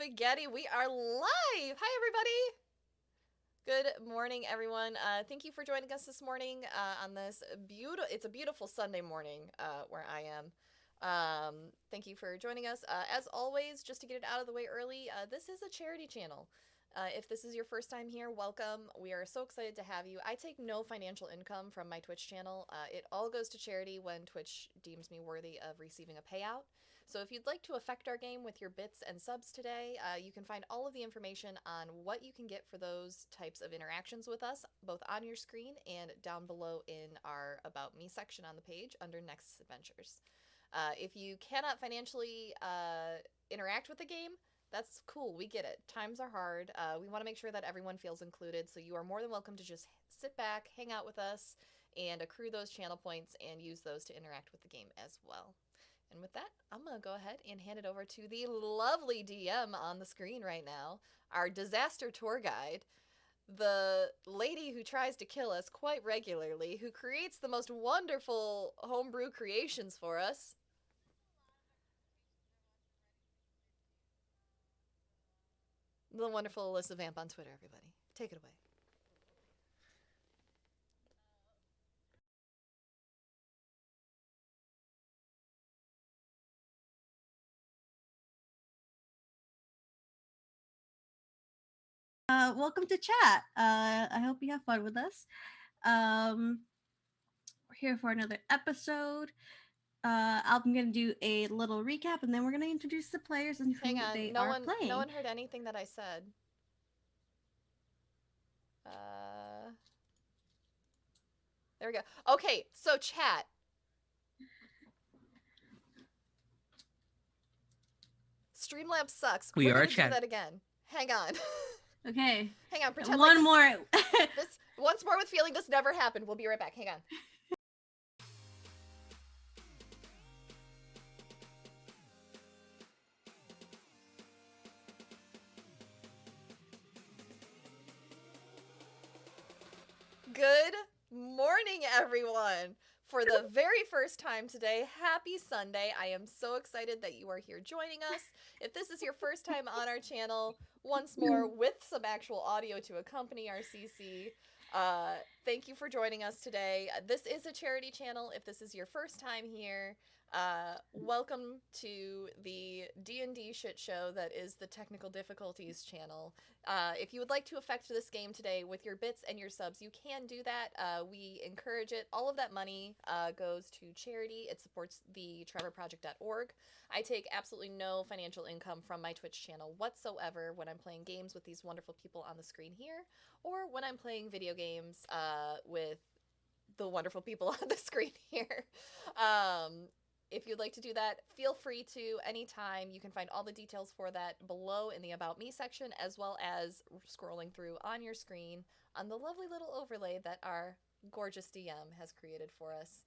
Spaghetti. We are live. Hi, everybody. Good morning, everyone. Thank you for joining us this morning on this beautiful. It's a beautiful Sunday morning where I am. Thank you for joining us. As always, just to get it out of the way early, this is a charity channel. If this is your first time here, welcome. We are so excited to have you. I take no financial income from my Twitch channel. It all goes to charity when Twitch deems me worthy of receiving a payout. So if you'd like to affect our game with your bits and subs today, you can find all of the information on what you can get for those types of interactions with us, both on your screen and down below in our About Me section on the page under Nexus Adventures. If you cannot financially interact with the game, that's cool. We get it. Times are hard. We want to make sure that everyone feels included, so you are more than welcome to just sit back, hang out with us, and accrue those channel points and use those to interact with the game as well. And with that, I'm going to go ahead and hand it over to the lovely DM on the screen right now, our disaster tour guide, the lady who tries to kill us quite regularly, who creates the most wonderful homebrew creations for us. The wonderful Alyssa Vamp on Twitter, everybody. Take it away. Welcome to chat. I hope you have fun with us. We're here for another episode. I'm gonna do a little recap, and then we're gonna introduce the players and Hang who on. they No are one no playing. one heard anything that I said. Uh There we go. Okay, so chat. Streamlabs sucks. We're gonna do that again. Hang on. Okay. Hang on. Pretend One like more. this once more with feeling this never happened. We'll be right back. Hang on. Good morning, everyone. For the very first time today, happy Sunday. I am so excited that you are here joining us. If this is your first time on our channel, once more with some actual audio to accompany our CC, thank you for joining us today. This is a charity channel. If this is your first time here, welcome to the D&D shit show that is the Technical Difficulties channel. If you would like to affect this game today with your bits and your subs, you can do that. We encourage it. All of that money goes to charity. It supports the trevorproject.org. I take absolutely no financial income from my Twitch channel whatsoever when I'm playing games with these wonderful people on the screen here, or when I'm playing video games with the wonderful people on the screen here. If you'd like to do that, feel free to anytime. You can find all the details for that below in the About Me section, as well as scrolling through on your screen on the lovely little overlay that our gorgeous DM has created for us.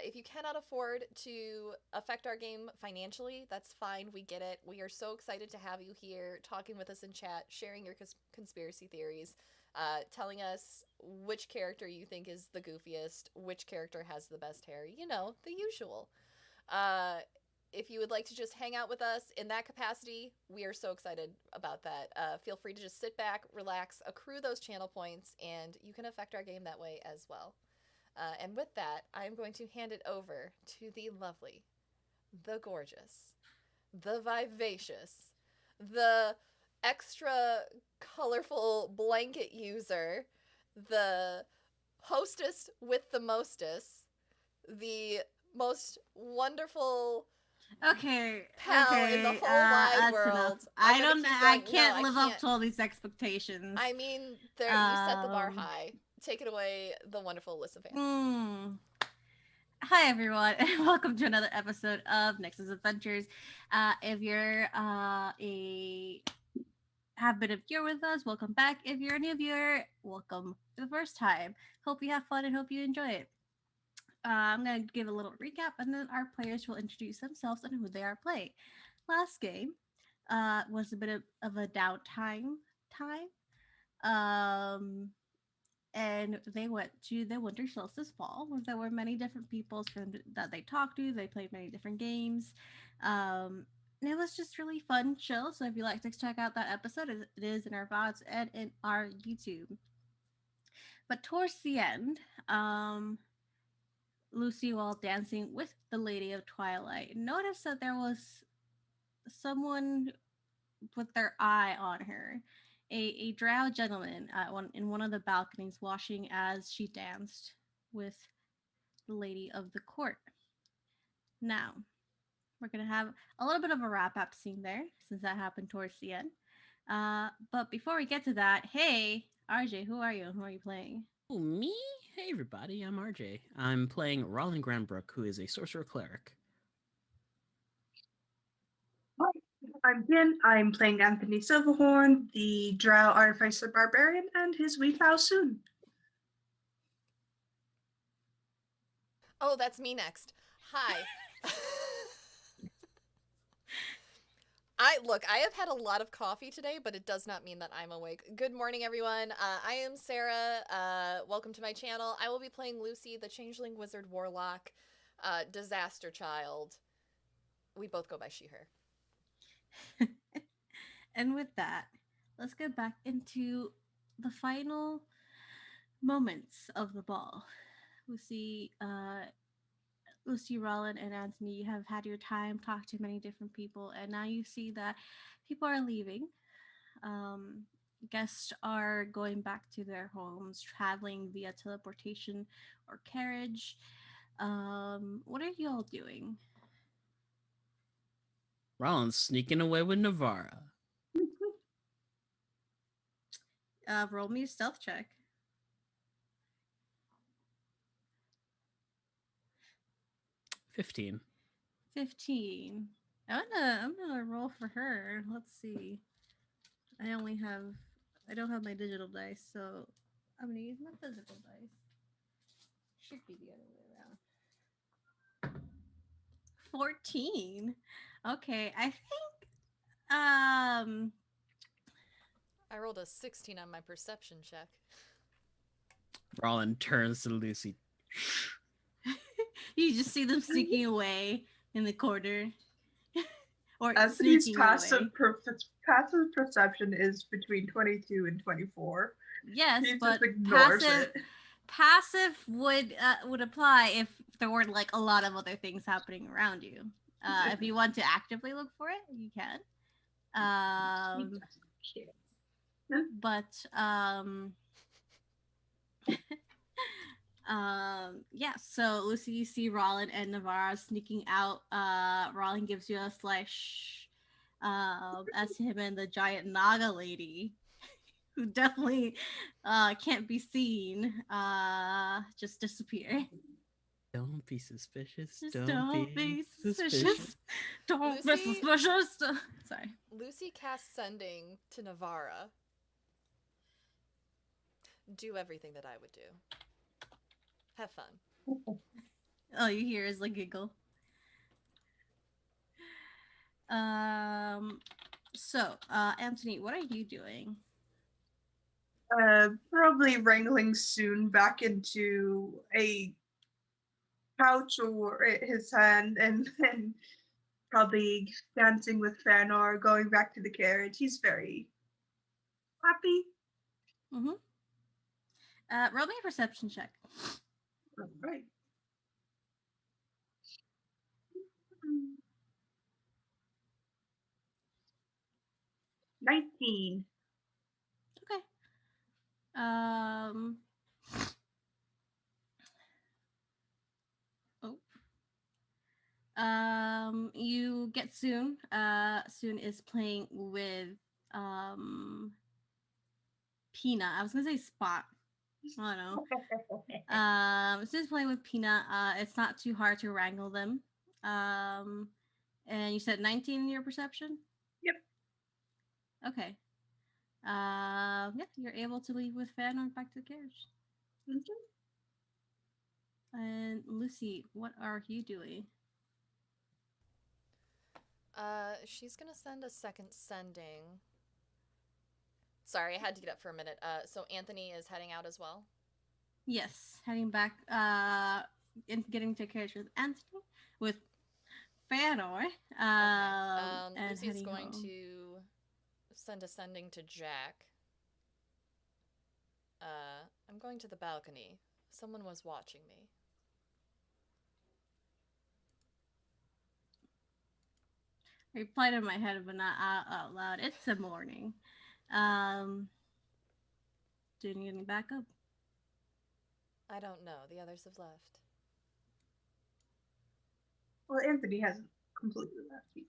If you cannot afford to affect our game financially, that's fine. We get it. We are so excited to have you here talking with us in chat, sharing your conspiracy theories, telling us which character you think is the goofiest, which character has the best hair. You know, the usual. Uh, if you would like to just hang out with us in that capacity, we are so excited about that. Feel free to just sit back, relax, accrue those channel points, and you can affect our game that way as well. And with that, I'm going to hand it over to the lovely, the gorgeous, the vivacious, the extra colorful blanket user, the hostess with the mostest, the most wonderful Okay. pal Okay. in the whole wide That's world. enough. I'm I gonna don't. keep I going. can't No, I live can't. up to all these expectations. I mean, there you set the bar Um. high. Take it away, the wonderful Alyssa Vamp. Hi everyone, and welcome to another episode of Nexus Adventures. If you're a have been a viewer with us, welcome back. If you're a new viewer, welcome for the first time. Hope you have fun and hope you enjoy it. I'm gonna give a little recap, and then our players will introduce themselves and who they are playing. Last game was a bit of a downtime time. Um, and they went to the Winter Solstice Ball, where there were many different peoples from that they talked to. They played many different games. Um, And it was just really fun, chill. So if you like to check out that episode, it is in our VODs and in our YouTube. But towards the end, Lucy, while dancing with the Lady of Twilight, noticed that there was someone with their eye on her. A drow gentleman in one of the balconies watching as she danced with the lady of the court. Now, we're going to have a little bit of a wrap up scene there since that happened towards the end. But before we get to that, hey, RJ, who are you? Who are you playing? Oh, me? Hey, everybody, I'm RJ. I'm playing Roland Granbrook, who is a sorcerer cleric. Hi, I'm Jen. I'm playing Anthony Silverhorn, the Drow Artificer Barbarian, and his wee pal soon. Oh, that's me next. Hi. I have had a lot of coffee today, but it does not mean that I'm awake. Good morning, everyone. I am Sarah. Welcome to my channel. I will be playing Lucy, the Changeling Wizard Warlock, Disaster Child. We both go by she, her. And with that, let's get back into the final moments of the ball. Lucy, Rollin, and Anthony, you have had your time, talked to many different people, and now you see that people are leaving. Guests are going back to their homes, traveling via teleportation or carriage. What are you all doing? Rollins sneaking away with Navara. Roll me a stealth check. 15. 15. I'm gonna roll for her. Let's see. I don't have my digital dice, so I'm gonna use my physical dice. Should be the other way around. 14. Okay, I think I rolled a 16 on my perception check. Rollin turns to Lucy. you just see them sneaking away in the corner. Or Anthony's sneaking away. passive perception is between 22 and 24. Yes, He but just ignores passive would apply if there weren't like a lot of other things happening around you. If you want to actively look for it, you can. But yeah, so Lucy, you see Rollin and Navarra sneaking out. Rollin gives you a slash as him and the giant Naga lady, who definitely can't be seen, just disappear. Don't be suspicious. Just don't be suspicious. Don't be Lucy- suspicious. Sorry. Lucy casts Sending to Navara. Do everything that I would do. Have fun. Oh, you hear is a giggle. So, Anthony, what are you doing? Probably wrangling soon back into a pouch or his hand, and then probably dancing with Fanor, going back to the carriage. He's very happy. Roll me a perception check. All right. 19. Okay. You get Soon. Soon is playing with Peanut. I was gonna say Spot. I don't know. Soon's playing with Peanut. It's not too hard to wrangle them. And you said 19 in your perception? Yep. Okay. Yeah, you're able to leave with Fan back to the carriage. And Lucy, what are you doing? She's gonna send a second Sending. Sorry, I had to get up for a minute. So Anthony is heading out as well? Yes, heading back, and getting to carriage with Anthony, with Fëanor. Okay. And Lucy's heading going home. to send a sending to Jack. I'm going to the balcony. Someone was watching me. I replied in my head, but not out loud. It's the morning. Didn't get any backup. I don't know. The others have left. Well, Anthony hasn't completely left. He's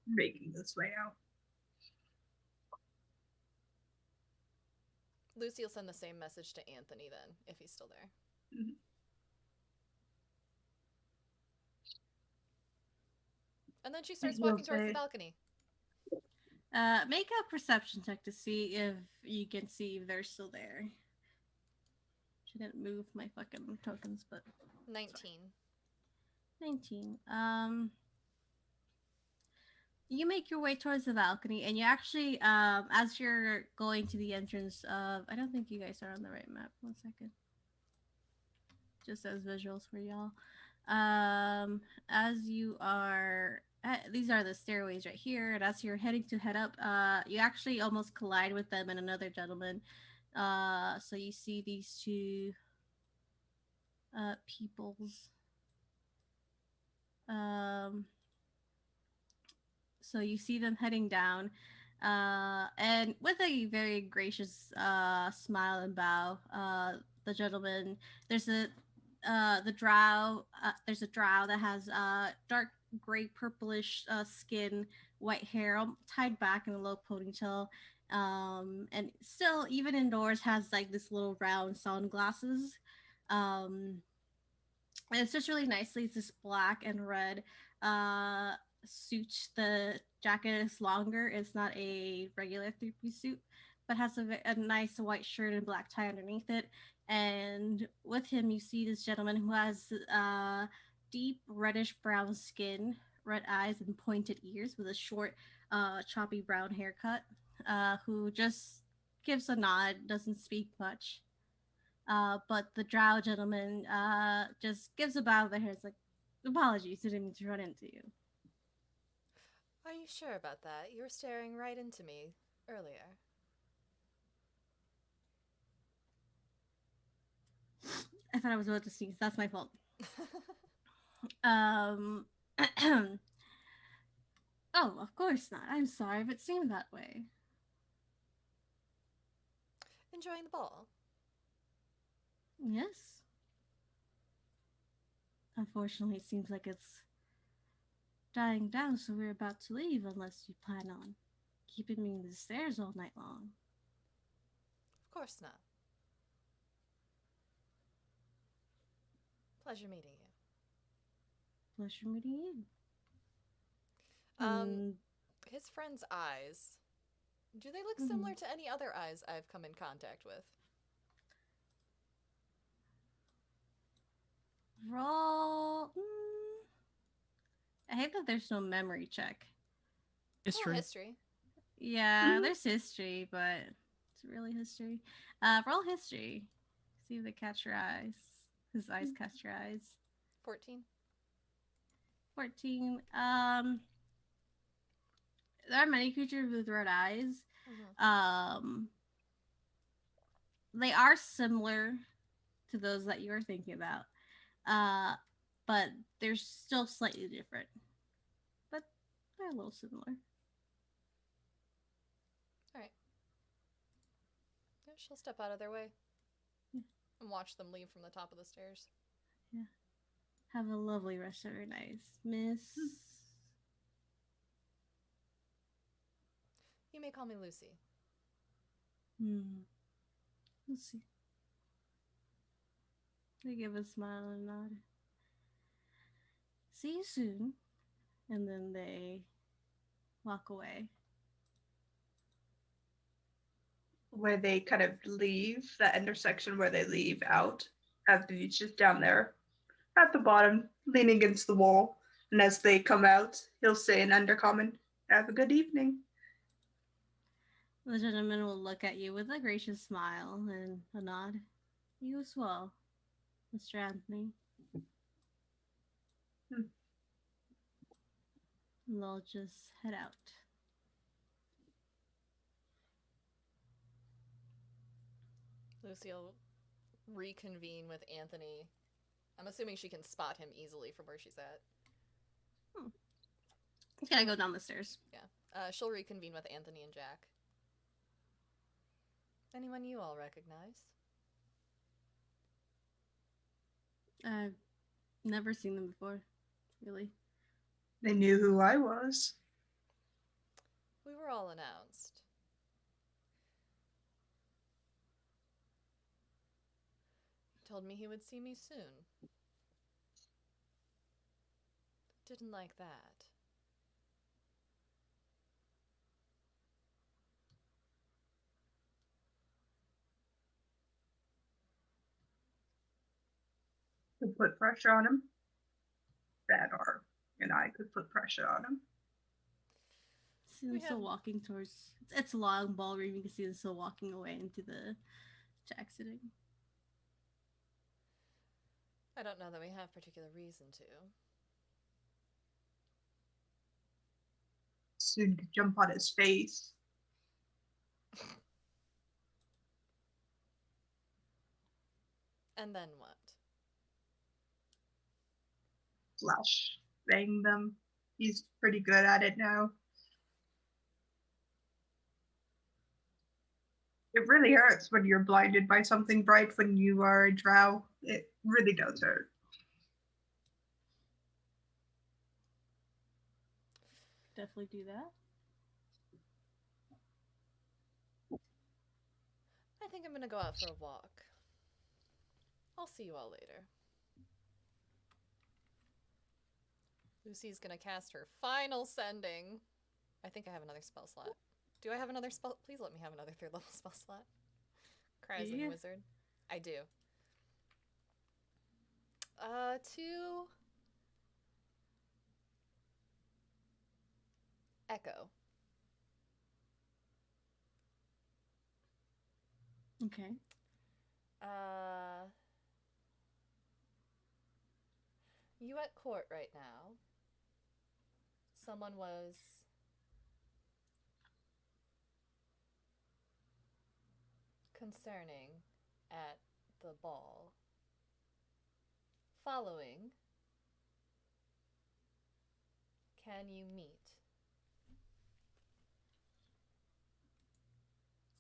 making his way out. Lucy will send the same message to Anthony then, if he's still there. Mhm. And then she starts He'll walking towards the say- balcony. Make a perception check to see if you can see if they're still there. She didn't move my fucking tokens, but 19. 19. You make your way towards the balcony, and you actually, as you're going to the entrance of, I don't think you guys are on the right map. 1 second. Just as visuals for y'all. As you are, these are the stairways right here, and as you're heading to head up, you actually almost collide with them and another gentleman. So you see these two peoples. So you see them heading down, and with a very gracious smile and bow, the gentleman, there's a the drow, there's a drow that has dark gray purplish skin, white hair tied back in a low ponytail, and still even indoors has like this little round sunglasses. And it's just really nicely. It's this black and red uh, suit. The jacket is longer. It's not a regular three-piece suit, but has a nice white shirt and black tie underneath it. And with him, you see this gentleman who has deep reddish brown skin, red eyes, and pointed ears with a short, choppy brown haircut. Who just gives a nod, doesn't speak much. But the drow gentleman just gives a bow of the head. It's like, apologies, didn't mean to run into you. Are you sure about that? You were staring right into me earlier. I thought I was about to sneeze. That's my fault. Um. Oh, of course not. I'm sorry if it seemed that way. Enjoying the ball? Yes. Unfortunately, it seems like it's dying down, so we're about to leave unless you plan on keeping me in the stairs all night long. Of course not. Pleasure meeting you. Pleasure meeting you. His friend's eyes. Do they look Mhm. similar to any other eyes I've come in contact with? Roll. I hate that there's no memory check. Well, History. history. Yeah, there's history, but it's really history. Roll history. See if they catch your eyes. His eyes catch your eyes. 14. 14. There are many creatures with red eyes. Mm-hmm. They are similar to those that you were thinking about. But they're still slightly different. But they're a little similar. Alright. Yeah, she'll step out of their way. Yeah. And watch them leave from the top of the stairs. Yeah. Have a lovely rest of your night, Miss. You may call me Lucy. Lucy. They give a smile and nod. See you soon. And then they walk away. Where they kind of leave, that intersection where they leave out, Anthony's just down there at the bottom, leaning against the wall. And as they come out, he'll say in undercommon, "Have a good evening." The gentleman will look at you with a gracious smile and a nod. You as well, Mr. Anthony. And they'll just head out. Lucy will reconvene with Anthony. I'm assuming she can spot him easily from where she's at. He's gotta go down the stairs. Yeah. She'll reconvene with Anthony and Jack. Anyone you all recognize? I've never seen them before, really. They knew who I was. We were all announced. He told me he would see me soon. Didn't like that. Could put pressure on him. Fedor and I could put pressure on him. See them still walking towards. It's a long ballroom. You can see them still walking away into the Jack sitting. I don't know that we have particular reason to. Soon could jump on his face. And then what? Flash bang them. He's pretty good at it now. It really hurts when you're blinded by something bright when you are a drow. It really does hurt. Definitely do that. I think I'm gonna go out for a walk. I'll see you all later. Lucy's gonna cast her final sending. I think I have another spell slot. Do I have another spell? Please let me have another 3rd level spell slot. Cries and Wizard. I do. To Echo. Okay. You at court right now. Someone was concerning at the ball. Following, can you meet?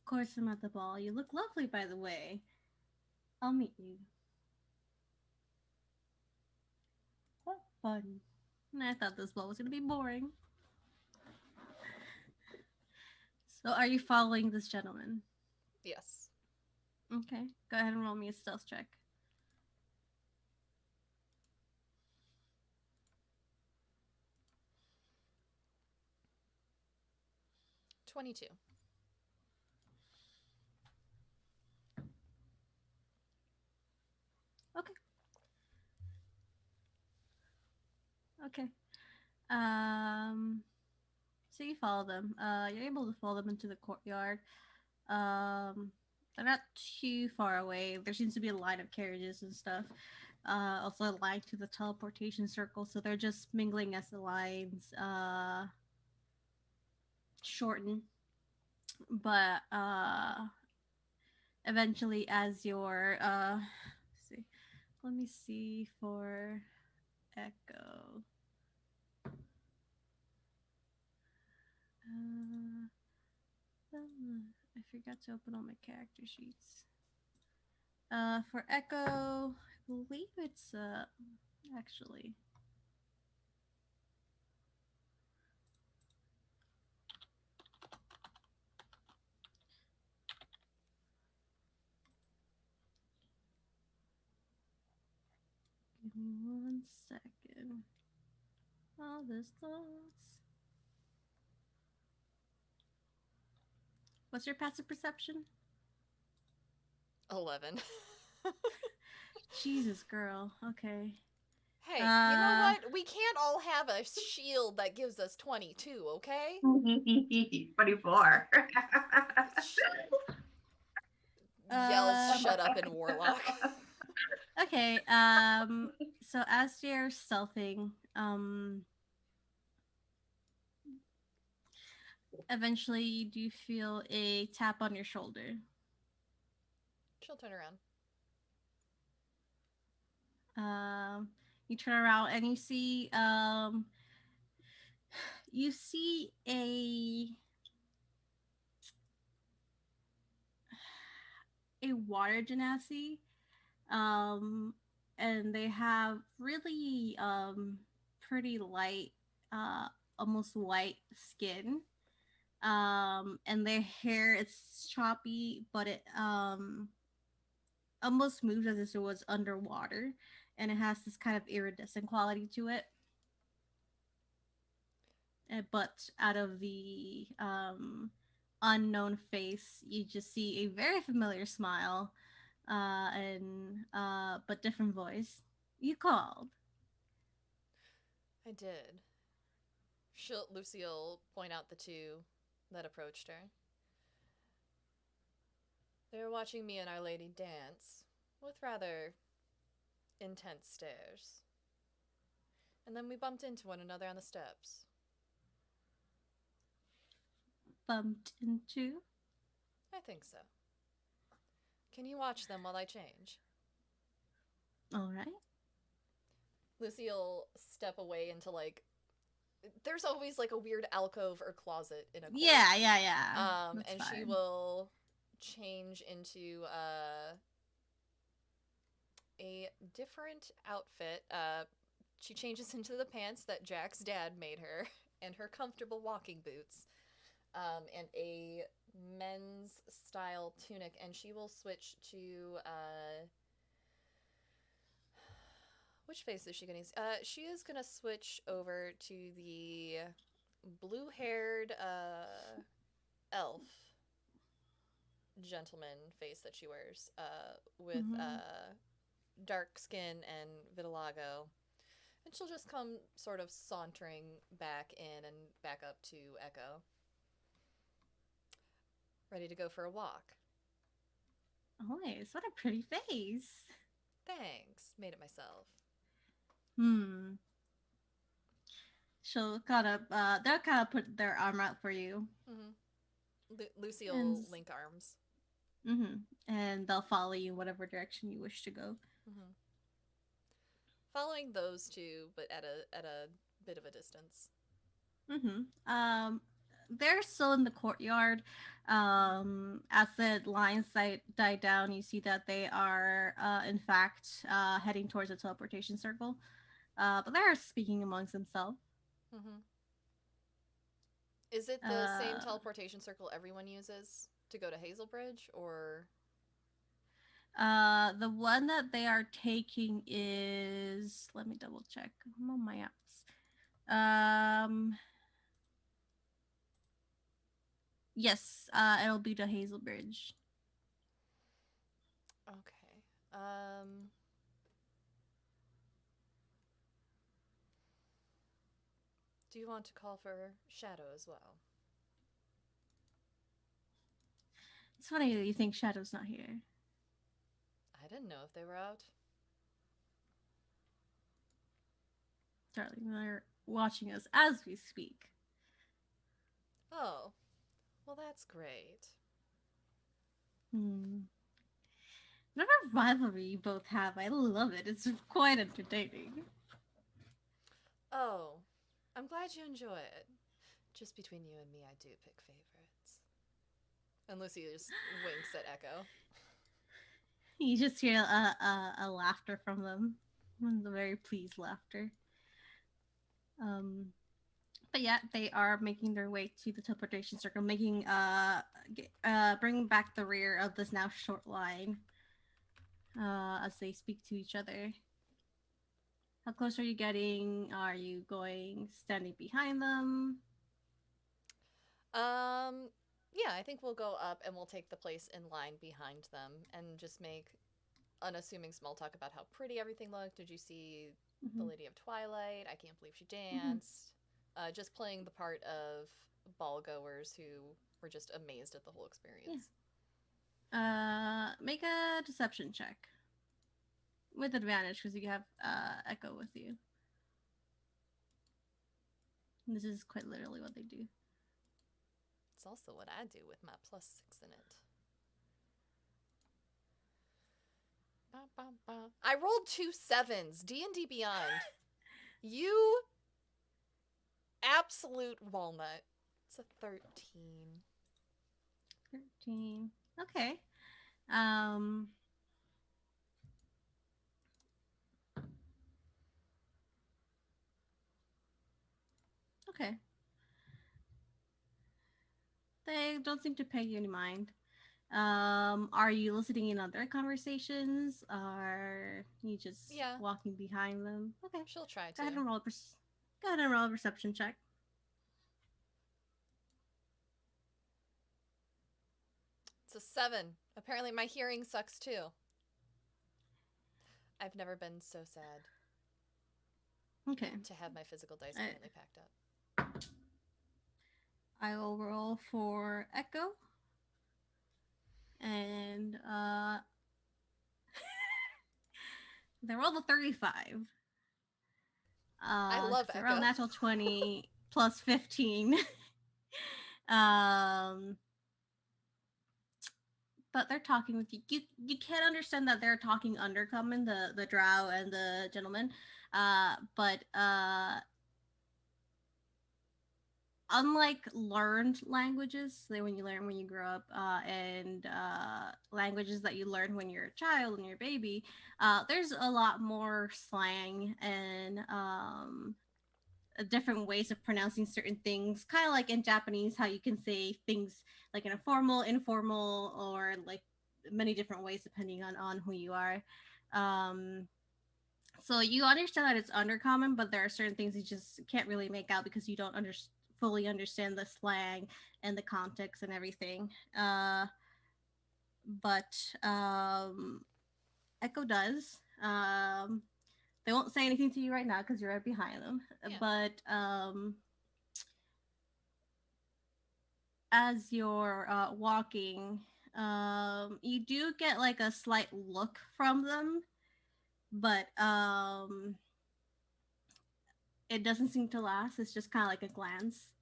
Of course, I'm at the ball. You look lovely, by the way. I'll meet you. What fun. I thought this ball was going to be boring. So, are you following this gentleman? Yes. Okay. Go ahead and roll me a stealth check. $22. Okay. Okay. So you follow them. You're able to follow them into the courtyard. They're not too far away. There seems to be a line of carriages and stuff. Also a line to the teleportation circle, so they're just mingling as the lines shorten. But eventually, as your see, let me see for Echo. I forgot to open all my character sheets. For Echo, I believe it's actually. Give me 1 second. All those thoughts. What's your passive perception? 11. Jesus, girl. Okay. Hey, you know what? We can't all have a shield that gives us 22, okay? 24. Yells shut up in Warlock. Okay. So as you're stealthing, Eventually, you do feel a tap on your shoulder. She'll turn around. Um, you turn around and you see a water genasi, um, and they have really pretty light, uh, almost white skin. And their hair is choppy, but it almost moves as if it was underwater, and it has this kind of iridescent quality to it. But out of the unknown face, you just see a very familiar smile, and but different voice. You called. I did. Lucy'll point out the two that approached her. They were watching me and Our Lady dance with rather intense stares. And then we bumped into one another on the steps. Bumped into. I think so. Can you watch them while I change? All right. Lucy'll step away into there's always like a weird alcove or closet in a court. Yeah. And That's she fine. will change into a different outfit. She changes into the pants that Jack's dad made her, and her comfortable walking boots, and a men's style tunic, and she will switch to which face is she gonna use? She is gonna switch over to the blue-haired elf gentleman face that she wears, with dark skin and vitiligo. And she'll just come sort of sauntering back in and back up to Echo. Ready to go for a walk. Always. What a pretty face. Thanks. Made it myself. She'll kind of they'll kind of put their arm out for you. Lucy And will link arms. And they'll follow you in whatever direction you wish to go. Following those two, but at a bit of a distance. They're still in the courtyard. As the lines die down, you see that they are, in fact, heading towards the teleportation circle. But they're speaking amongst themselves. Is it the same teleportation circle everyone uses to go to Hazelbridge, or? The one that they are taking is. Let me double check. I'm on my apps. Yes, it'll be the Hazelbridge. Okay. Do you want to call for Shadow as well? It's funny that you think Shadow's not here. I didn't know if they were out. Darling, they're watching us as we speak. Oh, well, that's great. Whatever rivalry you both have, I love it. It's quite entertaining. Oh, I'm glad you enjoy it. Just between you and me, I do pick favorites. And Lucy just winks at Echo. You just hear a laughter from them. A very pleased laughter. But yeah, they are making their way to the teleportation circle, bringing back the rear of this now short line. As they speak to each other. How close are you getting? Are you standing behind them? Yeah, I think we'll go up and we'll take the place in line behind them and just make unassuming small talk about how pretty everything looked. Did you see the Lady of Twilight? I can't believe she danced. Just playing the part of ball goers who were just amazed at the whole experience. Yeah. Make a deception check. With advantage, because you have Echo with you. This is quite literally what they do. That's also what I do with my +6 in it. Ba, ba, ba. I rolled 2 7s. D&D Beyond. You absolute walnut. It's a 13. 13. Okay. Um. Okay. They don't seem to pay you any mind. Are you listening in on their conversations? Are you just Yeah. walking behind them? Okay. She'll try Go ahead to. and roll go ahead and roll a perception check. It's a 7. Apparently my hearing sucks too. I've never been so sad Okay. to have my physical dice I- currently packed up. I will roll for Echo. And they rolled a 35. I love 'Cause they Echo. rolled natural 20 plus 15. But they're talking with you. You can't understand that they're talking undercommon, the drow and the gentleman. But unlike learned languages, when you learn when you grow up, and languages that you learn when you're a child and you're a baby, there's a lot more slang and different ways of pronouncing certain things, kind of like in Japanese, how you can say things like in a formal, informal, or like many different ways depending on who you are. So you understand that it's undercommon, but there are certain things you just can't really make out because you don't fully understand the slang and the context and everything. But Echo does. They won't say anything to you right now because you're right behind them. Yeah. But as you're walking, you do get like a slight look from them, but it doesn't seem to last. It's just kind of like a glance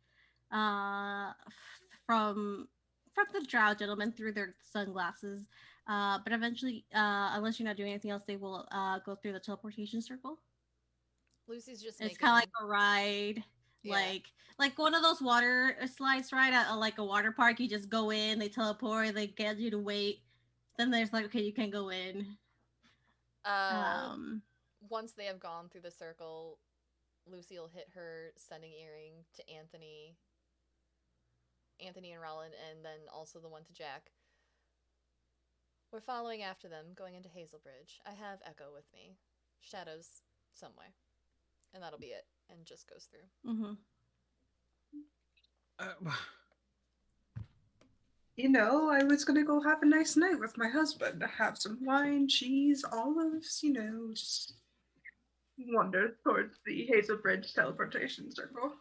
from the drow gentleman through their sunglasses. But eventually, unless you're not doing anything else, they will go through the teleportation circle. Lucy's just It's making. kind of like a ride, Yeah. like one of those water slides, right? At like a water park, you just go in, they teleport, they get you to wait. Then there's like, okay, you can go in. Once they have gone through the circle, Lucy will hit her sending earring to Anthony and Roland, and then also the one to Jack. We're following after them, going into Hazelbridge. I have Echo with me. Shadows somewhere. And that'll be it. And just goes through. Mm-hmm. I was gonna go have a nice night with my husband, have some wine, cheese, olives, just wander towards the Hazelbridge teleportation circle.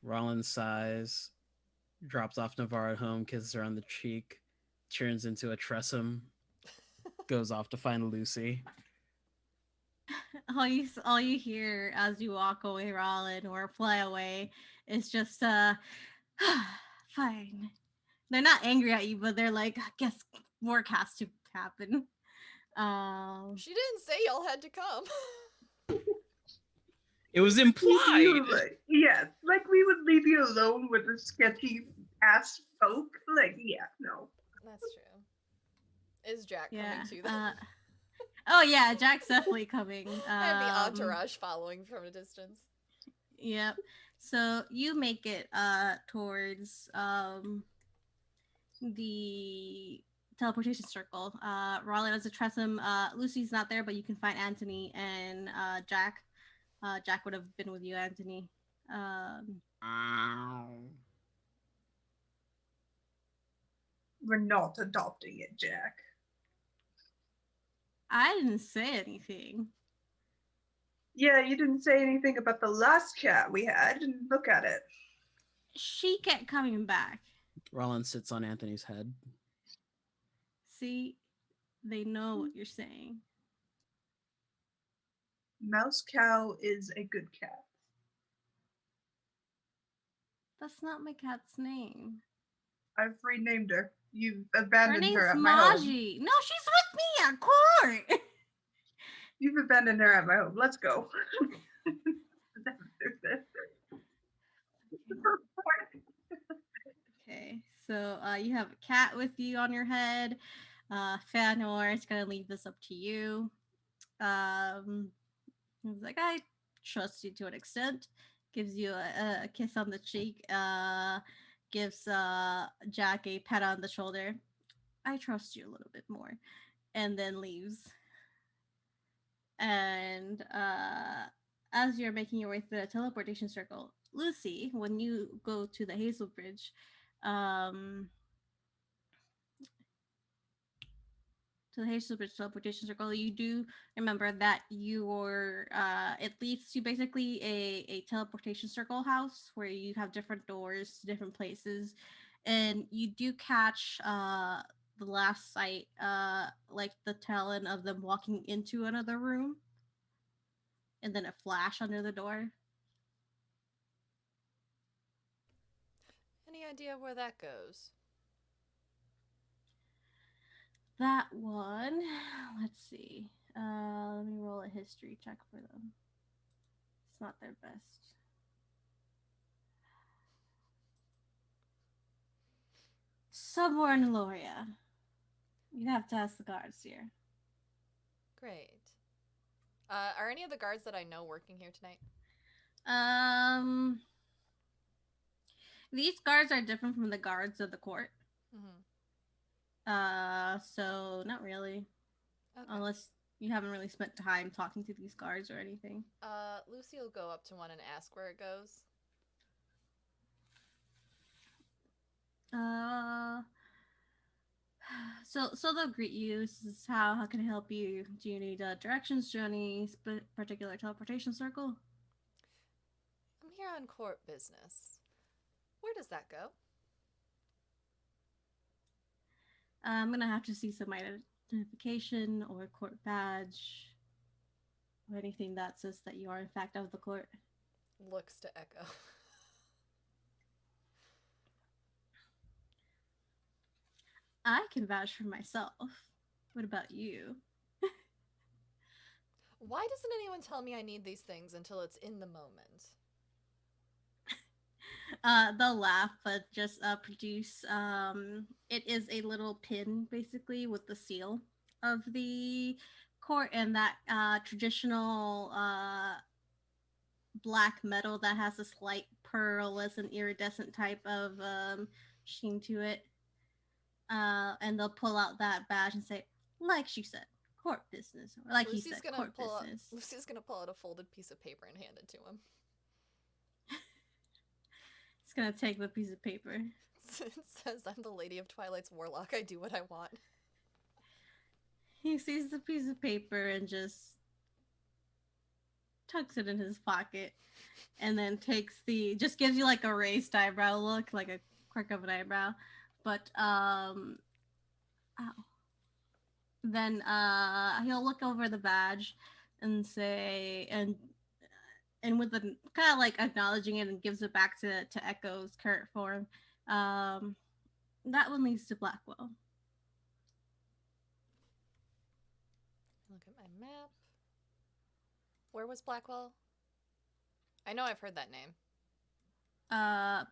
Rollin sighs, drops off Navarre at home, kisses her on the cheek, turns into a Tressum, goes off to find Lucy. All you hear as you walk away, Rollin, or fly away, is just fine. They're not angry at you, but they're like, I guess work has to happen. She didn't say y'all had to come. It was implied. Yes, like we would leave you alone with the sketchy ass folk. Like, yeah, no. That's true. Is Jack coming too? Oh yeah, Jack's definitely coming. I have the entourage following from a distance. Yep. So you make it towards the teleportation circle. Rollin has a Tressum. Lucy's not there, but you can find Anthony and Jack. Jack would have been with you, Anthony. We're not adopting it, Jack. I didn't say anything. Yeah, you didn't say anything about the last cat we had, and look at it. She kept coming back. Rollin sits on Anthony's head. See, they know what you're saying. Mouse Cow is a good cat. That's not my cat's name. I've renamed her. You've Her abandoned name's her at my home. Maji. No, she's with me at court. You've abandoned her at my home. Let's go. Okay, so you have a cat with you on your head. Fanor, it's gonna leave this up to you. He's like, I trust you to an extent. Gives you a kiss on the cheek. Gives Jack a pat on the shoulder. I trust you a little bit more, and then leaves. And as you're making your way through the teleportation circle, Lucy, when you go to the Hazel Bridge, um, to the Hazel Bridge teleportation circle, you do remember that you're it leads to basically a teleportation circle house where you have different doors to different places, and you do catch the last sight, like the tail end of them walking into another room, and then a flash under the door. Any idea where that goes? That one, let's see. Let me roll a history check for them. It's not their best. Somewhere in Loria. You'd have to ask the guards here. Great. Are any of the guards that I know working here tonight? These guards are different from the guards of the court. Mm-hmm. So not really. Okay. Unless you haven't really spent time talking to these guards or anything. Lucy will go up to one and ask where it goes. So they'll greet you. This is how can I help you? Do you need directions to any particular teleportation circle? I'm here on court business. Where does that go? I'm gonna have to see some identification or court badge or anything that says that you are in fact of the court. Looks to Echo. I can vouch for myself. What about you? Why doesn't anyone tell me I need these things until it's in the moment? They'll laugh, but just produce. It is a little pin, basically, with the seal of the court and that traditional black metal that has a slight pearlescent iridescent type of sheen to it. And they'll pull out that badge and say, like she said, court business. Or like Lucy's he said, gonna court pull business. Lucy's gonna pull out a folded piece of paper and hand it to him. He's gonna take the piece of paper. It says, I'm the Lady of Twilight's warlock. I do what I want. He sees the piece of paper and just tucks it in his pocket, and then just gives you like a raised eyebrow look, like a quirk of an eyebrow. But then he'll look over the badge and say, and with the kind of like acknowledging it, and gives it back to Echo's current form. That one leads to Blackwell. Look at my map. Where was Blackwell? I know I've heard that name.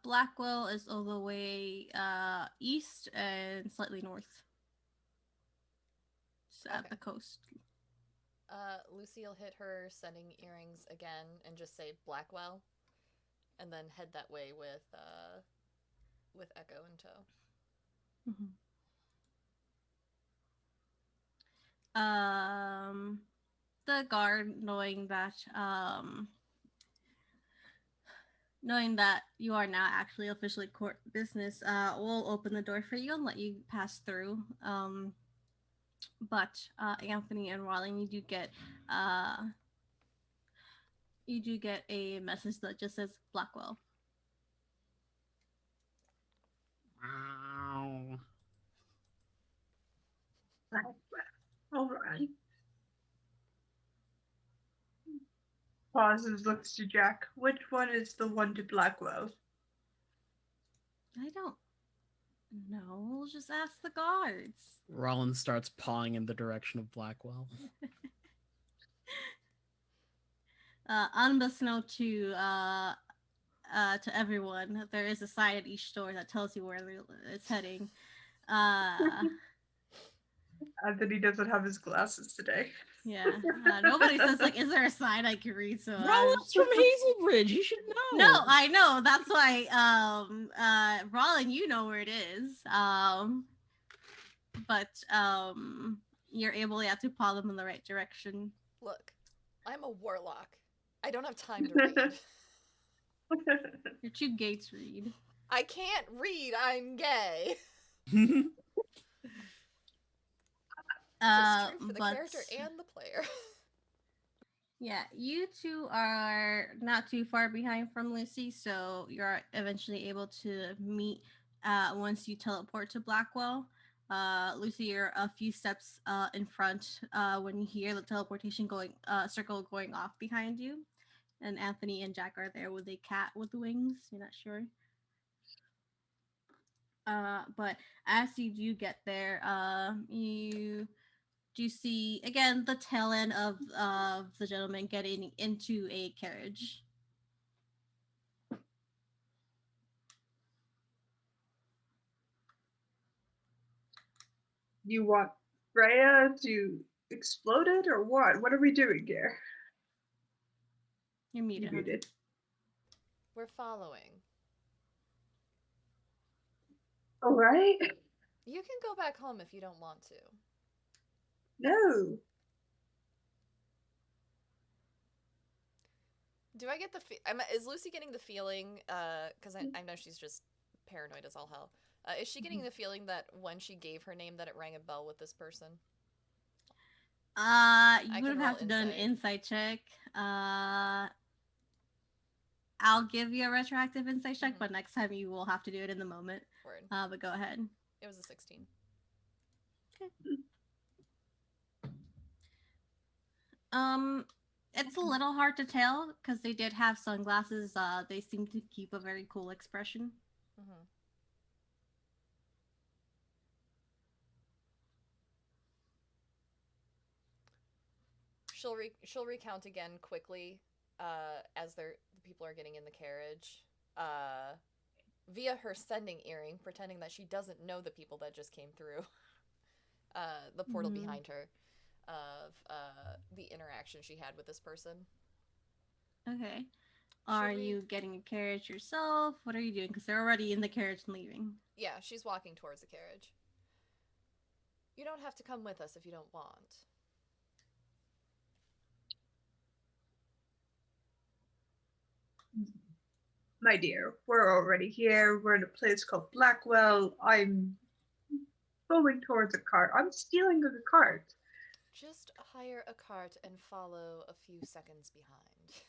Blackwell is all the way east and slightly north. It's at the coast. Lucy will hit her sending earrings again and just say Blackwell, and then head that way with Echo in tow. Mm-hmm. The guard, knowing that you are now actually officially court business, will open the door for you and let you pass through. But Anthony and Rawling, you do get a message that just says Blackwell. Wow. All right. Pauses, looks to Jack. Which one is the one to Blackwell? I don't No, we'll just ask the guards. Rollins starts pawing in the direction of Blackwell. Unbeknownst to everyone, there is a sign at each store that tells you where it's heading. Anthony doesn't have his glasses today. Yeah. Nobody says like, "Is there a sign I can read?" So Rollins from Hazelbridge, you should know. no, I know. That's why. Rollin, you know where it is. But you're able to paw them in the right direction. Look, I'm a warlock. I don't have time to read. You're too gay to read. I can't read. I'm gay. It's true for the character and the player. Yeah, you two are not too far behind from Lucy, so you're eventually able to meet once you teleport to Blackwell. Lucy, you're a few steps in front when you hear the teleportation circle going off behind you. And Anthony and Jack are there with a cat with wings. You're not sure. But as you do get there, you do see again the tail end of the gentleman getting into a carriage. You want Freya to explode it or what? What are we doing here? You're muted. You muted. We're following. All right. You can go back home if you don't want to. No. Do I get the is Lucy getting the feeling, because I know she's just paranoid as all hell. Is she getting the feeling that when she gave her name that it rang a bell with this person? You would have to do an insight check. I'll give you a retroactive insight check, but next time you will have to do it in the moment. Word. But go ahead. It was a 16. Okay. It's a little hard to tell because they did have sunglasses. They seem to keep a very cool expression. Mm-hmm. She'll recount again quickly as the people are getting in the carriage via her sending earring, pretending that she doesn't know the people that just came through the portal behind her, of the interaction she had with this person. Okay. Are you getting a carriage yourself? What are you doing? Because they're already in the carriage and leaving. Yeah, she's walking towards the carriage. You don't have to come with us if you don't want. My dear, we're already here. We're in a place called Blackwell. I'm going towards a cart. I'm stealing a cart. Just hire a cart and follow a few seconds behind.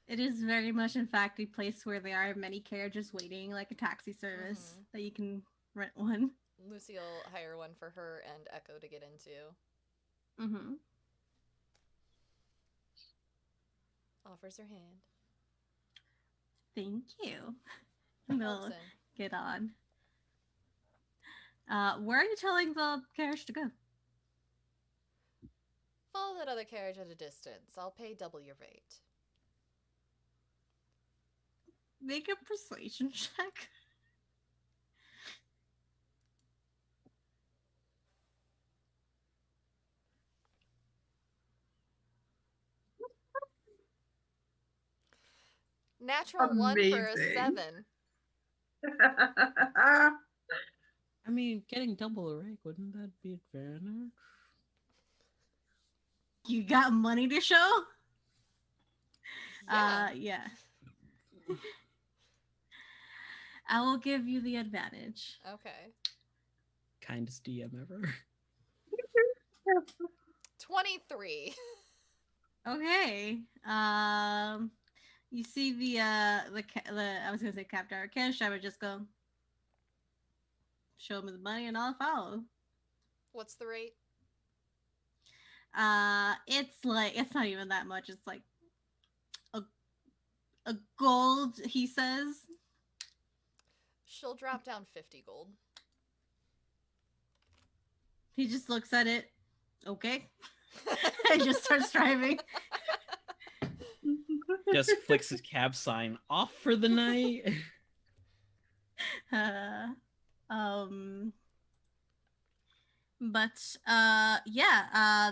It is very much, in fact, a place where there are many carriages waiting, like a taxi service that you can rent one. Lucy will hire one for her and Echo to get into. Mm-hmm. Offers her hand. Thank you. We'll get on. Where are you telling the carriage to go? Follow that other carriage at a distance. I'll pay double your rate. Make a persuasion check. Natural Amazing. 1 for a 7. I mean, getting double a rank, wouldn't that be advantage? You got money to show? Yeah. Yeah. I will give you the advantage. Okay. Kindest DM ever. 23. Okay. You see the I was gonna say cab driver, carriage driver just go show me the money and I'll follow. What's the rate? It's not even that much. It's like a gold, he says. She'll drop down 50 gold. He just looks at it. Okay. And just starts driving. Just flicks his cab sign off for the night. Um but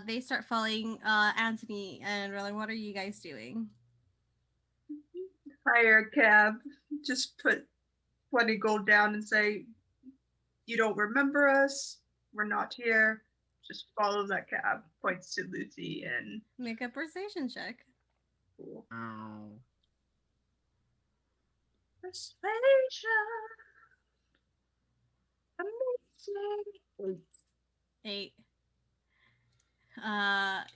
they start following Anthony and we're like, what are you guys doing? Hire a cab. Just put 20 gold down and say, you don't remember us. We're not here. Just follow that cab. Points to Lucy and Make a persuasion check. cool. Ow. Persuasion. Amazing. 8.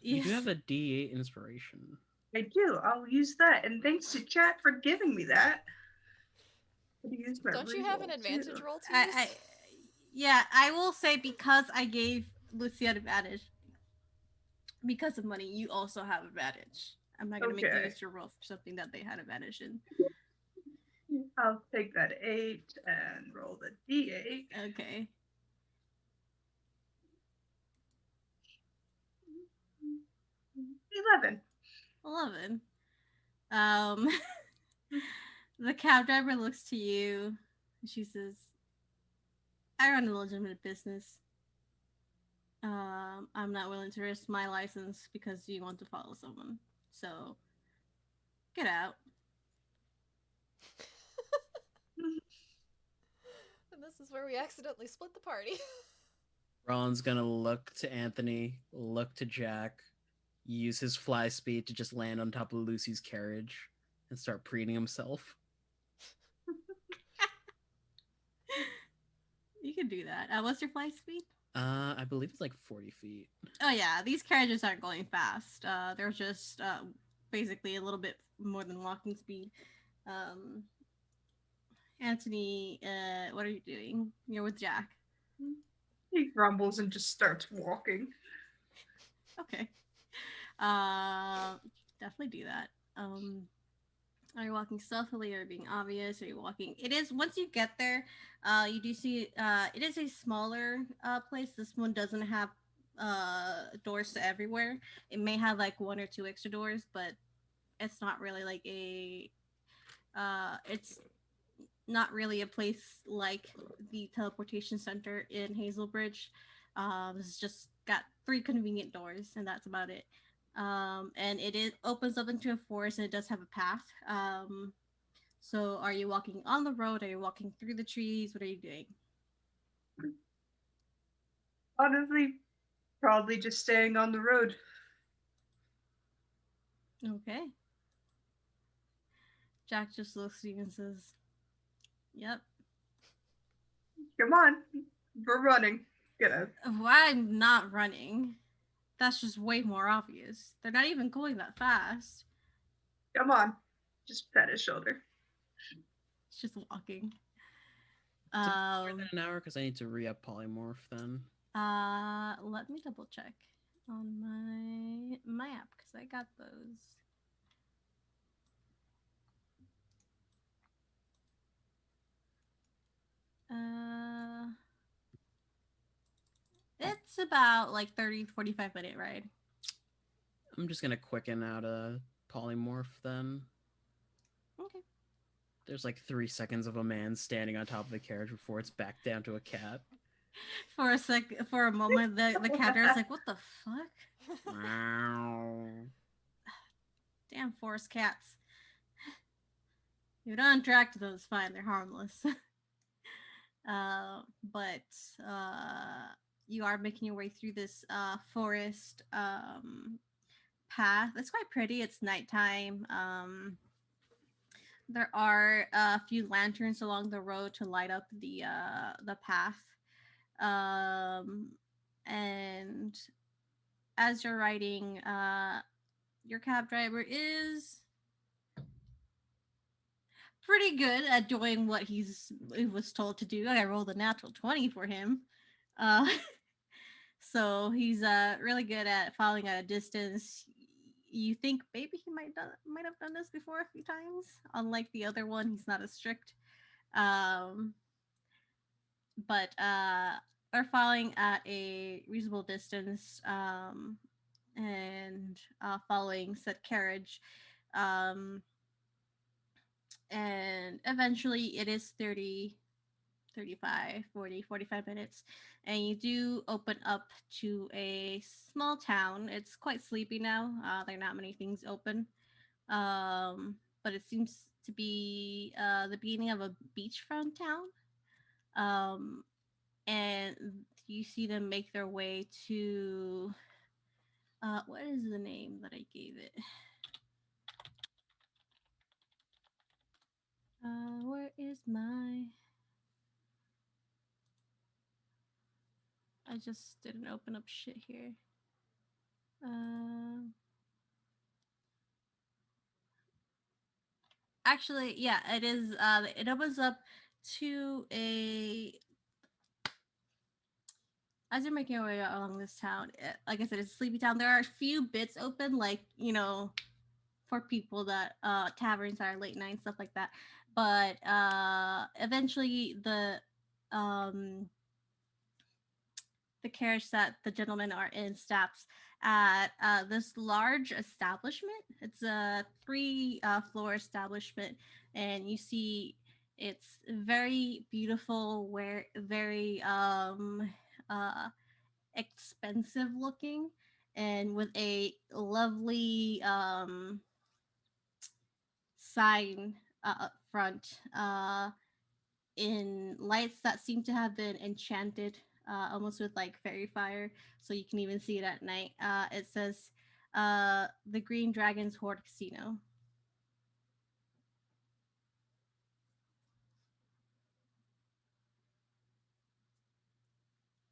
You do yes. have a D8 inspiration. I do. I'll use that. And thanks to chat for giving me that. Don't you have an advantage roll to use? I will say because I gave Lucy an advantage because of money, you also have advantage. I'm not gonna make you Okay. use your roll for something that they had advantage in. I'll take that 8 and roll the D8. Okay. 11. The cab driver looks to you. She says, I run a legitimate business. I'm not willing to risk my license because you want to follow someone. So, get out. And this is where we accidentally split the party. Ron's gonna look to Anthony, look to Jack, use his fly speed to just land on top of Lucy's carriage and start preening himself. You can do that. What's your flight speed? I believe it's like 40 feet. Oh yeah, these carriages aren't going fast. They're just basically a little bit more than walking speed. Anthony, what are you doing? You're with Jack. He grumbles and just starts walking. Okay. Definitely do that. Are you walking stealthily or being obvious? Are you walking? It is once you get there, you do see it is a smaller place. This one doesn't have doors to everywhere. It may have like 1 or 2 extra doors, but it's not really like a it's not really a place like the teleportation center in Hazelbridge. It's just got 3 convenient doors, and that's about it. And it opens up into a forest, and it does have a path. So, are you walking on the road? Are you walking through the trees? What are you doing? Honestly, probably just staying on the road. Okay. Jack just looks at you and says, "Yep." Come on, we're running. Why I'm not running? That's just way more obvious. They're not even going that fast. Come on, just pat his shoulder. It's just walking. More than an hour because I need to re-up polymorph then. Let me double check on my map because I got those. It's about like 30-45 minute ride. I'm just gonna quicken out a polymorph then. Okay. There's like 3 seconds of a man standing on top of the carriage before it's back down to a cat. For a moment, the cat is like, "What the fuck?" Damn forest cats. You don't interact with those, fine. They're harmless. But you are making your way through this forest path. It's quite pretty. It's nighttime. There are a few lanterns along the road to light up the path. And as you're riding, your cab driver is pretty good at doing what he was told to do. I rolled a natural 20 for him. So he's really good at following at a distance. You think maybe he might have done this before a few times. Unlike the other one, he's not as strict. but are following at a reasonable distance, and following said carriage. Um, and eventually it is 30, 35, 40, 45 minutes, and you do open up to a small town. It's quite sleepy now. There are not many things open, but it seems to be the beginning of a beachfront town. um, and you see them make their way to what is the name that I gave it? Where is my? I just didn't open up shit here. Uh, Actually, yeah, it is. It opens up to a. As you're making your way along this town, like I said, it's a sleepy town. There are a few bits open, like for people that taverns are late night stuff like that. But eventually, um the carriage that the gentlemen are in stops at this large establishment. It's a three floor establishment, and you see it's very beautiful, where very uh, expensive looking, and with a lovely sign up front. In lights that seem to have been enchanted, almost with like fairy fire, so you can even see it at night. It says the Green Dragon's Horde Casino.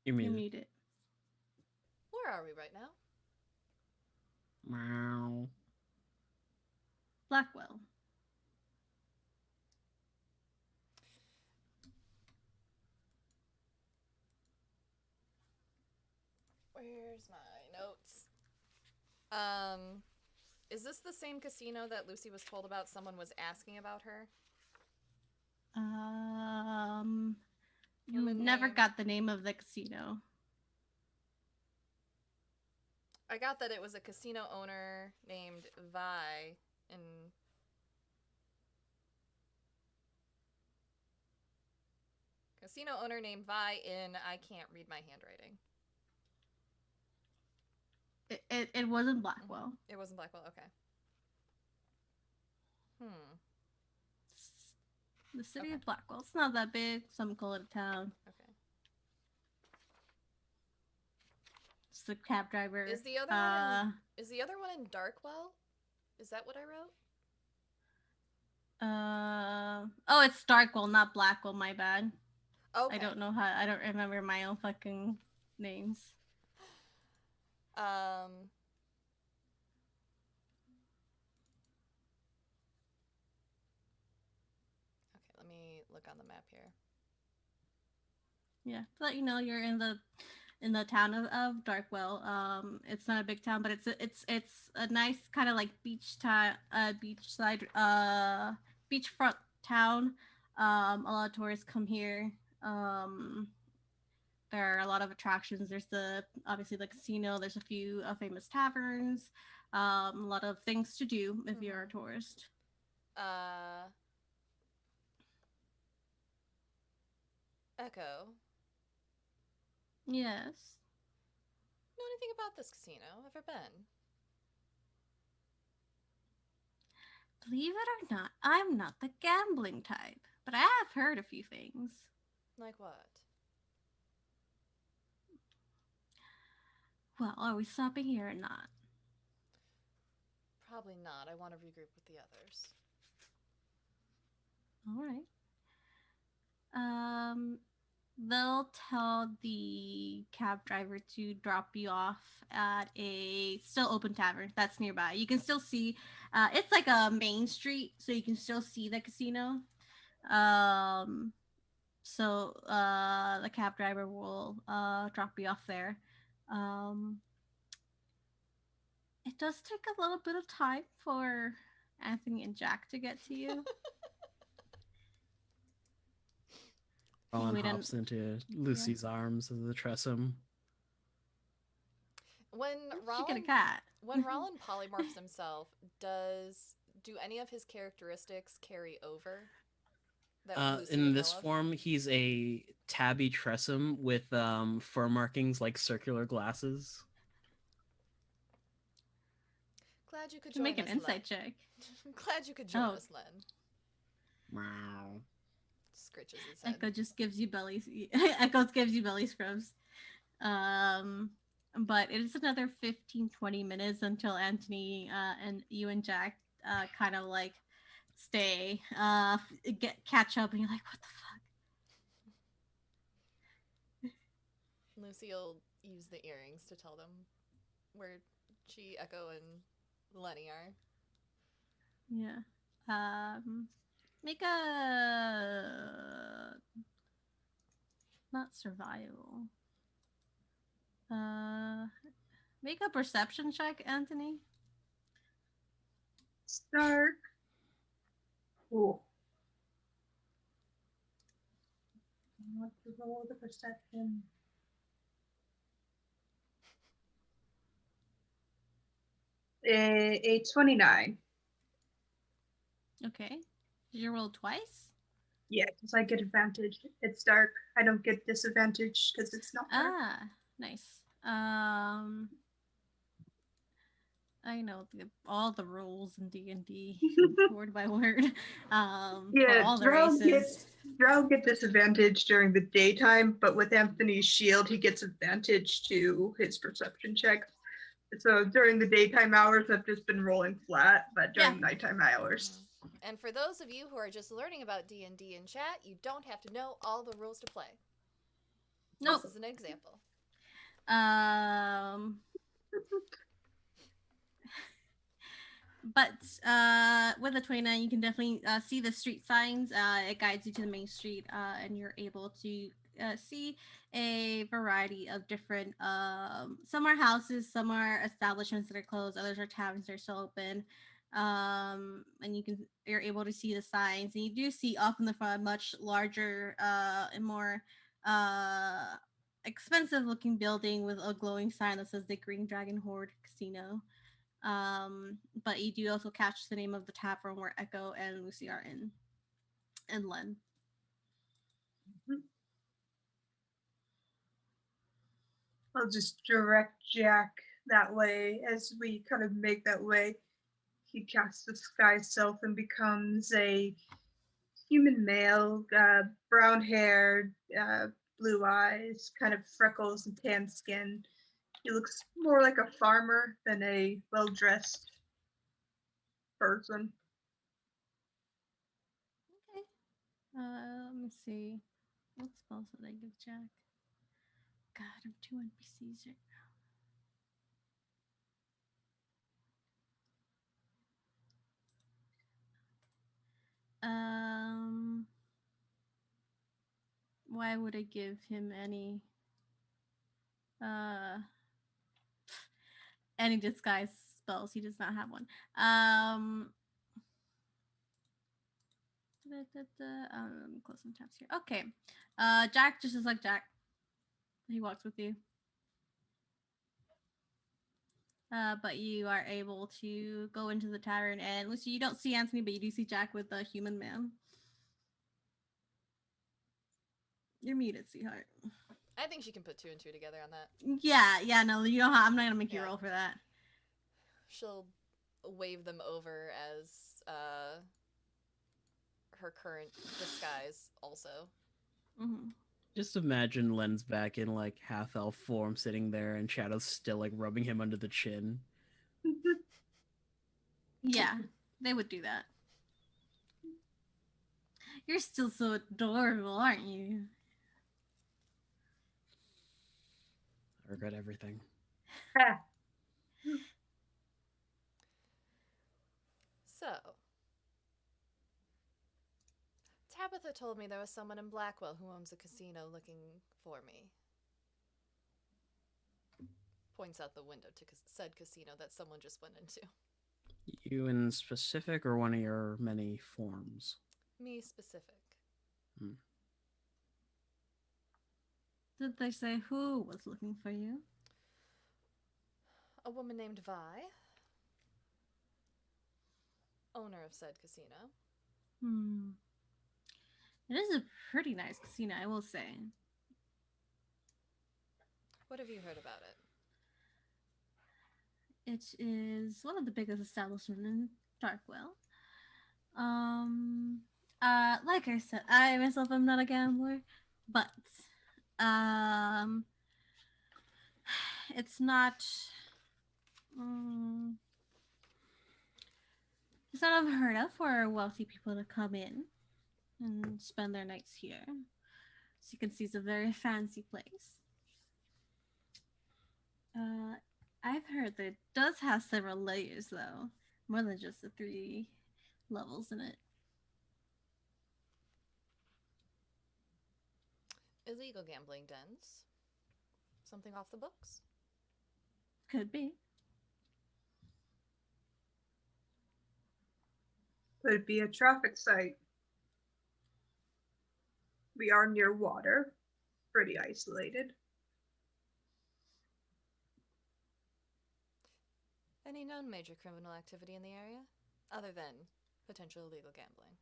You You're mean muted. Where are we right now? meow? Blackwell. Where's my notes? Um, is this the same casino that Lucy was told about? Someone was asking about her. You Human never name. got the name of the casino. I got that it was a casino owner named Vi in. Casino owner named Vi in. I can't read my handwriting. It wasn't Blackwell. It wasn't Blackwell. Okay. The city Okay. of Blackwell. It's not that big. Some call it a town. Okay. It's the cab driver. Is the other one in, is the other one in Darkwell? Is that what I wrote? Oh, it's Darkwell, not Blackwell. My bad. Okay. I don't know how. I don't remember my own fucking names. Okay, let me look on the map here. Yeah, to let you know, you're in the town of Darkwell. It's not a big town, but it's a nice kind of like beachside beachfront town. A lot of tourists come here. There are a lot of attractions. There's obviously the casino. There's a few famous taverns. A lot of things to do if you're a tourist. Echo. Yes. Know anything about this casino? Ever been? Believe it or not, I'm not the gambling type, but I have heard a few things. Like what? Well, are we stopping here or not? Probably not. I want to regroup with the others. All right. They'll tell the cab driver to drop you off at a still open tavern that's nearby. You can still see, it's like a main street, so you can still see the casino. So the cab driver will drop you off there. It does take a little bit of time for Anthony and Jack to get to you. Rowan We didn't. hops into Lucy's arms of the Tressum. When She get a Rollin cat. when Rollin polymorphs himself, do any of his characteristics carry over that Lucy In would this know of? form, he's a tabby Tressum with fur markings like circular glasses. Glad you could Can join make an us, insight Len. check. Glad you could join Oh. us, Len. Wow. Scritches his head. Echo just gives you belly. Echo gives you belly scrubs. But it is another 15-20 minutes until Anthony and you and Jack kind of like stay catch up, and you're like, what the fuck? Lucy will use the earrings to tell them where she, Echo, and Lenny are. Yeah. Make a not survival. Make a perception check, Anthony. Stark. Cool. What to roll the perception? A 29. Okay. Did you roll twice? Yeah, because I get advantage. It's dark. I don't get disadvantage because it's not dark. Ah, nice. I know all the rules in D&D, word by word. For Yeah, all the races. Drow get disadvantage during the daytime, but with Anthony's shield, he gets advantage to his perception checks. So during the daytime hours, I've just been rolling flat, but during nighttime hours. Mm-hmm. And for those of you who are just learning about D&D in chat, you don't have to know all the rules to play. Nope. This is an example. But with the 29, you can definitely see the street signs. It guides you to the main street, and you're able to see a variety of different. Some are houses, some are establishments that are closed, others are taverns that are still open. And you're able to see the signs, and you do see off in the front a much larger and more expensive looking building with a glowing sign that says the Green Dragon Horde Casino. But you do also catch the name of the tavern where Echo and Lucy are in, and Len. I'll just direct Jack that way. As we kind of make that way, he casts the sky self and becomes a human male, brown hair, blue eyes, kind of freckles and tan skin. He looks more like a farmer than a well-dressed person. Okay. Let me see. What spells did I give Jack? God, I'm 2 NPCs right now. Why would I give him any disguise spells? He does not have one. Let me close some tabs here. Okay. Jack just is like Jack. He walks with you. But you are able to go into the tavern, and Lucy, you don't see Anthony, but you do see Jack with the human man. You're muted, sweetheart. I think she can put 2 and 2 together on that. Yeah, no, you don't. I'm not gonna make you roll for that. She'll wave them over as her current disguise also. Mm-hmm. Just imagine Len's back in like half elf form sitting there and Shadow's still like rubbing him under the chin. Yeah, they would do that. You're still so adorable, aren't you? I regret everything. So, Tabitha told me there was someone in Blackwell who owns a casino looking for me. Points out the window to said casino that someone just went into. You in specific or one of your many forms? Me specific. Did they say who was looking for you? A woman named Vi, owner of said casino. Hmm. It is a pretty nice casino, I will say. What have you heard about it? It is one of the biggest establishments in Darkwell. Like I said, I myself am not a gambler, but um, it's not. Um, it's not unheard of for wealthy people to come in and spend their nights here. As you can see, it's a very fancy place. Uh, I've heard that it does have several layers, though, more than just the 3 levels in it. Illegal gambling dens. Something off the books? Could be. Could be a traffic site. We are near water, pretty isolated. Any known major criminal activity in the area? Other than potential illegal gambling.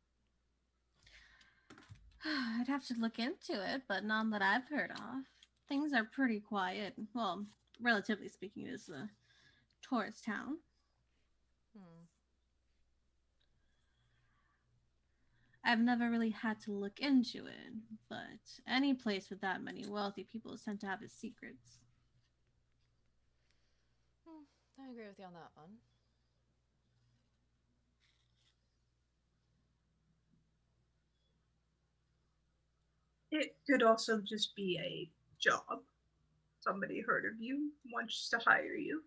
I'd have to look into it, but none that I've heard of. Things are pretty quiet. Well, relatively speaking, it is a tourist town. Hmm. I've never really had to look into it, but any place with that many wealthy people tend to have its secrets. I agree with you on that one. It could also just be a job. Somebody heard of you, wants to hire you.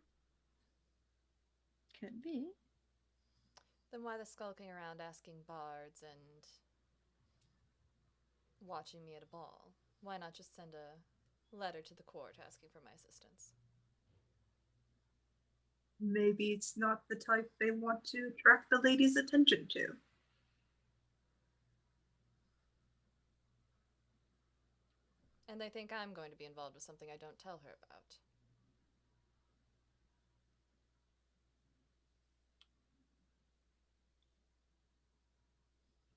Could be. Then why the skulking around asking bards and watching me at a ball? Why not just send a letter to the court asking for my assistance? Maybe it's not the type they want to attract the lady's attention to. And they think I'm going to be involved with something I don't tell her about.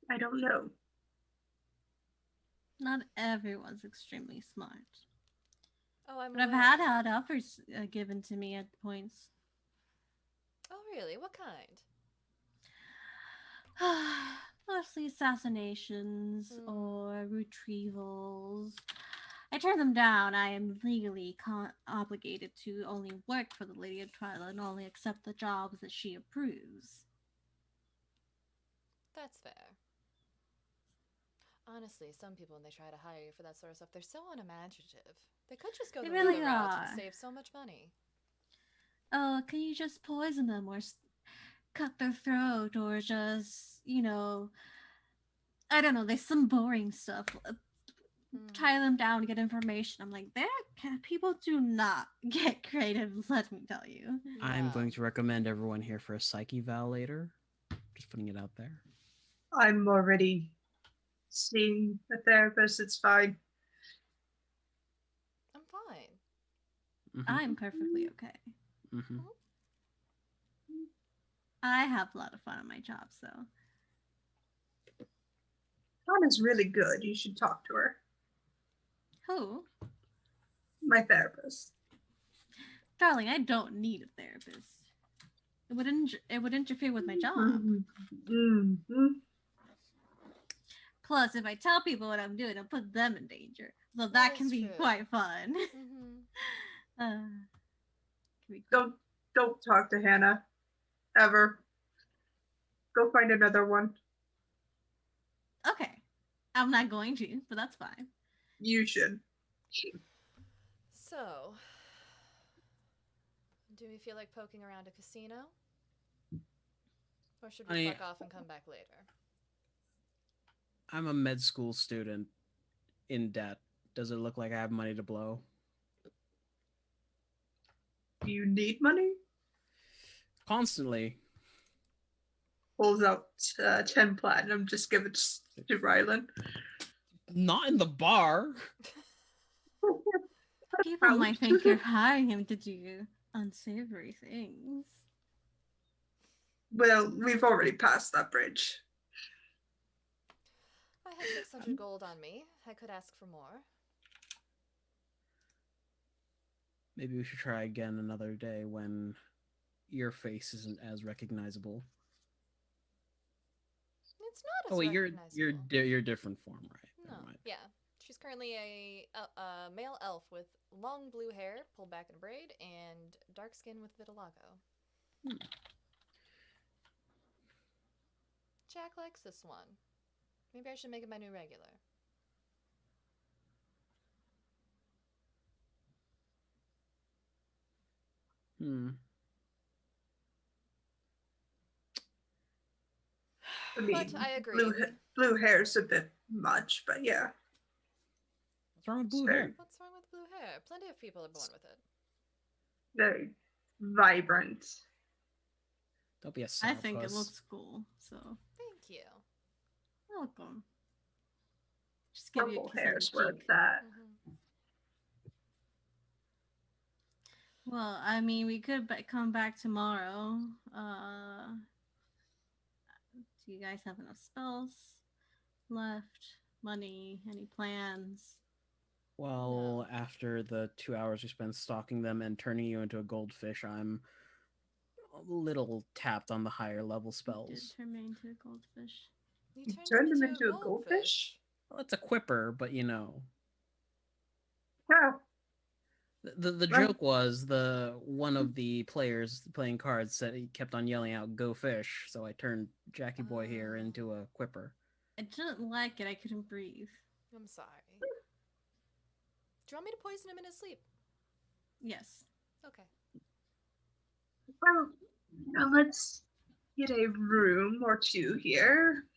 I don't know. Not everyone's extremely smart. Oh, I'm But I've aware. had offers given to me at points. Oh, really? What kind? Mostly assassinations Hmm. or retrievals. I turn them down. I am legally obligated to only work for the Lady of Twilight and only accept the jobs that she approves. That's fair. Honestly, some people, when they try to hire you for that sort of stuff, they're so unimaginative. They could just go They the really legal route are. and save so much money. Oh, can you just poison them or cut their throat or just, I don't know, there's some boring stuff. Tie them down, get information. I'm like, people do not get creative, let me tell you. I'm Yeah. going to recommend everyone here for a psyche val later. Just putting it out there. I'm already seeing a therapist. It's fine. I'm fine. I'm perfectly okay. Mm-hmm. I have a lot of fun at my job, so. Anna's really good. You should talk to her. Who? My therapist. Darling, I don't need a therapist. It would interfere with my job. Mm-hmm. Plus, if I tell people what I'm doing, I'll put them in danger. So That that is can be true. quite fun. Mm-hmm. Can be cool. Don't talk to Hannah. Ever. Go find another one. Okay. I'm not going to, but that's fine. You should. So, do we feel like poking around a casino? Or should we fuck off and come back later? I'm a med school student in debt. Does it look like I have money to blow? Do you need money? Constantly. Pulls out 10 platinum. Just give it to Rylan. Not in the bar. People might Ouch. think you're hiring him to do unsavory things. Well, we've already passed that bridge. I had 600 gold on me. I could ask for more. Maybe we should try again another day when your face isn't as recognizable. It's not as Oh wait, recognizable. you're different form, right? No, Never mind. yeah. She's currently a male elf with long blue hair pulled back in a braid and dark skin with vitiligo. Hmm. Jack likes this one. Maybe I should make it my new regular. Hmm. I mean, But I agree. blue hair's a bit much, but yeah. What's wrong with It's blue very, hair? What's wrong with blue hair? Plenty of people are born with it. very vibrant. Don't be a I sourpuss. think it looks cool, so Thank you. welcome. Just give you a Purple kiss on the hair's worth cheek. that. Mm-hmm. Well, I mean, we could come back tomorrow. Do you guys have enough spells left? Money? Any plans? Well, after the 2 hours we spent stalking them and turning you into a goldfish, I'm a little tapped on the higher level You spells. did turn me into a goldfish. You You turned him into a goldfish? Well, it's a quipper, but you know. Yeah. The Well- joke was the one of the players playing cards said he kept on yelling out "Go fish," so I turned Jackie Boy here into a quipper. I didn't like it. I couldn't breathe. I'm sorry. Do you want me to poison him in his sleep? Yes. Okay. Well, now let's get a room or two here.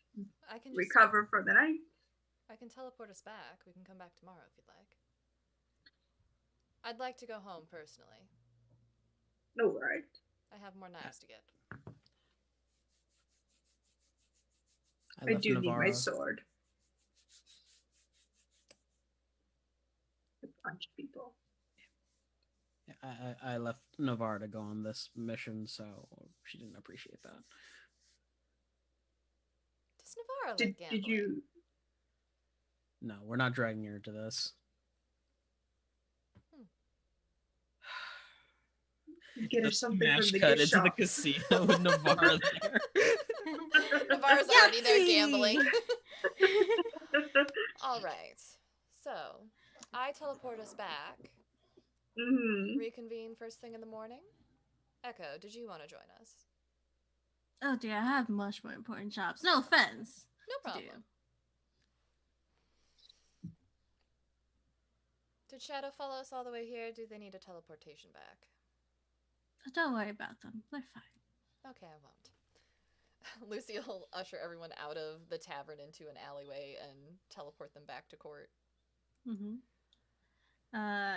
I can just Recover for the night. I can teleport us back. We can come back tomorrow if you'd like. I'd like to go home personally. All right. I have more knives to get. I left do need my Navarra. sword. To punch people. I left Navarre to go on this mission, so she didn't appreciate that. Does Navarra like gambling? Did you? No, we're not dragging her to this. Get her The something smash from the cut gift into the shop. casino with Navarre there. Navarra's already there Yahtzee! gambling. All right. So, I teleport us back. Mhm. Reconvene first thing in the morning. Echo, did you want to join us? Oh dear, I have much more important jobs. No offense. No to do. problem. Did Shadow follow us all the way here? Do they need a teleportation back? Don't worry about them. They're fine. Okay, I won't. Lucy will usher everyone out of the tavern into an alleyway and teleport them back to court. Mm-hmm.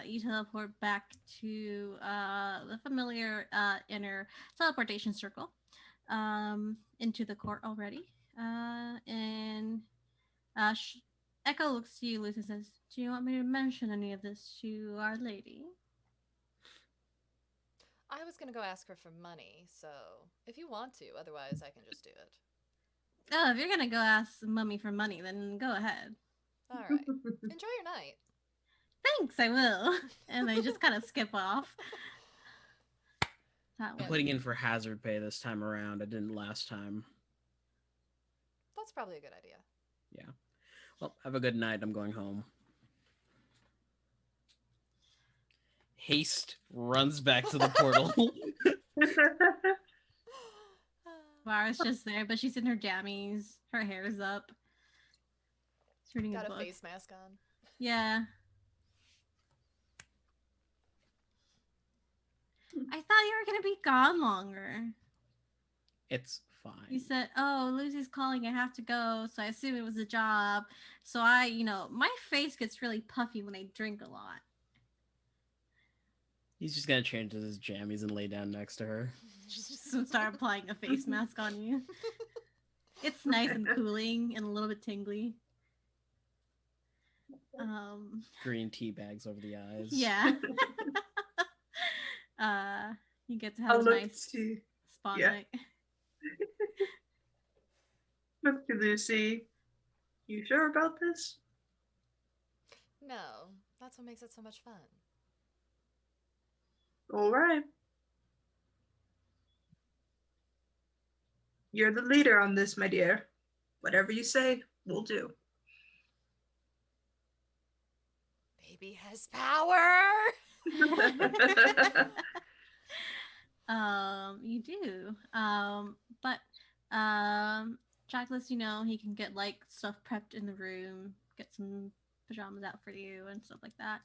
You teleport back to the familiar inner teleportation circle into the court already. Echo looks to you, Lucy, and says, "Do you want me to mention any of this to Our Lady?" I was gonna go ask her for money, so if you want to, otherwise I can just do it. Oh, if you're gonna go ask Mummy for money, then go ahead. All right. Enjoy your night. Thanks, I will. And they just kind of skip off. That I'm one. putting in for hazard pay this time around. I didn't last time. That's probably a good idea. Yeah. Well, have a good night. I'm going home. Haste runs back to the portal. Vara's just there, but she's in her jammies. Her hair's up. She's reading Got a a book. face mask on. Yeah. I thought you were gonna be gone longer. It's fine. You said, "Oh, Lucy's calling. I have to go." So I assume it was a job. So my face gets really puffy when I drink a lot. He's just gonna change to his jammies and lay down next to her. Just start applying a face mask on you. It's nice and cooling and a little bit tingly. Green tea bags over the eyes. Yeah. You get to have I'll a look nice to spawn yeah. night. look to Lucy. You sure about this? No, that's what makes it so much fun. All right. You're the leader on this, my dear. Whatever you say, we'll do. Baby has power! You do. But Jack lets you know he can get like stuff prepped in the room, get some pajamas out for you and stuff like that.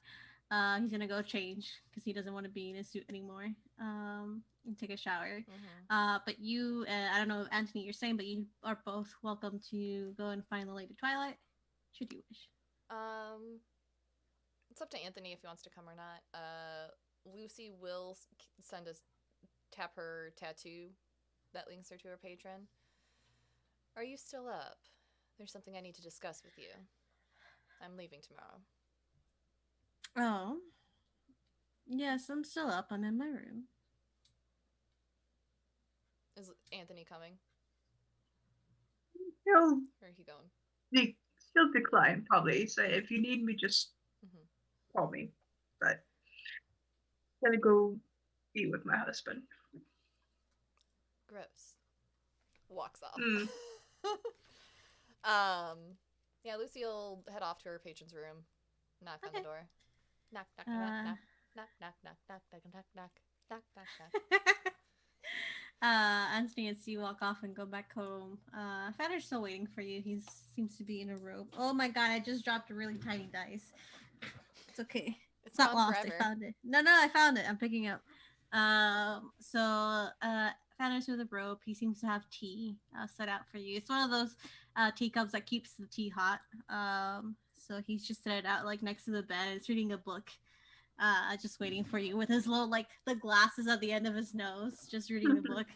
He's gonna go change because he doesn't want to be in a suit anymore. And take a shower. Mm-hmm. But you, I don't know if Anthony, you're saying, but you are both welcome to go and find the Lady Twilight, should you wish. It's up to Anthony if he wants to come or not. Lucy will send us tap her tattoo that links her to her patron. Are you still up? There's something I need to discuss with you. I'm leaving tomorrow. Oh. Yes, I'm still up. I'm in my room. Is Anthony coming? He'll Where are he going? he'll decline probably. Say if you need me, just Mm-hmm. call me. But I'm gonna go be with my husband. Gross. Walks off. Mm. Yeah, Lucy will head off to her patron's room. Knock on the Okay. door. Knock, knock, knock, knock, knock, knock, knock, knock, knock, knock, knock, knock, knock, knock. Anthony and you walk off and go back home. Fatter's still waiting for you. He seems to be in a robe. Oh my god, I just dropped a really tiny dice. It's okay. It's not gone lost. forever. I found it. No, I found it. I'm picking up. Fatter's with a robe. He seems to have tea set out for you. It's one of those teacups that keeps the tea hot. So he's just set it out like next to the bed. It's reading a book. Just waiting for you with his little like the glasses at the end of his nose, just reading the book.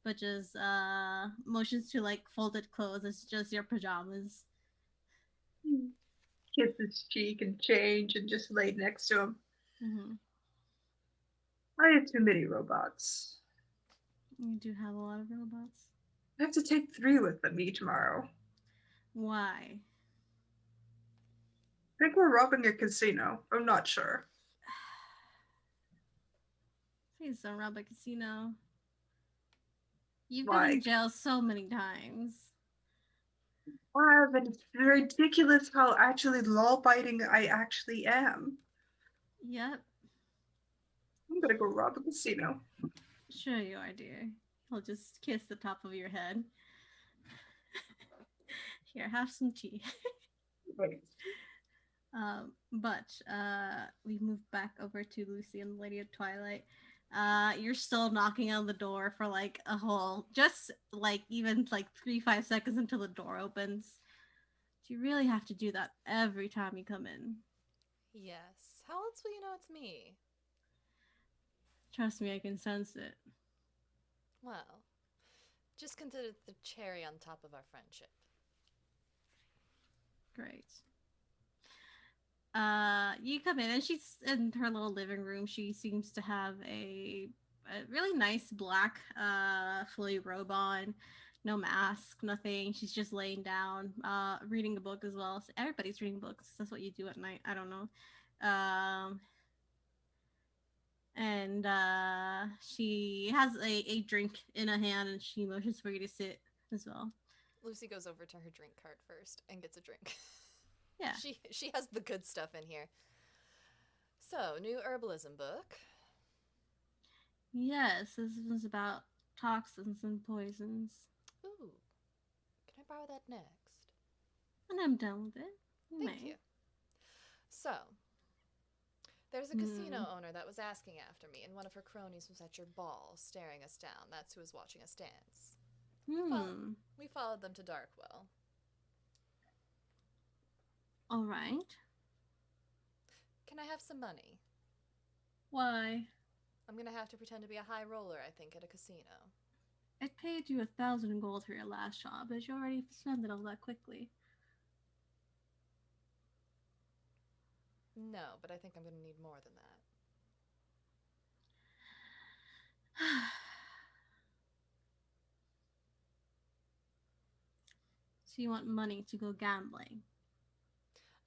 But just motions to like folded clothes. It's just your pajamas. Kiss his cheek and change and just lay next to him. Mm-hmm. I have too many robots. You do have a lot of robots. I have to take 3 with me tomorrow. Why? I think we're robbing a casino. I'm not sure. Please don't rob a casino. You've Why? been in jail so many times. And it's ridiculous how actually law-abiding I actually am. Yep. I'm gonna go rob a casino. Sure you are, dear. He'll just kiss the top of your head. Here, have some tea. Wait. But we move back over to Lucy and the Lady of Twilight. You're still knocking on the door for like a whole, just like even like 3-5 seconds until the door opens. Do you really have to do that every time you come in? Yes. How else will you know it's me? Trust me, I can sense it. Well, just consider it the cherry on top of our friendship. Great. You come in and she's in her little living room. She seems to have a really nice black flowy robe on, no mask, nothing. She's just laying down, reading a book as well. So everybody's reading books. That's what you do at night. I don't know. And she has a drink in a hand and she motions for you to sit as well. Lucy goes over to her drink cart first and gets a drink. Yeah. She has the good stuff in here. So, new herbalism book. Yes, this one's about toxins and poisons. Ooh. Can I borrow that next? And I'm done with it. Thank you. So, there's a casino owner that was asking after me, and one of her cronies was at your ball, staring us down. That's who was watching us dance. We followed them to Darkwell. All right. Can I have some money? Why? I'm gonna have to pretend to be a high roller, I think, at a casino. I paid you 1,000 gold for your last job, but you already spent it all that quickly. No, but I think I'm going to need more than that. So you want money to go gambling?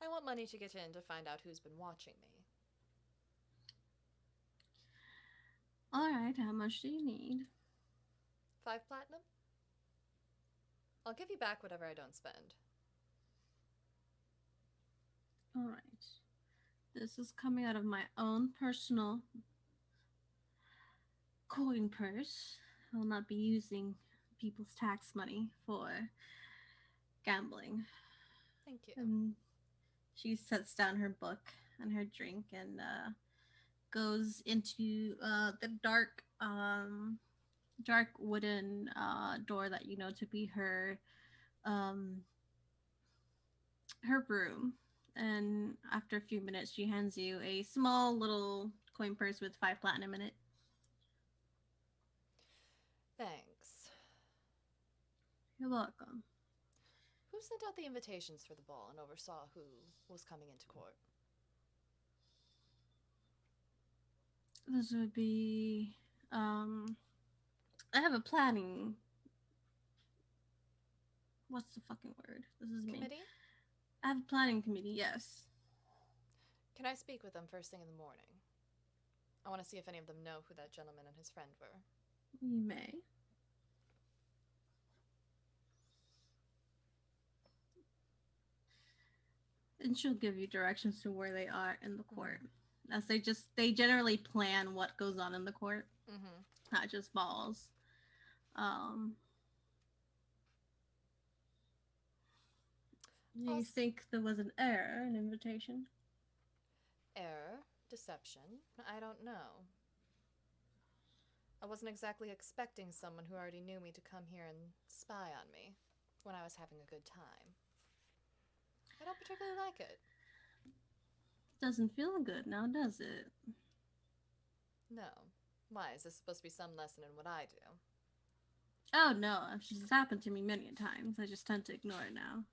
I want money to get in to find out who's been watching me. All right, how much do you need? 5 platinum? I'll give you back whatever I don't spend. All right. This is coming out of my own personal coin purse. I will not be using people's tax money for gambling. Thank you. And she sets down her book and her drink and goes into the dark wooden door that you know to be um, her room. And after a few minutes, she hands you a small little coin purse with 5 platinum in it. Thanks. You're welcome. Who sent out the invitations for the ball and oversaw who was coming into court? This would be I have a planning. What's the fucking word? This is me. Committee? I have a planning committee, yes. Can I speak with them first thing in the morning? I want to see if any of them know who that gentleman and his friend were. You may. And she'll give you directions to where they are in the court. As they generally plan what goes on in the court, not just balls. Do you think there was an error in invitation? Error? Deception? I don't know. I wasn't exactly expecting someone who already knew me to come here and spy on me when I was having a good time. I don't particularly like it. Doesn't feel good now, does it? No. Why? Is this supposed to be some lesson in what I do? Oh no, it's happened to me many times. I just tend to ignore it now.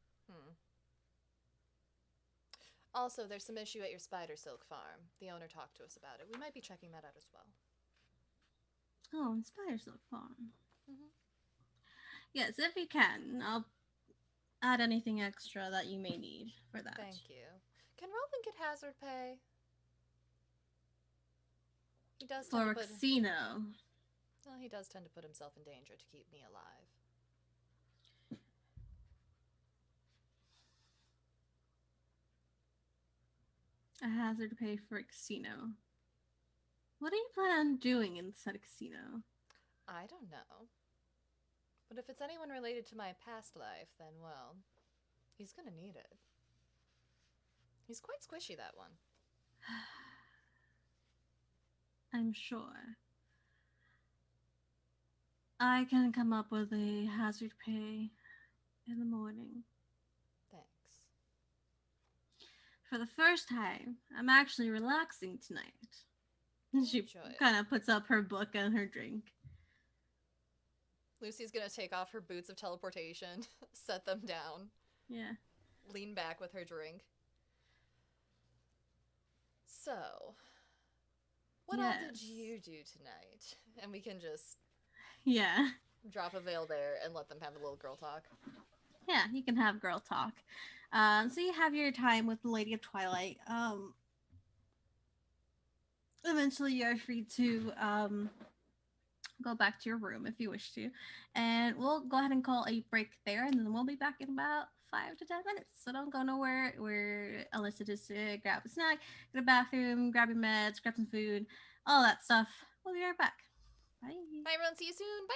Also, there's some issue at your spider silk farm. The owner talked to us about it. We might be checking that out as well. Oh, Inspire Silk Farm. Yes, if you can, I'll add anything extra that you may need for that. Thank you. Can Roland get hazard pay? He does tend For to put... Xeno. Well, he does tend to put himself in danger to keep me alive. A hazard pay for Xeno. What do you plan on doing inside a casino? I don't know. But if it's anyone related to my past life, then, well, he's gonna need it. He's quite squishy, that one. I'm sure. I can come up with a hazard pay in the morning. Thanks. For the first time, I'm actually relaxing tonight. She Enjoy it. kind of puts up her book and her drink. Lucy's gonna take off her boots of teleportation, set them down, Yeah. lean back with her drink. So, what all did Yes. you do tonight? And we can just Yeah. drop a veil there and let them have a little girl talk. Yeah, you can have girl talk. So you have your time with the Lady of Twilight. Eventually you're free to go back to your room if you wish to. And we'll go ahead and call a break there, and then we'll be back in about 5 to 10 minutes. So don't go nowhere. Unless it is to grab a snack, go to the bathroom, grab your meds, grab some food, all that stuff. We'll be right back. Bye. Bye, everyone. See you soon. Bye.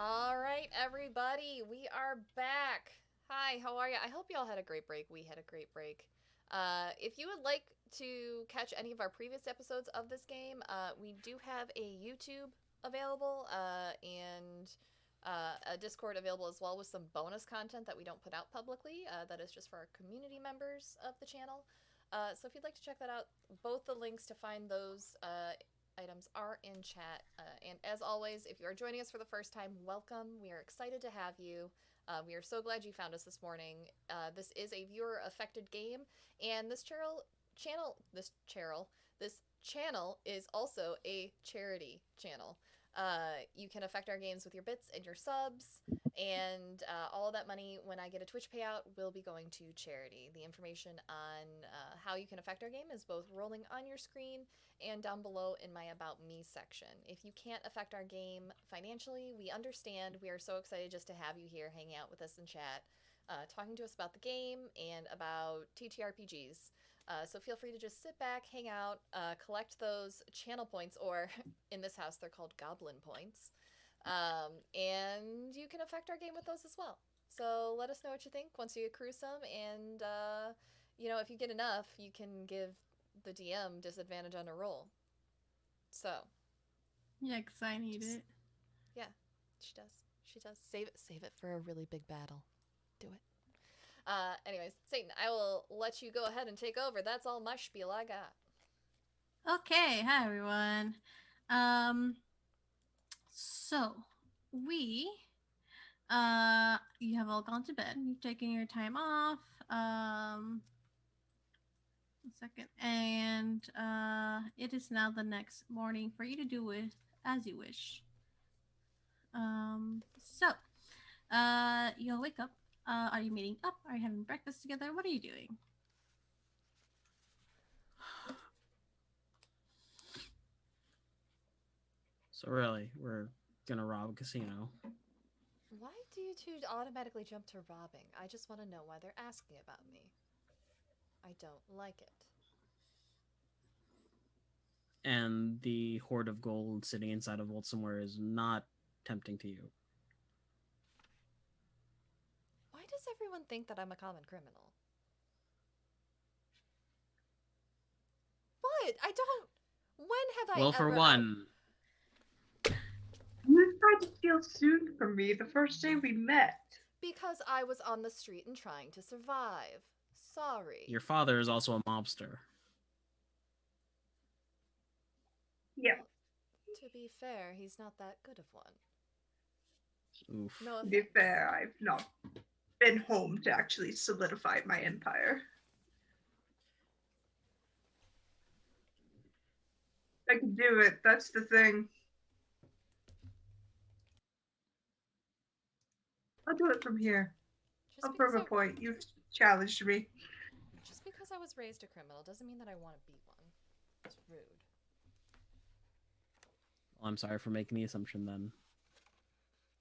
All right, everybody, we are back. Hi, how are you? I hope you all had a great break. We had a great break. If you would like to catch any of our previous episodes of this game, we do have a YouTube available and a Discord available as well with some bonus content that we don't put out publicly. That is just for our community members of the channel. So if you'd like to check that out, both the links to find those items are in chat. And as always, if you are joining us for the first time, welcome. We are excited to have you. We are so glad you found us this morning. This is a viewer-affected game, and this channel is also a charity channel. You can affect our games with your bits and your subs, and all of that money, when I get a Twitch payout, will be going to charity. The information on how you can affect our game is both rolling on your screen and down below in my About Me section. If you can't affect our game financially, we understand. We are so excited just to have you here hanging out with us in chat, talking to us about the game and about TTRPGs. So feel free to just sit back, hang out, collect those channel points, or in this house, they're called goblin points. And you can affect our game with those as well. So let us know what you think once you accrue some. And, if you get enough, you can give the DM disadvantage on a roll. So. Yeah, because I need it. Yeah, she does. She does. Save it for a really big battle. Do it. Anyways, Satan, I will let you go ahead and take over. That's all my spiel I got. Okay, hi everyone. So we you have all gone to bed. You've taken your time off. A second. And it is now the next morning for you to do with as you wish. You'll wake up. Are you meeting up? Are you having breakfast together? What are you doing? So really, we're gonna rob a casino. Why do you two automatically jump to robbing? I just want to know why they're asking about me. I don't like it. And the hoard of gold sitting inside of Vault somewhere is not tempting to you. Why does everyone think that I'm a common criminal? What? I don't. When have I Well, ever? for one, You tried to steal soon from me the first day we met. Because I was on the street and trying to survive. Sorry. your father is also a mobster. Yeah. To be fair, he's not that good of one. Oof. No To be offense. fair, I've not been home to actually solidify my empire. I can do it. That's the thing. I'll do it from here. I'll prove a point. You've challenged me. Just because I was raised a criminal doesn't mean that I want to be one. It's rude. Well, I'm sorry for making the assumption then.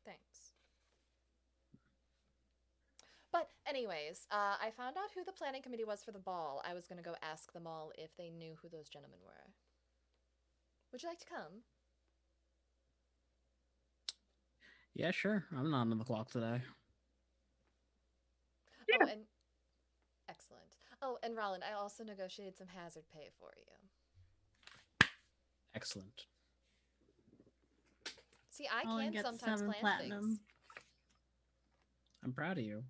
Thanks. But anyways, I found out who the planning committee was for the ball. I was going to go ask them all if they knew who those gentlemen were. Would you like to come? Yeah, sure. I'm not on the clock today. Yeah. Oh, and excellent. Oh, and Roland, I also negotiated some hazard pay for you. Excellent. See, I Only can get sometimes 7 plan platinum. things. I'm proud of you.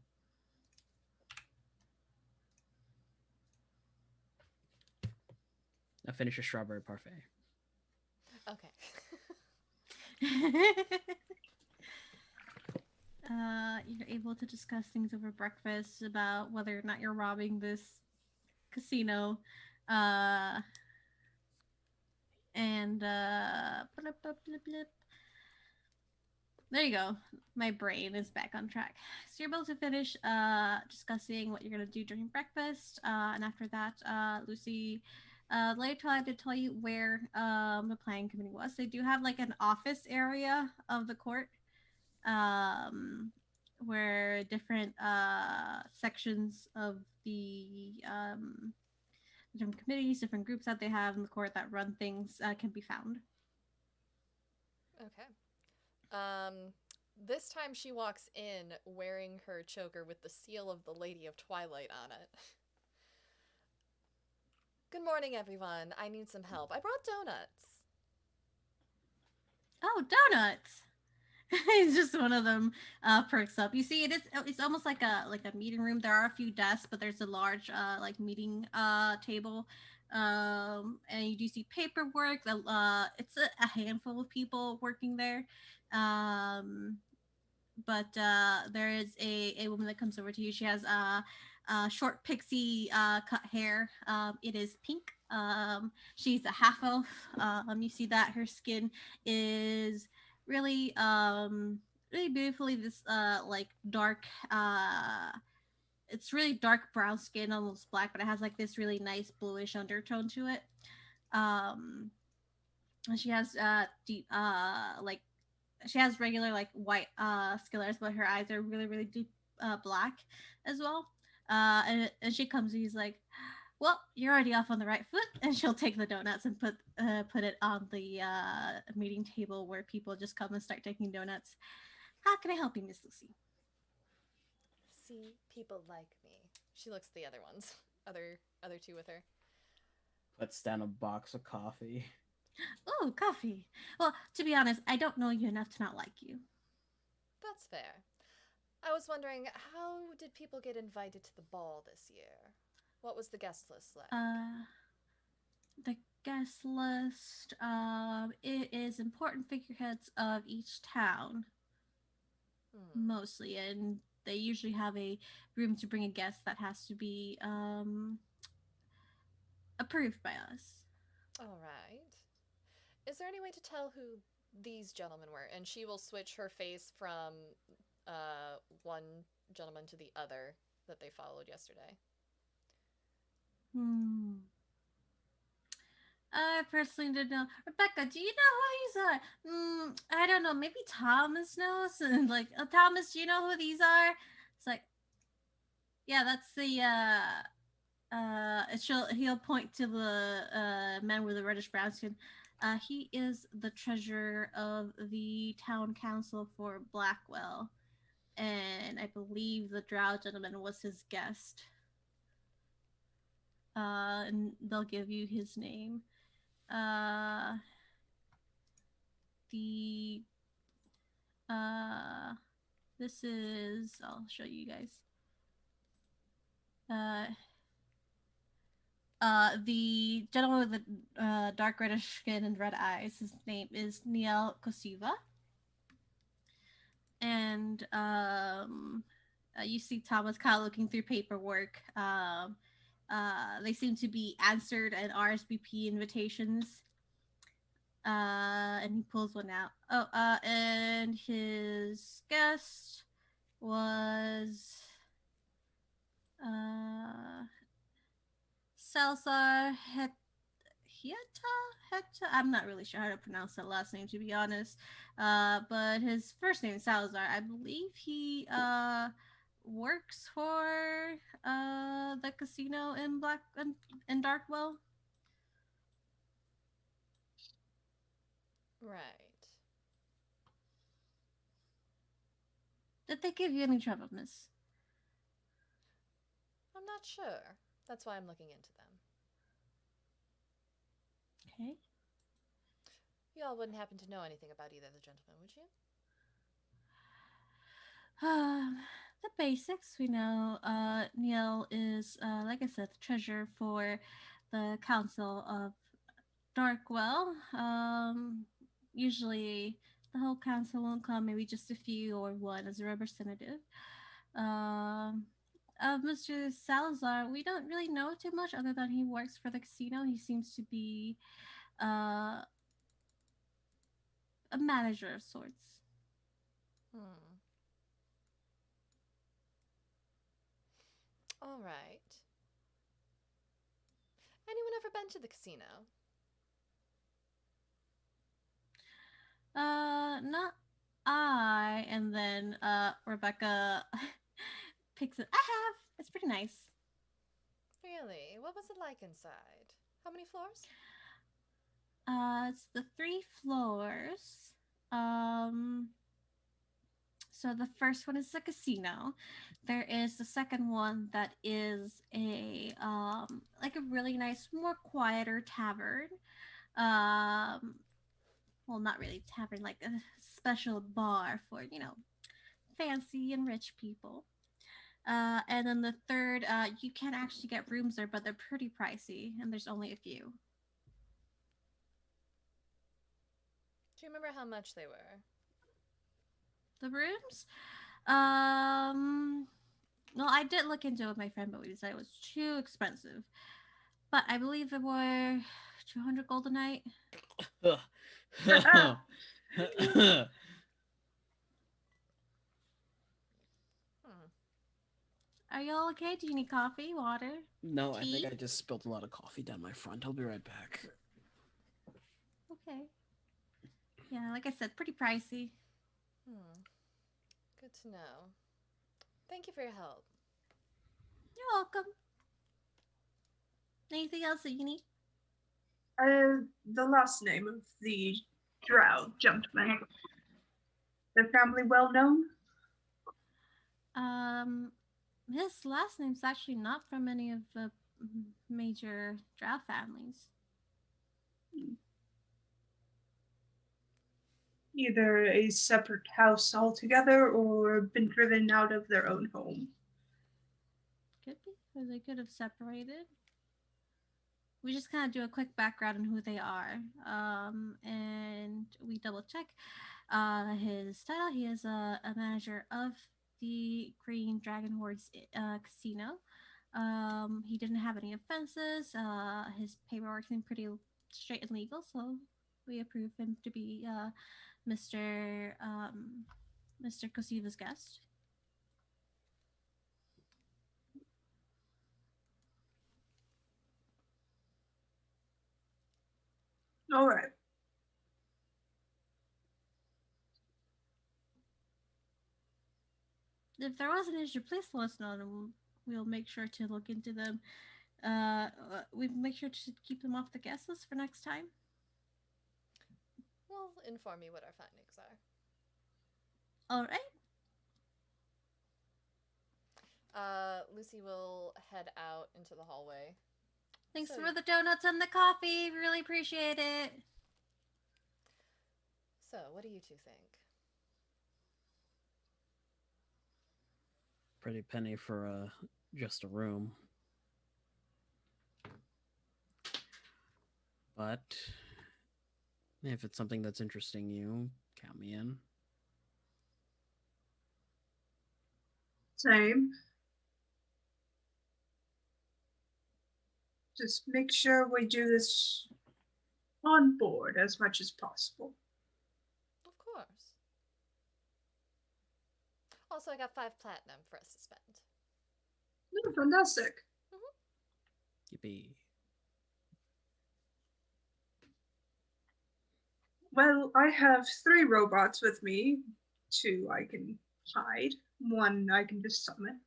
Now finish your strawberry parfait. Okay. You're able to discuss things over breakfast about whether or not you're robbing this casino. Blip, blip, blip, blip. There you go. My brain is back on track. So you're able to finish discussing what you're going to do during breakfast. And after that, Lucy, later I did tell you where the planning committee was. They do have like an office area of the court where different sections of the different committees, different groups that they have in the court that run things can be found. Okay. This time she walks in wearing her choker with the seal of the Lady of Twilight on it. Good morning, everyone. I need some help. I brought donuts. Oh, donuts! It's just one of them perks up. You see, it's almost like a meeting room. There are a few desks, but there's a large like meeting table. And you do see paperwork. It's a handful of people working there. Um, but there is a woman that comes over to you. She has short pixie cut hair. It is pink. She's a half elf. You see that her skin is really really beautifully this like dark it's really dark brown skin, almost black, but it has like this really nice bluish undertone to it. Um, and she has deep like she has regular like white scalars, but her eyes are really really deep black as well. And she comes and he's like, well, you're already off on the right foot, and she'll take the donuts and put it on the meeting table where people just come and start taking donuts. How can I help you, Miss Lucy? See, people like me. She looks at the other ones. Other two with her. Puts down a box of coffee. Oh, coffee. Well, to be honest, I don't know you enough to not like you. That's fair. I was wondering, how did people get invited to the ball this year? What was the guest list like? The guest list. It is important figureheads of each town, mostly, and they usually have a room to bring a guest that has to be approved by us. All right. Is there any way to tell who these gentlemen were? And she will switch her face from one gentleman to the other that they followed yesterday. I personally don't know. Rebecca, do you know who these are? I don't know. Maybe Thomas knows. And like, oh, Thomas, do you know who these are? It's like, yeah, that's the he'll point to the man with the reddish brown skin. He is the treasurer of the town council for Blackwell, and I believe the drow gentleman was his guest. And they'll give you his name. The this is, I'll show you guys. The gentleman with the dark reddish skin and red eyes, his name is Niel Kosiva. And you see Thomas kind of looking through paperwork. They seem to be answered and RSVP invitations. And he pulls one out. Oh, and his guest was Salsa Heta. I'm not really sure how to pronounce that last name, to be honest. But his first name is Salazar. I believe he works for the casino in in Darkwell. Right. Did they give you any trouble, miss? I'm not sure. That's why I'm looking into them. Okay. You all wouldn't happen to know anything about either of the gentlemen, would you? The basics we know. Neil is, like I said, the treasurer for the Council of Darkwell. Usually the whole council won't come, maybe just a few or one as a representative. Of Mr. Salazar, we don't really know too much other than he works for the casino. He seems to be a manager of sorts. All right. Anyone ever been to the casino? Not I. And then Rebecca picks it. I have. It's pretty nice. Really? What was it like inside? How many floors? It's the 3 floors. So the first one is a casino. There is the second one that is a like a really nice, more quieter tavern. Um, well, not really tavern, like a special bar for fancy and rich people. And then the third, you can actually get rooms there, but they're pretty pricey, and there's only a few. Do you remember how much they were? The rooms, um, well, I did look into it with my friend, but we decided it was too expensive. But I believe it were 200 gold a night. Hmm. Are y'all okay? Do you need coffee, water? No, I think Tea? I just spilled a lot of coffee down my front. I'll be right back. Okay. Yeah, like I said, pretty pricey. Hmm. Good to know. Thank you for your help. You're welcome. Anything else that you need? The last name of the drow gentleman. Their family well known? His last name's actually not from any of the major drow families. Either a separate house altogether or been driven out of their own home. Could be, or they could have separated. We just kind of do a quick background on who they are, and we double check his title. He is a manager of the Green Dragon Hordes casino. He didn't have any offenses. His paperwork seemed pretty straight and legal, so we approve him to be Mr. Kosiva's guest. All right. If there was an issue, please let us know, and we'll make sure to look into them. We make sure to keep them off the guest list for next time. Well, inform me what our findings are. All right. Lucy will head out into the hallway. Thanks So- for the donuts and the coffee. Really appreciate it. So, what do you two think? Pretty penny for just a room. But if it's something that's interesting you, count me in. Same. Just make sure we do this on board as much as possible. Of course. Also, I got 5 platinum for us to spend. Oh, fantastic. Yippee. Well, I have 3 robots with me. 2 I can hide. 1 I can just summon.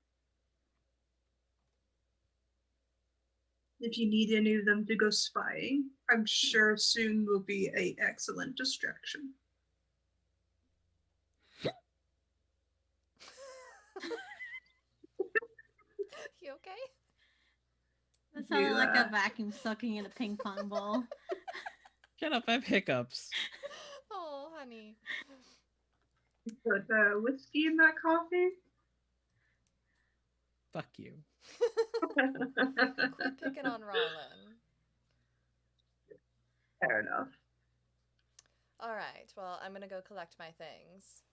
If you need any of them to go spying, I'm sure soon will be an excellent distraction. You okay? That sounded like a Yeah. vacuum sucking in a ping pong ball. Shut up, I have hiccups. Oh, honey. Put whiskey in that coffee? Fuck you. Quit picking on Rollin. Fair enough. All right. Well, I'm going to go collect my things.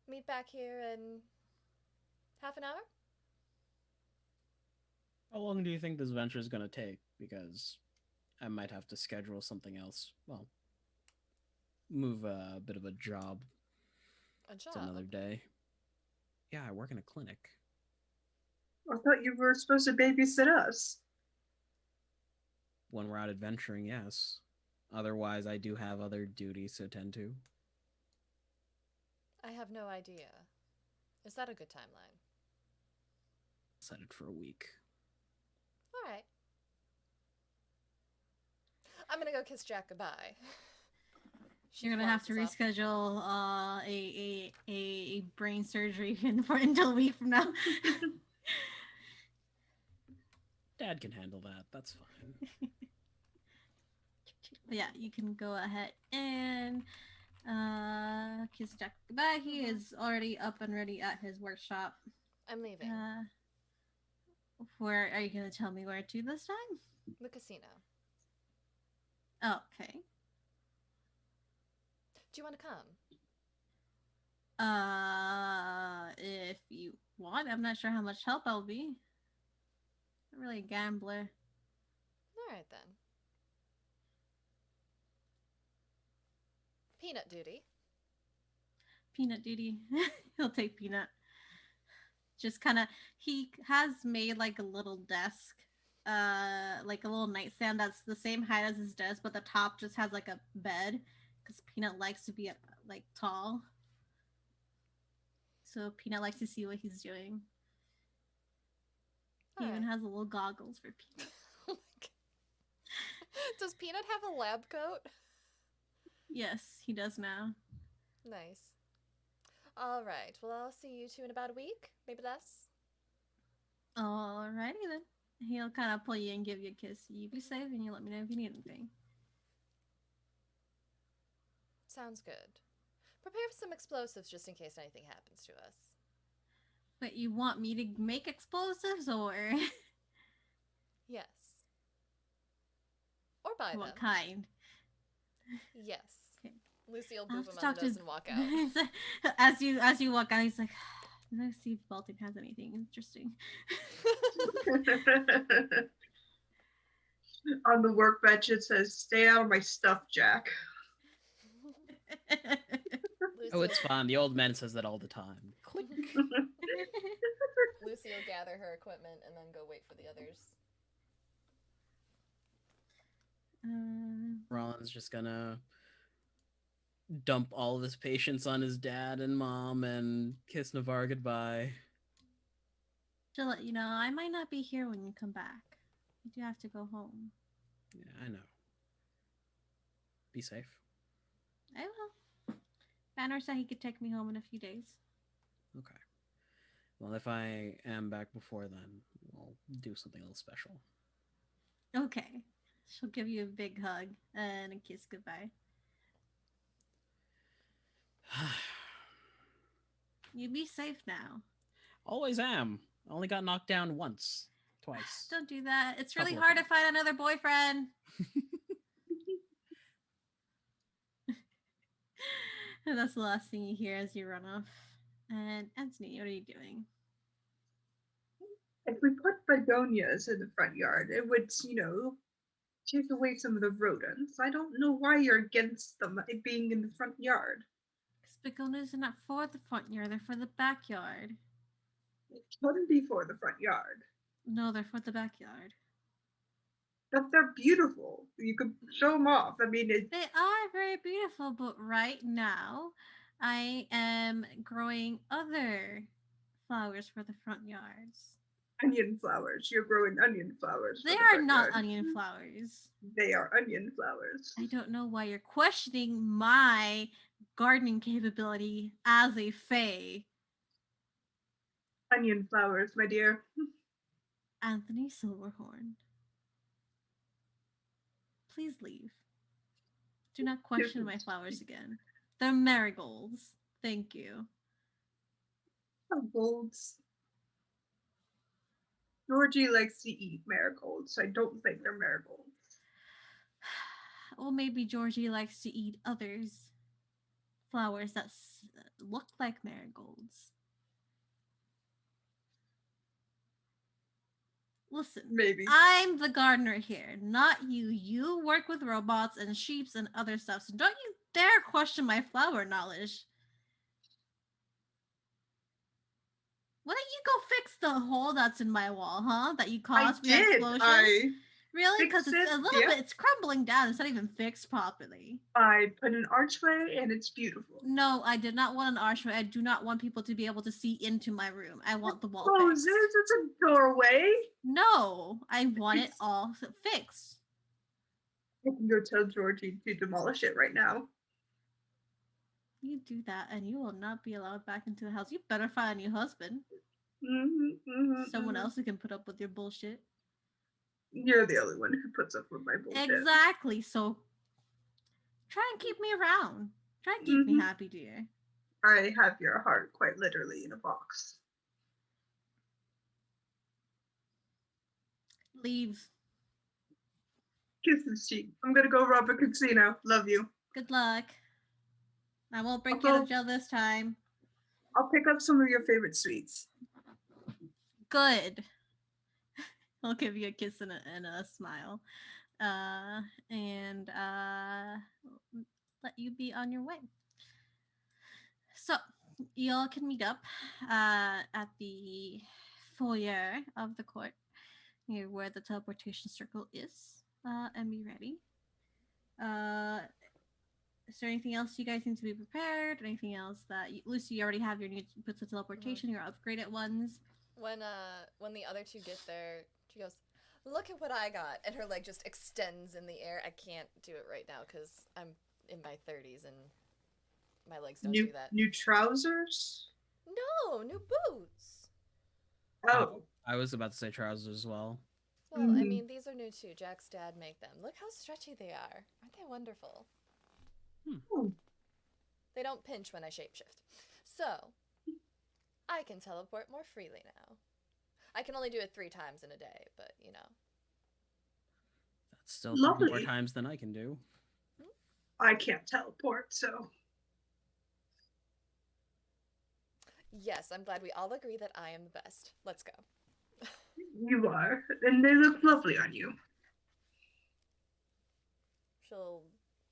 Meet back here in half an hour? How long do you think this venture is going to take? Because I might have to schedule something else. Well, move a bit of a job A job. to another day. Yeah, I work in a clinic. I thought you were supposed to babysit us. When we're out adventuring, yes. Otherwise, I do have other duties to attend to. I have no idea. Is that a good timeline? Set it for a week. All right. I'm going to go kiss Jack goodbye. She You're gonna have to flounces off. reschedule a brain surgery until a week from now. Dad can handle that. That's fine. But yeah, you can go ahead and kiss Jack goodbye. He is already up and ready at his workshop. I'm leaving. Where are you gonna tell me where to this time? The casino. Oh, okay. Do you want to come? If you want, I'm not sure how much help I'll be. I'm really a gambler. All right, then. Peanut duty. Peanut duty. He'll take Peanut. Just kind of, he has made like a little desk, like a little nightstand that's the same height as his desk, but the top just has like a bed because Peanut likes to be like tall. So Peanut likes to see what he's doing. He even has little goggles for Peanut. Oh my God. Does Peanut have a lab coat? Yes, he does now. Nice. All right. Well, I'll see you two in about a week. Maybe less. Alrighty then. He'll kind of pull you and give you a kiss. You be safe and you let me know if you need anything. Sounds good. Prepare some explosives just in case anything happens to us. But you want me to make explosives or Yes. Or buy what them. kind? Yes. Okay. Lucy will I'll boop have him to on talk the nose to and walk out. as you walk out, he's like, let's see if Baltic has anything interesting. On the workbench, it says, "Stay out of my stuff, Jack." Lucy Oh, it's fine. The old man says that all the time. Click. Lucy will gather her equipment and then go wait for the others. Ron's just gonna dump all of his patience on his dad and mom and kiss Navarre goodbye. To let you know, I might not be here when you come back. You do have to go home. Yeah, I know. Be safe. I will. Banner said he could take me home in a few days. Okay. Well, if I am back before then, we'll do something a little special. Okay. She'll give you a big hug and a kiss goodbye. You be safe now. Always am. I only got knocked down once. Twice. Don't do that. It's really Couple of hard to times. find another boyfriend. And that's the last thing you hear as you run off. And Anthony, what are you doing? If we put begonias in the front yard, it would, take away some of the rodents. I don't know why you're against them being in the front yard. Because begonias are not for the front yard, they're for the backyard. It couldn't be for the front yard. No, they're for the backyard. But they're beautiful. You could show them off. I mean, They are very beautiful, but right now I am growing other flowers for the front yards. onion flowers. You're growing onion flowers. They for the are front not yard. onion flowers. They are onion flowers. I don't know why you're questioning my gardening capability as a fae. Onion flowers, my dear. Anthony Silverhorn. Please leave. Do not question my flowers again. They're marigolds. Thank you. Marigolds. Georgie likes to eat marigolds. I don't think they're marigolds. Well, maybe Georgie likes to eat others. Flowers that look like marigolds. Listen, Maybe. I'm the gardener here, not you. You work with robots and sheeps and other stuff, so don't you dare question my flower knowledge. Why don't you go fix the hole that's in my wall, huh? That you caused me explosions? Really? Because fixed it's it, a little yeah. bit, it's crumbling down. It's not even fixed properly. I put an archway and it's beautiful. No, I did not want an archway. I do not want people to be able to see into my room. I want the wall Roses, fixed. it's a doorway. No, I want it all fixed. I can go tell Georgie to demolish it right now. You do that, and you will not be allowed back into the house. You better find a new husband. Someone else who can put up with your bullshit. You're the only one who puts up with my bullshit. Exactly. So try and keep me around. Try and keep me happy, dear. I have your heart quite literally in a box. Leave. Kiss his cheek. I'm gonna go rob a casino. Love you. Good luck. I won't break I'll you go- to jail this time. I'll pick up some of your favorite sweets. Good. I'll give you a kiss and a smile. And let you be on your way. So, y'all can meet up at the foyer of the court, near where the teleportation circle is, and be ready. Is there anything else you guys need to be prepared? Anything else that Lucy, you already have your new boots of teleportation, your upgraded ones. When the other two get there, she goes, "Look at what I got," and her leg just extends in the air. I can't do it right now because I'm in my 30s and my legs don't do that. New trousers? No, new boots. Oh. I was about to say trousers as well. Well, I mean, these are new too. Jack's dad made them. Look how stretchy they are. Aren't they wonderful? They don't pinch when I shapeshift. So, I can teleport more freely now. I can only do it 3 times in a day, but, you know. That's still Lovely. 3 more times than I can do. I can't teleport, so. Yes, I'm glad we all agree that I am the best. Let's go. You are. And they look lovely on you. She'll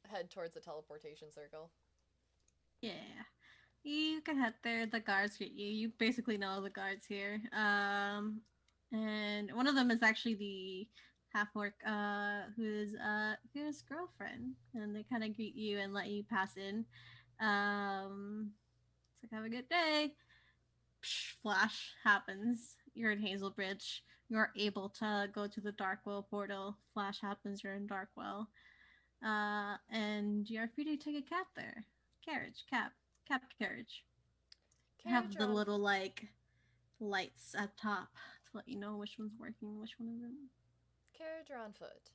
head towards the teleportation circle. Yeah. You can head there. The guards get you. You basically know the guards here. And one of them is actually the half orc, who is his girlfriend, and they kind of greet you and let you pass in. It's like, have a good day. Psh, flash happens. You're in Hazelbridge. You're able to go to the Darkwell portal. Flash happens. You're in Darkwell. And you're free to take a cab there. Cab carriage. Have the little like lights at top to let you know which one's working, which one isn't. Carriage or on foot?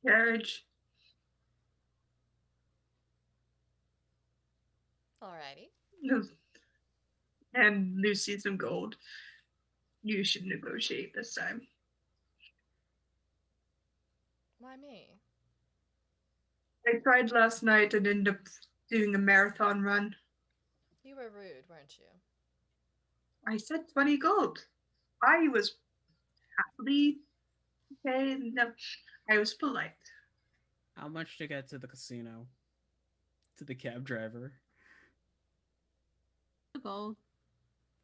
Carriage. Alrighty. And Lucy some gold. You should negotiate this time. Why me? I tried last night and ended up doing a marathon run. You were rude, weren't you? I said 20 gold. I was happily okay. No, I was polite. How much to get to the casino? To the cab driver? Gold.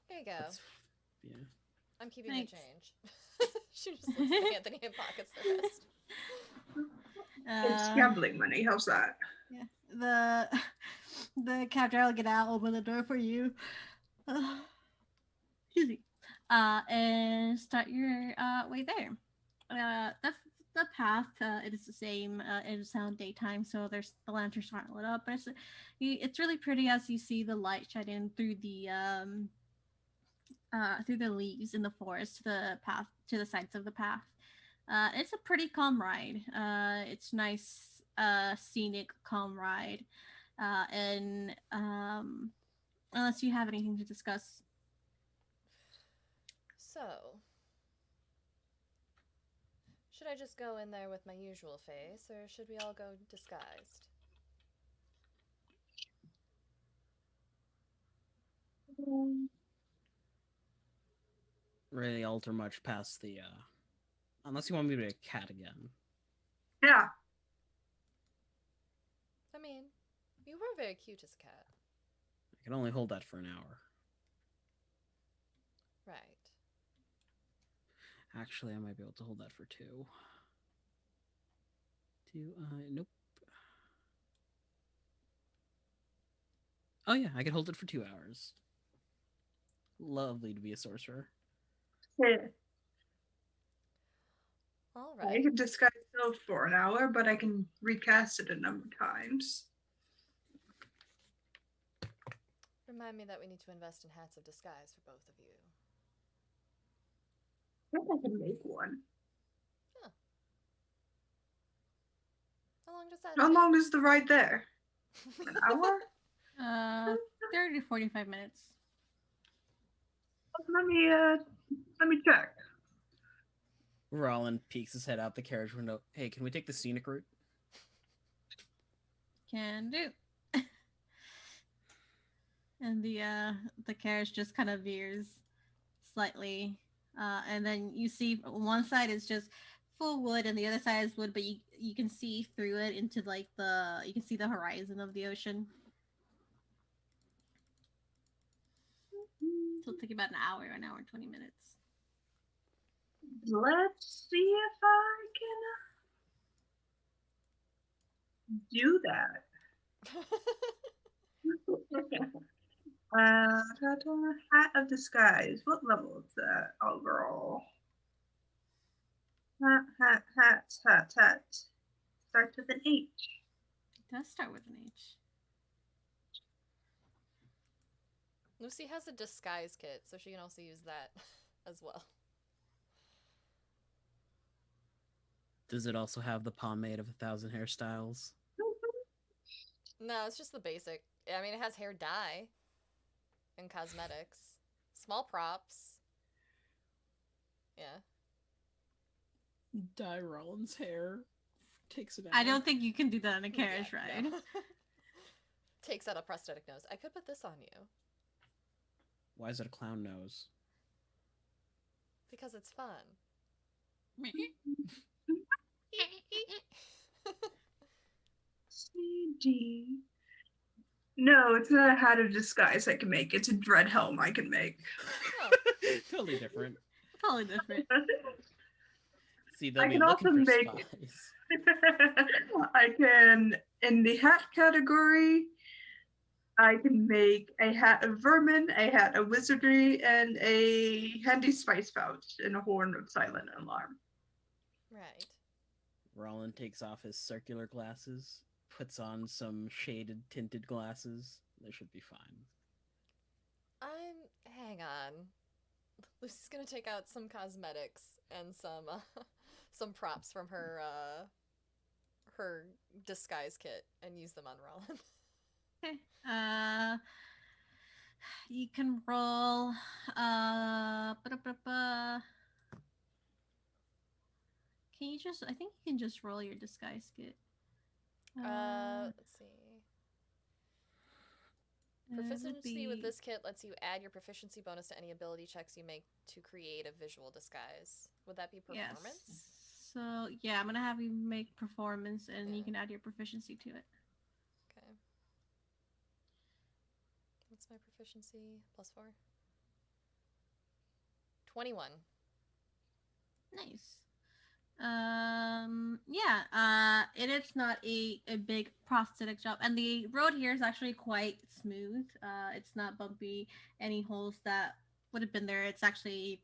Here you go. Yeah. I'm keeping Thanks. the change. She just looks at Anthony and pockets the rest. It's gambling money. How's that? Yeah. The cab driver will get out, open the door for you. Excuse me. And start your way there. The path, it is the same. It is now daytime, so the lanterns aren't lit up, but it's really pretty as you see the light shine in through the leaves in the forest to the path, to the sides of the path. It's a pretty calm ride. It's nice, scenic, calm ride. And unless you have anything to discuss. So, should I just go in there with my usual face, or should we all go disguised? Really alter much past the unless you want me to be a cat again. Yeah. I mean, you were very cute as a cat. I can only hold that for an hour. Right. Actually, I might be able to hold that for 2. Nope. Oh yeah, I can hold it for 2 hours. Lovely to be a sorcerer. Yeah. All I right. can disguise myself for an hour, but I can recast it a number of times. Remind me that we need to invest in hats of disguise for both of you. I think I can make one. How long does that How take? long is the ride there? An hour? 30 to 45 minutes. Let me check. Rollin peeks his head out the carriage window. Hey, can we take the scenic route? Can do. And the carriage just kind of veers slightly, and then you see one side is just full wood and the other side is wood, but you can see through it into like you can see the horizon of the ocean. So it'll take about an hour and 20 minutes. Let's see if I can do that. Hat of disguise. What level is that overall? Hat. Starts with an H. It does start with an H. Lucy has a disguise kit, so she can also use that as well. Does it also have the pomade of 1,000 hairstyles? No, it's just the basic. I mean, it has hair dye and cosmetics. Small props. Yeah. Dye Rollin's hair. Takes it out. I don't think you can do that on a carriage Yeah, ride. no. Takes out a prosthetic nose. I could put this on you. Why is it a clown nose? Because it's fun. CD. No, it's not a hat of disguise I can make. It's a dread helm I can make. Oh. Totally different. Totally different. See, they'll I be can also looking for make- spies. I can, in the hat category, I can make a hat of vermin, a hat of wizardry, and a handy spice pouch and a horn of silent alarm. Right. Rollin takes off his circular glasses, puts on some shaded tinted glasses. They should be fine. Hang on. Lucy's gonna take out some cosmetics and some props from her disguise kit and use them on Rollin. Okay. You can roll. Can you just? I think you can just roll your disguise kit. Let's see. it would Proficiency with be- this kit lets you add your proficiency bonus to any ability checks you make to create a visual disguise. Would that be performance? Yes. So yeah, I'm gonna have you make performance, and you Yeah. can add your proficiency to it. Okay. What's my proficiency? +4? 21. Nice. It's not a big prosthetic job, and the road here is actually quite smooth. It's not bumpy. Any holes that would have been there, it's actually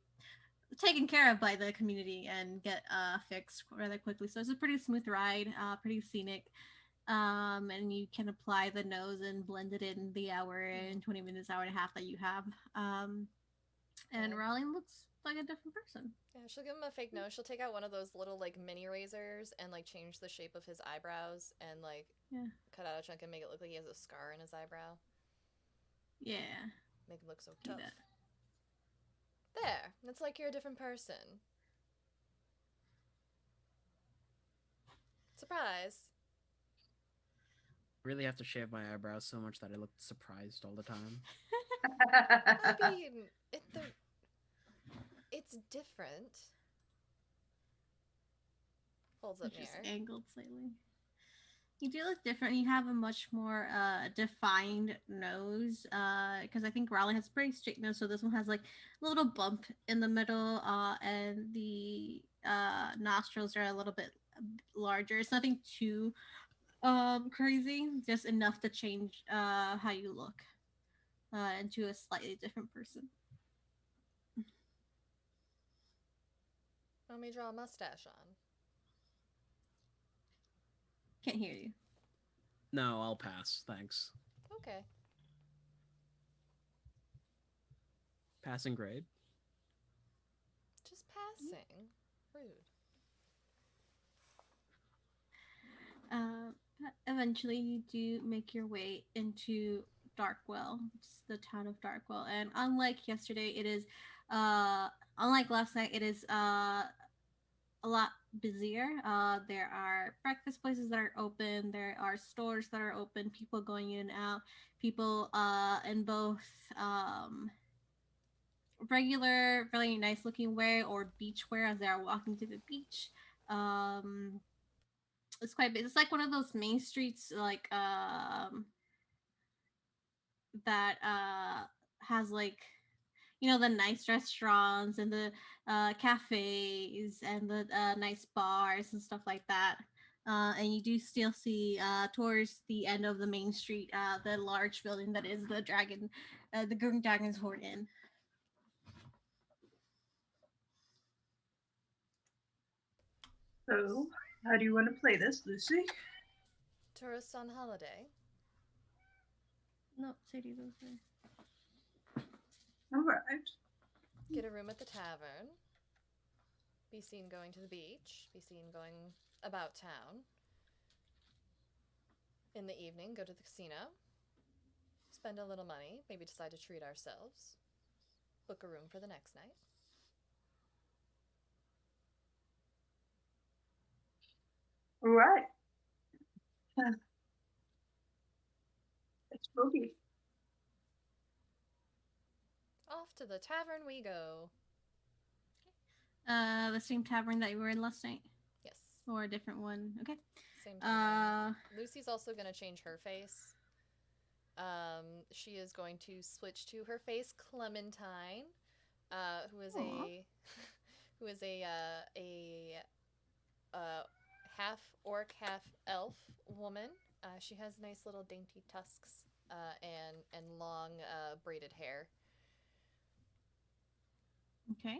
taken care of by the community and get fixed rather quickly. So it's a pretty smooth ride, pretty scenic. And you can apply the nose and blend it in the hour and 20 minutes, hour and a half that you have. And Yeah. Raleigh looks like a different person. Yeah, she'll give him a fake nose. She'll take out one of those little like mini razors and like change the shape of his eyebrows and like Yeah. cut out a chunk and make it look like he has a scar in his eyebrow. Yeah. Make him look so Do tough. that. There. It's like you're a different person. Surprise. Really have to shave my eyebrows so much that I look surprised all the time. I mean, it's different. Holds up It's just mirror. angled slightly. You do look different. You have a much more defined nose. Because I think Raleigh has a pretty straight nose, so this one has like a little bump in the middle, and the nostrils are a little bit larger. It's nothing too crazy, just enough to change how you look into a slightly different person. Let me draw a mustache on. Can't hear you. No, I'll pass. Thanks. Okay. Passing grade. Just passing. Rude. But eventually, you do make your way into Darkwell, it's the town of Darkwell, and unlike yesterday, it is, uh, unlike last night, it is a lot busier. There are breakfast places that are open. There are stores that are open. People going in and out. People in both regular, really nice looking wear or beach wear as they are walking to the beach. Um, it's quite big. It's like one of those main streets, like that has like the nice restaurants and the cafes and the nice bars and stuff like that. And you do still see towards the end of the main street the large building that is the Green Dragon's Hoard Inn. So, how do you want to play this, Lucy? Tourist on holiday. No, city those All right. Get a room at the tavern. Be seen going to the beach. Be seen going about town. In the evening, go to the casino. Spend a little money. Maybe decide to treat ourselves. Book a room for the next night. All right. Let's boogie. Off to the tavern we go. The same tavern that you were in last night, Yes. or a different one? Okay. Same tavern. Uh, Lucy's also going to change her face. She is going to switch to her face Clementine, who is a who is a half orc, half elf woman. She has nice little dainty tusks and long braided hair. okay.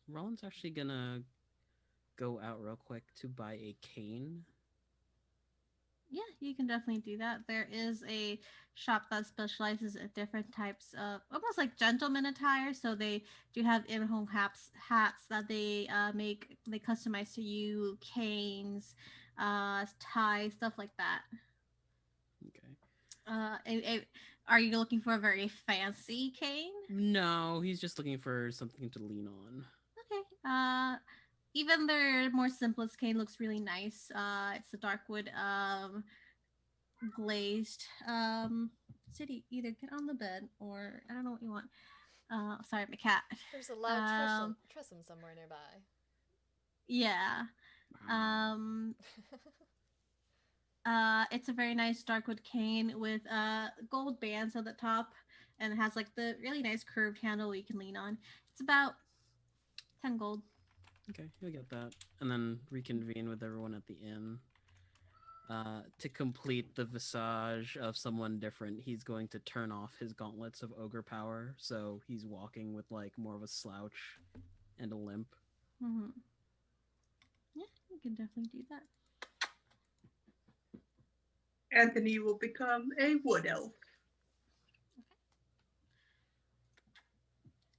Roland's actually gonna go out real quick to buy a cane. Yeah, you can definitely do that. There is a shop that specializes in different types of almost like gentleman attire. So they do have in-home hats that they make, they customize to you, canes, ties, stuff like that. Okay. Are you looking for a very fancy cane? No, he's just looking for something to lean on. Okay. Even their more simplest cane looks really nice. It's a dark wood glazed. City, either get on the bed or I don't know what you want. Sorry, my cat. There's a loud trestle somewhere nearby. Yeah. Um, it's a very nice darkwood cane with gold bands on the top, and it has like the really nice curved handle you can lean on. It's about 10 gold. Okay, he'll get that, and then reconvene with everyone at the inn. To complete the visage of someone different, he's going to turn off his gauntlets of ogre power, so he's walking with like more of a slouch and a limp. Mm-hmm. Yeah, you can definitely do that. Anthony will become a wood elf.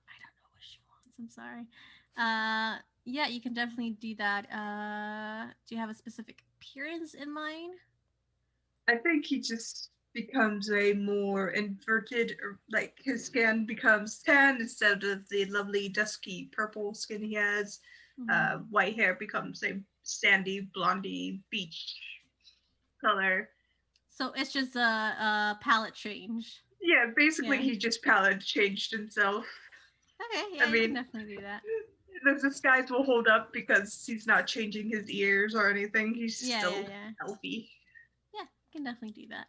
I don't know what she wants. I'm sorry. Yeah, you can definitely do that. Do you have a specific appearance in mind? I think he just becomes a more inverted, like his skin becomes tan instead of the lovely dusky purple skin he has. Mm-hmm. White hair becomes a sandy, blondie, beach color. So it's just a palette change. Yeah, basically Yeah. he just palette changed himself. Okay, yeah, I you mean, can definitely do that. the disguise will hold up because he's not changing his ears or anything. He's still Yeah. elfy. Yeah, you can definitely do that.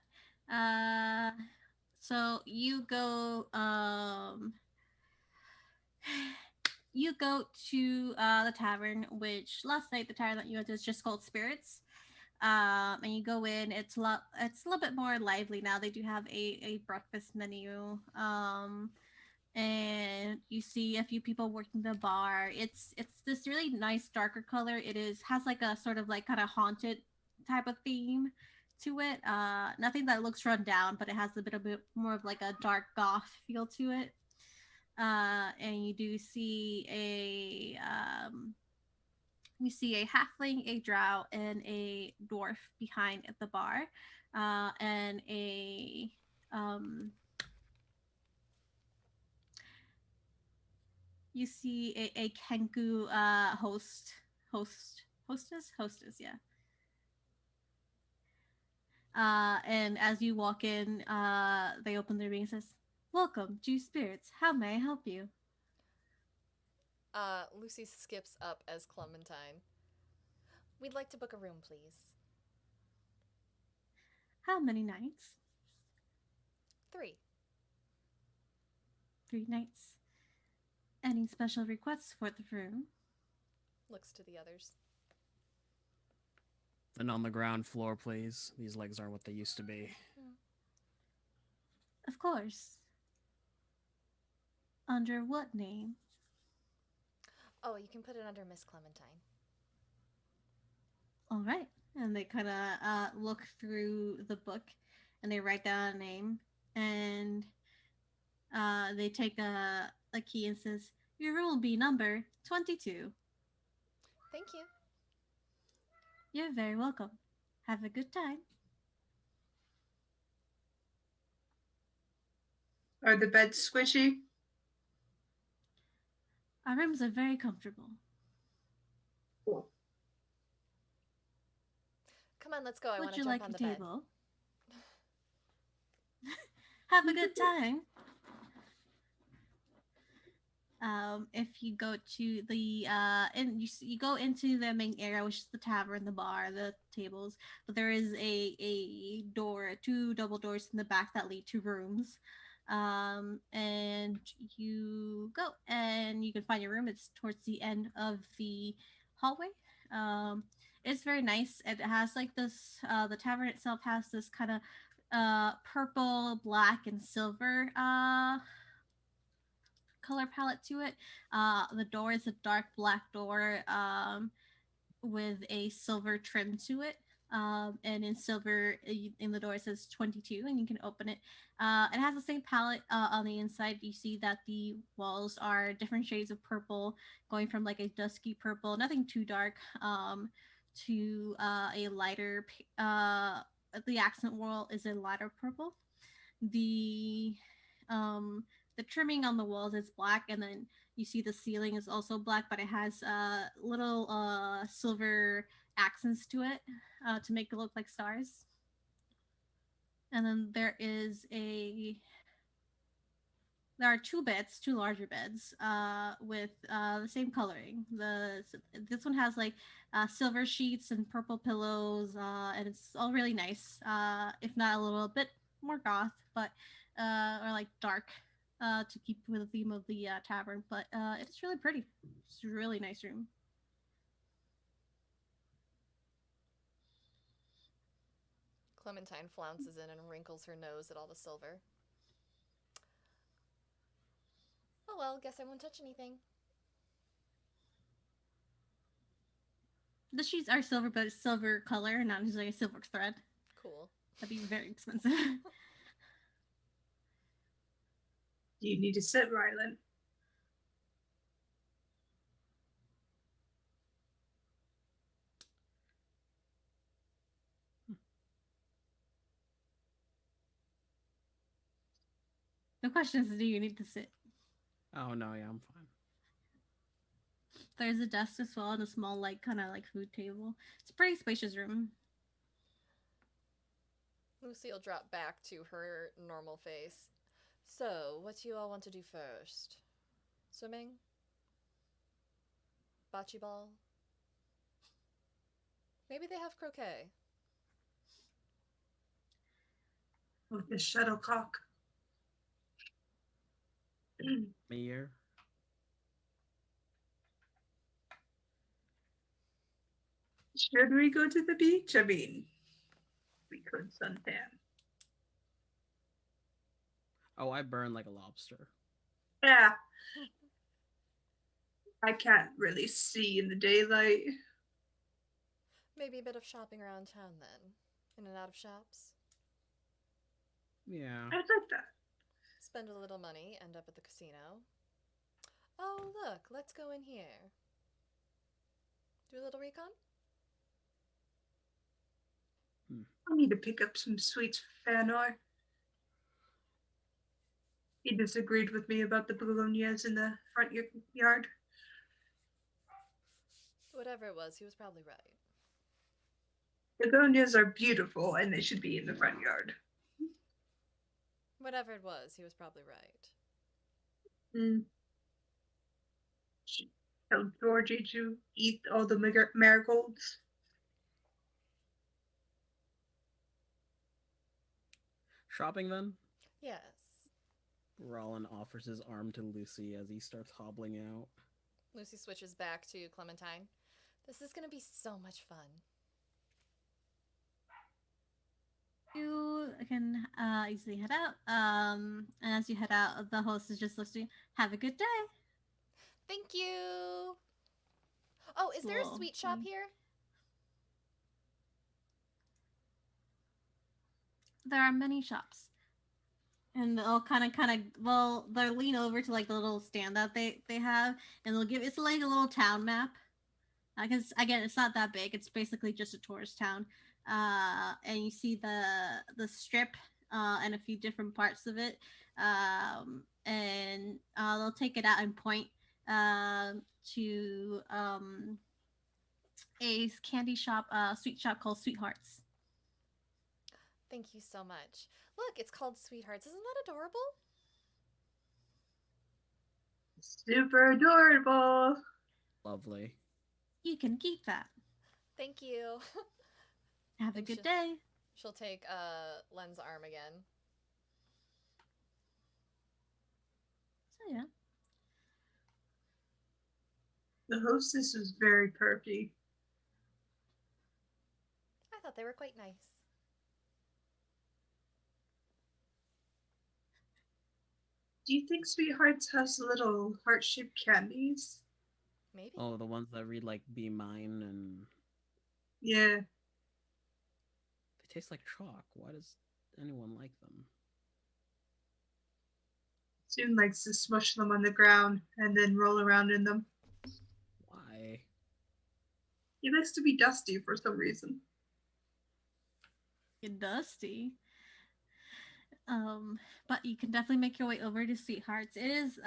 So you go you go to the tavern, which last night the tavern that you went to is just called Spirits. And you go in. It's a little bit more lively now. They do have a breakfast menu. And you see a few people working the bar. It's this really nice darker color. It has like a sort of like kind of haunted type of theme to it. Nothing that looks run down, but it has a bit more of like a dark goth feel to it. And you do see a halfling, a drow, and a dwarf behind at the bar, and um, you see a Kenku hostess, yeah. And as you walk in, they open their ring and says, "Welcome, Jew Spirits. How may I help you?" Lucy skips up as Clementine. We'd like to book a room, please. How many nights? 3. 3 nights. Any special requests for the room? Looks to the others. And on the ground floor, please. These legs aren't what they used to be. Of course. Under what name? Oh, you can put it under Miss Clementine. All right. And they kind of look through the book and they write down a name. And they take a key and says, "Your room will be number 22. Thank you. You're very welcome. Have a good time. Are the beds squishy? Our rooms are very comfortable. Cool. Come on, let's go. I want Would to you jump like on a the bed. table? Have a good time. If you go to the and you go into the main area, which is the tavern, the bar, the tables, but there is a door, 2 double doors in the back that lead to rooms. And you go and you can find your room. It's towards the end of the hallway. It's very nice. It has like this. The tavern itself has this kind of purple, black, and silver color palette to it. The door is a dark black door with a silver trim to it. And in silver, in the door it says 22, and you can open it. It has the same palette on the inside. You see that the walls are different shades of purple, going from like a dusky purple, nothing too dark, to a lighter. The accent wall is a lighter purple. The um, the trimming on the walls is black, and then you see the ceiling is also black, but it has little silver accents to it to make it look like stars. And then there are 2 beds, 2 larger beds, with the same coloring. This one has like silver sheets and purple pillows, and it's all really nice. If not a little bit more goth, but or like dark, to keep with the theme of the tavern. But it's really pretty. It's a really nice room. Clementine flounces in and wrinkles her nose at all the silver. Oh well, guess I won't touch anything. The sheets are silver, but it's silver color, not just like a silver thread. Cool. That'd be very expensive. Do you need to sit, Rylan? The question is, do you need to sit? Oh no, yeah, I'm fine. There's a desk as well and a small, like, kind of like food table. It's a pretty spacious room. Lucy will drop back to her normal face. So, what do you all want to do first? Swimming? Bocce ball? Maybe they have croquet. With the shuttlecock. Mayor. Should we go to the beach? I mean, we could suntan. Oh, I burn like a lobster. Yeah. I can't really see in the daylight. Maybe a bit of shopping around town then. In and out of shops. Yeah. I'd like that. Spend a little money, end up at the casino. Oh, look, let's go in here. Do a little recon? I need to pick up some sweets for Fanor. He disagreed with me about the begonias in the front yard. Whatever it was, he was probably right. Begonias are beautiful and they should be in the front yard. Whatever it was, he was probably right. Mm. Should tell Georgie to eat all the marigolds. Shopping then? Yes. Rollin offers his arm to Lucy as he starts hobbling out. Lucy switches back to Clementine. This is gonna be so much fun. You can easily head out. And as you head out, the host is just listening. Have a good day. Thank you! Oh, is there a Cool. sweet shop here? There are many shops, and they'll they'll lean over to like the little stand that they have, and they'll give it's like a little town map. Because again, it's not that big. It's basically just a tourist town, and you see the strip and a few different parts of it, and they'll take it out and point to a candy shop, sweet shop called Sweethearts. Thank you so much. Look, it's called Sweethearts. Isn't that adorable? Super adorable. Lovely. You can keep that. Thank you. Have a And good day. She'll take Len's arm again. So yeah. The hostess was very perky. I thought they were quite nice. Do you think Sweethearts has little heart-shaped candies? Maybe. Oh, the ones that read like "Be Mine" and Yeah. they taste like chalk. Why does anyone like them? Soon likes to smush them on the ground and then roll around in them. Why? He likes to be dusty for some reason. Get dusty. But you can definitely make your way over to Sweethearts. It is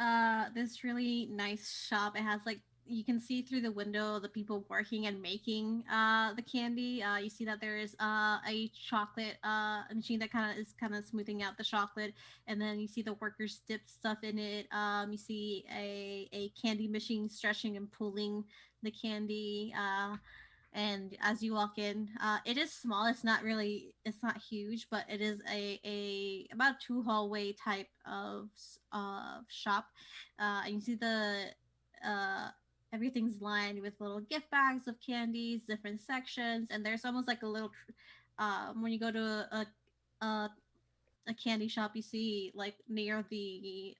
this really nice shop. It has like you can see through the window the people working and making the candy. You see that there is a chocolate machine that kind of smoothing out the chocolate, and then you see the workers dip stuff in it. You see a candy machine stretching and pulling the candy. And as you walk in, it is small. It's not huge, but it is a about two hallway type of shop. And you see the uh everything's lined with little gift bags of candies, different sections, and there's almost like a little when you go to a candy shop, you see like near the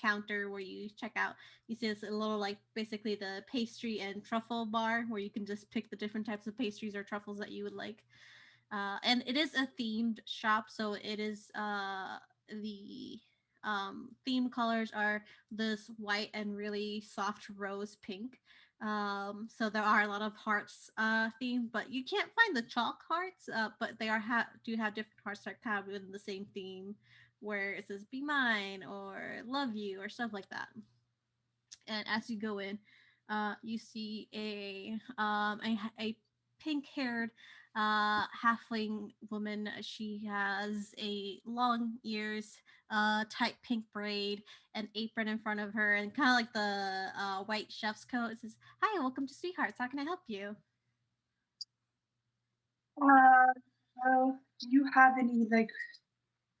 counter where you check out, you see this little like basically the pastry and truffle bar where you can just pick the different types of pastries or truffles that you would like. And it is a themed shop, so it is the theme colors are this white and really soft rose pink. So there are a lot of hearts themed, but you can't find the chalk hearts. But they do have different hearts that are kind of within the same theme, where it says "Be mine" or "Love you" or stuff like that. And as you go in, you see a pink haired halfling woman. She has a long ears, tight pink braid, an apron in front of her, and kind of like the white chef's coat. It says, "Hi, welcome to Sweethearts. How can I help you?" Do you have any like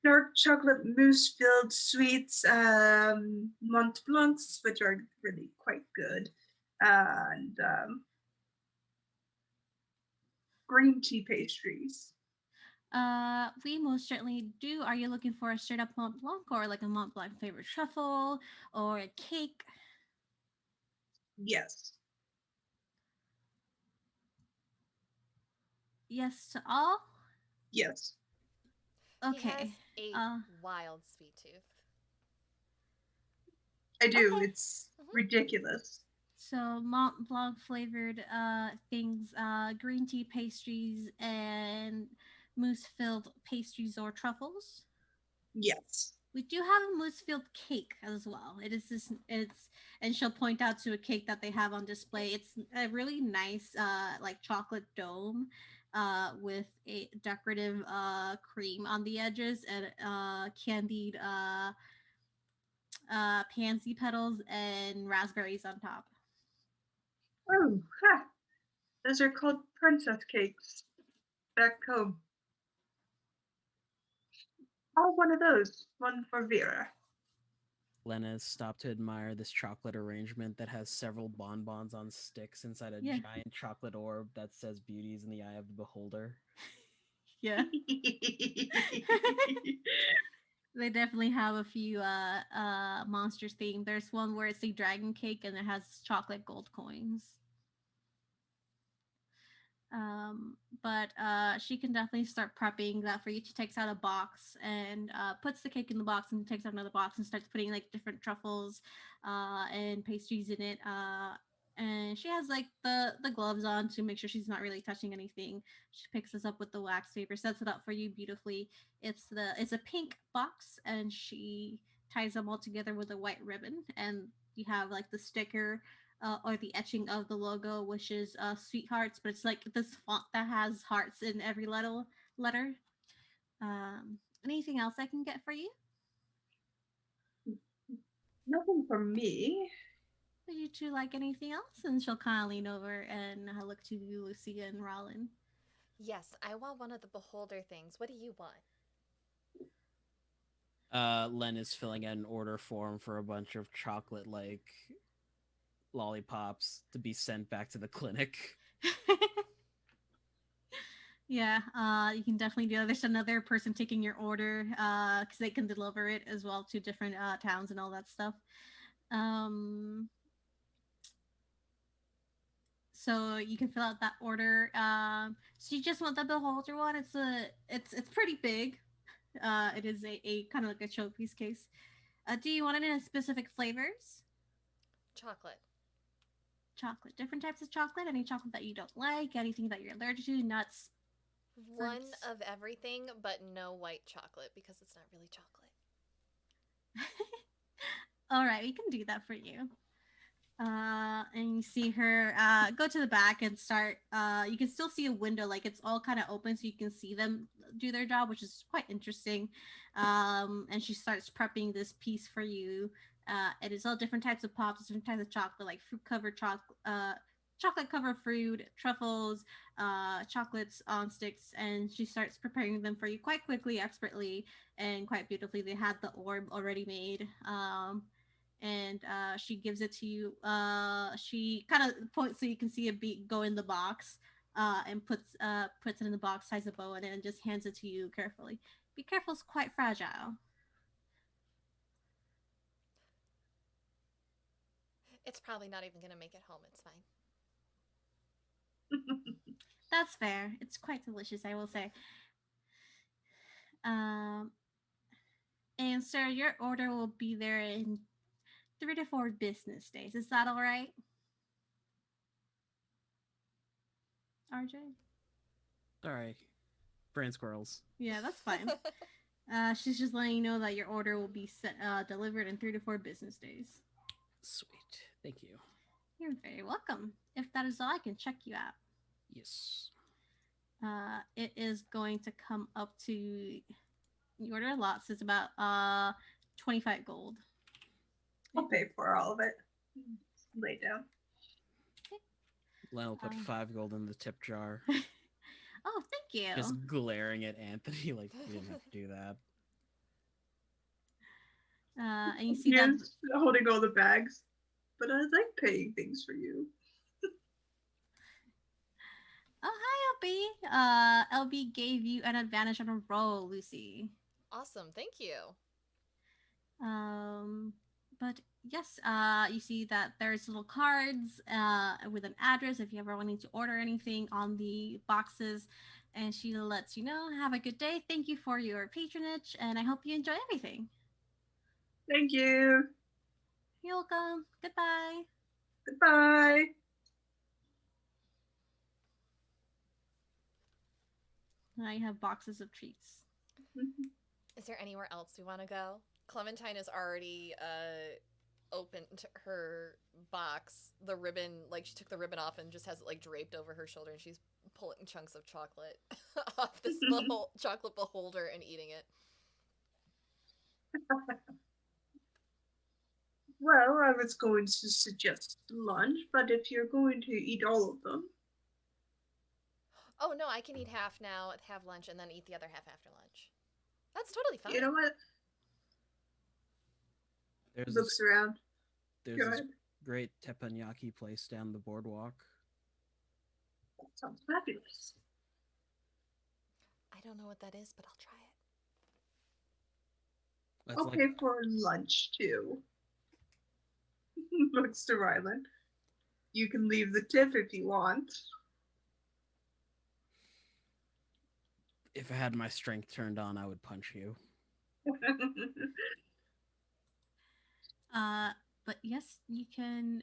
dark chocolate mousse filled sweets, Mont Blancs, which are really quite good, and green tea pastries? We most certainly do. Are you looking for a straight up Mont Blanc or like a Mont Blanc favorite truffle or a cake? Yes. Yes to all. Yes, He has Okay. a Uh, wild sweet tooth. I do. okay. It's Mhm. ridiculous. So Mont Blanc flavored things, green tea pastries and mousse filled pastries or truffles. Yes. We do have a mousse filled cake as well. It is this. It's and she'll point out to a cake that they have on display. It's a really nice, like chocolate dome, with a decorative cream on the edges and candied pansy petals and raspberries on top. Oh, ha! Those are called princess cakes. Back home. I'll have one of those. One for Vera. Lena stopped to admire this chocolate arrangement that has several bonbons on sticks inside a Yeah, giant chocolate orb that says "Beauty is in the eye of the beholder." yeah. They definitely have a few monsters themed. There's one where it's a dragon cake and it has chocolate gold coins. But she can definitely start prepping that for you. She takes out a box and puts the cake in the box and takes out another box and starts putting like different truffles and pastries in it. And she has like the gloves on to make sure she's not really touching anything. She picks this up with the wax paper, sets it up for you beautifully. It's a pink box, and she ties them all together with a white ribbon, and you have like the sticker or the etching of the logo, which is sweethearts, but it's like this font that has hearts in every letter. Anything else I can get for you? Nothing for me. Would you two like anything else? And she'll kind of lean over and look to Lucia and Rollin. Yes, I want one of the beholder things. What do you want? Len is filling out an order form for a bunch of chocolate like lollipops to be sent back to the clinic. Yeah, you can definitely do that. There's another person taking your order because they can deliver it as well to different towns and all that stuff. Um, so you can fill out that order. So you just want the beholder one. It's pretty big. It is a kind of like a showpiece case. Do you want it in specific flavors? Chocolate. Chocolate, different types of chocolate. Any chocolate that you don't like, anything that you're allergic to, nuts, One fruits. of everything, but no white chocolate because it's not really chocolate. All right, we can do that for you. And you see her go to the back and start. You can still see a window, like it's all kind of open, so you can see them do their job, which is quite interesting. And she starts prepping this piece for you. It is all different types of pops, different types of chocolate, like fruit covered chocolate. Chocolate covered fruit, truffles, chocolates on sticks, and she starts preparing them for you quite quickly, expertly, and quite beautifully. They had the orb already made. And she gives it to you. She kind of points so you can see a beat go in the box, and puts it in the box, ties a bow in it, and just hands it to you carefully. Be careful; it's quite fragile. It's probably not even going to make it home. It's fine. That's fair. It's quite delicious, I will say. Um, and sir, your order will be there in 3 to 4 business days. Is that all right, RJ? Sorry, brain squirrels. Yeah, that's fine. She's just letting you know that your order will be delivered in 3 to 4 business days. Sweet, thank you. You're very welcome. If that is all, I can check you out. Yes. It is going to come up to you order a lot, so it's about 25 gold. I'll pay for all of it. Lay down. Len will put 5 gold in the tip jar, Oh, thank you. just glaring at Anthony like you didn't have to do that. And you see that. Yes, holding all the bags. But I like paying things for you. Oh, hi, LB. LB gave you an advantage on a roll, Lucy. Awesome. Thank you. Um, but yes, you see that there's little cards with an address if you ever wanting to order anything on the boxes, and she lets you know, have a good day. Thank you for your patronage, and I hope you enjoy everything. Thank you. You're welcome. Goodbye. Goodbye. Now you have boxes of treats. Is there anywhere else we want to go? Clementine has already opened her box. The ribbon, like she took the ribbon off and just has it like draped over her shoulder, and she's pulling chunks of chocolate off this little chocolate beholder and eating it. Well, I was going to suggest lunch, but if you're going to eat all of them. Oh no, I can eat half now, have lunch, and then eat the other half after lunch. That's totally fine. You know what? There's Looks around. there's Go this ahead. great teppanyaki place down the boardwalk. That sounds fabulous. I don't know what that is, but I'll try it. It's Okay, like for lunch too. Looks to Rylan. You can leave the tip if you want. if I had my strength turned on, I would punch you. But yes, you can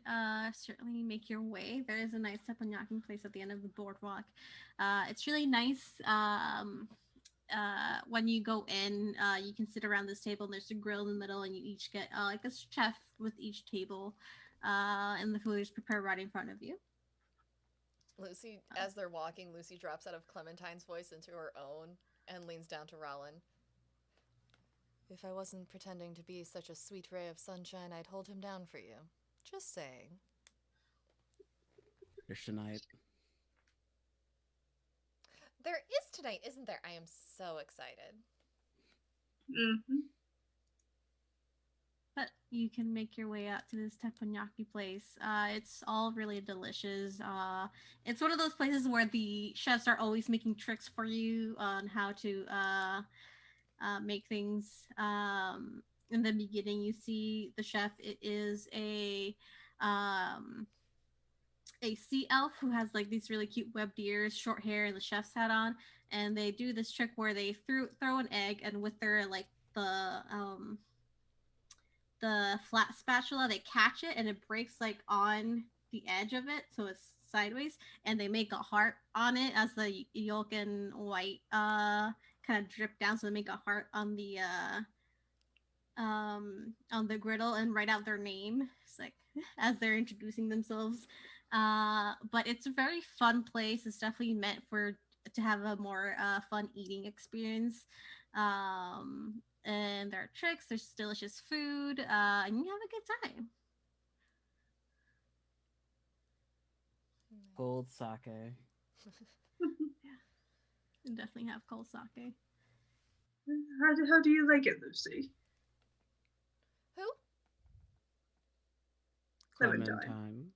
certainly make your way. There is a nice teppanyaki place at the end of the boardwalk. It's really nice. When you go in, you can sit around this table, and there's a grill in the middle, and you each get like a chef with each table, and the food is prepared right in front of you. Lucy, as they're walking, Lucy drops out of Clementine's voice into her own and leans down to Rollin. If I wasn't pretending to be such a sweet ray of sunshine, I'd hold him down for you. Just saying. There's tonight. There is tonight, isn't there? I am so excited. Mm-hmm. But you can make your way out to this teppanyaki place. It's all really delicious. It's one of those places where the chefs are always making tricks for you on how to make things. In the beginning, you see the chef. It is a sea elf who has like these really cute webbed ears, short hair, and the chef's hat on. And they do this trick where they throw an egg, and with their like the flat spatula, they catch it, and it breaks like on the edge of it, so it's sideways, and they make a heart on it as the yolk and white kind of drip down, so they make a heart on the griddle and write out their name. It's like as they're introducing themselves. But it's a very fun place. It's definitely meant for to have a more fun eating experience. And there are tricks. There's delicious food, and you have a good time. Cold sake. You definitely have cold sake. How do you like it, Lucy? Who? Clementine.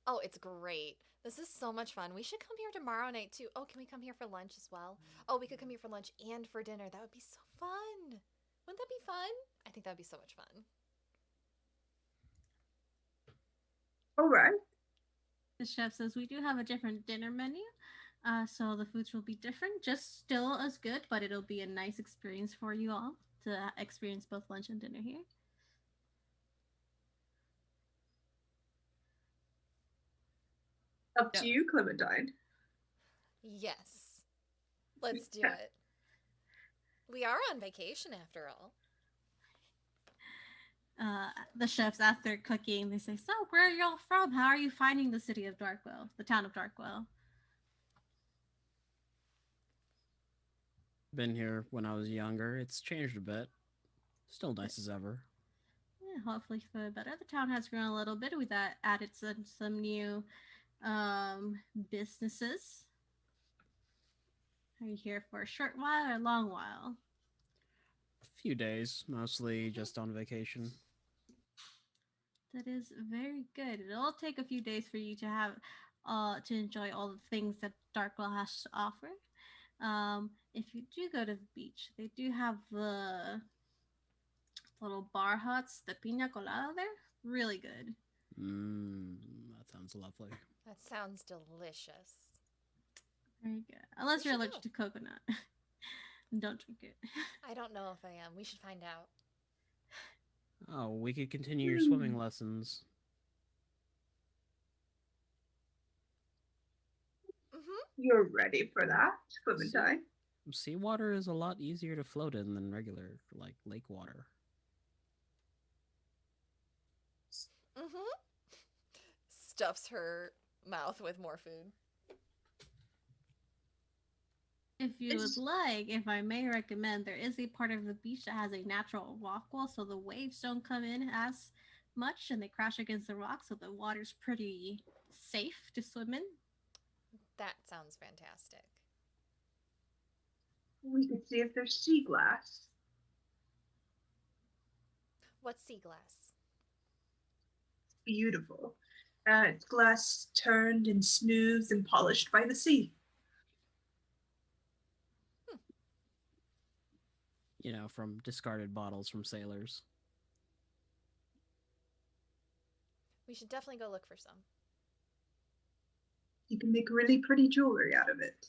Oh, it's great. This is so much fun. We should come here tomorrow night too. Oh, can we come here for lunch as well? Oh, we could come here for lunch and for dinner. That would be so fun. Wouldn't that be fun? I think that would be so much fun. All right. The chef says we do have a different dinner menu. So the foods will be different, just still as good, but it'll be a nice experience for you all to experience both lunch and dinner here. Up to you, Clementine. Yes. Let's do it. We are on vacation after all. The chefs, as they're cooking, they say, "So, where are y'all from? How are you finding the city of Darkwell, the town of Darkwell?" Been here when I was younger. It's changed a bit. Still nice as ever. Yeah, hopefully for the better. The town has grown a little bit. We've added some new businesses. Are you here for a short while or a long while? A few days, mostly just on vacation. That is very good. It'll take a few days for you to have to enjoy all the things that Darkwell has to offer. If you do go to the beach, they do have the little bar huts, the pina colada there. Really good. That sounds lovely. That sounds delicious. Very good. Unless We you're should allergic go. to coconut. Don't drink it. I don't know if I am. We should find out. Oh, we could continue your Hmm. swimming lessons. Mm-hmm. You're ready for that, Sea Clementine. Seawater is a lot easier to float in than regular, like lake water. Mm-hmm. Stuffs her mouth with more food. If you would It's like, if I may recommend, there is a part of the beach that has a natural rock wall, so the waves don't come in as much and they crash against the rocks, so the water's pretty safe to swim in. That sounds fantastic. we could see if there's sea glass. What's sea glass? Beautiful. It's glass turned and smoothed and polished by the sea. You know, from discarded bottles from sailors. We should definitely go look for some. You can make really pretty jewelry out of it.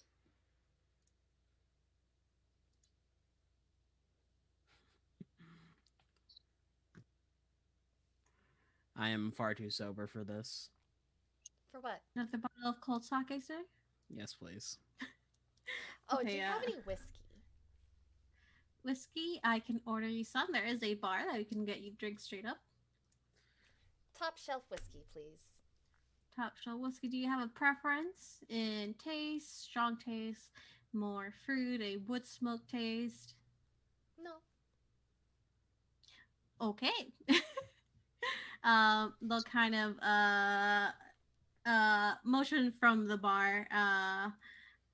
I am far too sober for this. For what? Another bottle of cold sake, sir? Yes, please. Oh, do Okay, you have any whiskey? whiskey, I can order you some. There is a bar that we can get you drink straight up. Top shelf whiskey, please. Top shelf whiskey. Do you have a preference in taste, strong taste, more fruit, a wood smoke taste? No. Okay. They'll kind of motion from the bar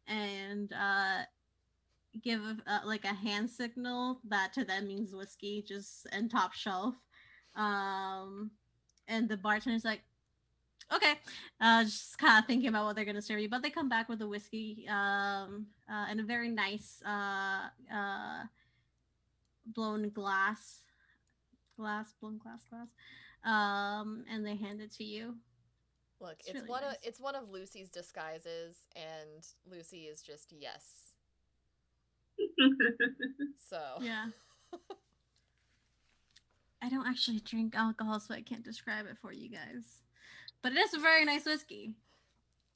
and give like a hand signal that to them means whiskey, just and top shelf. Um, and the bartender's like, okay, just kind of thinking about what they're gonna serve you, but they come back with a whiskey and a very nice blown glass, and they hand it to you. Look, It's really nice. it's one of Lucy's disguises, and Lucy is just yes. So Yeah. I don't actually drink alcohol, so I can't describe it for you guys. But it is a very nice whiskey.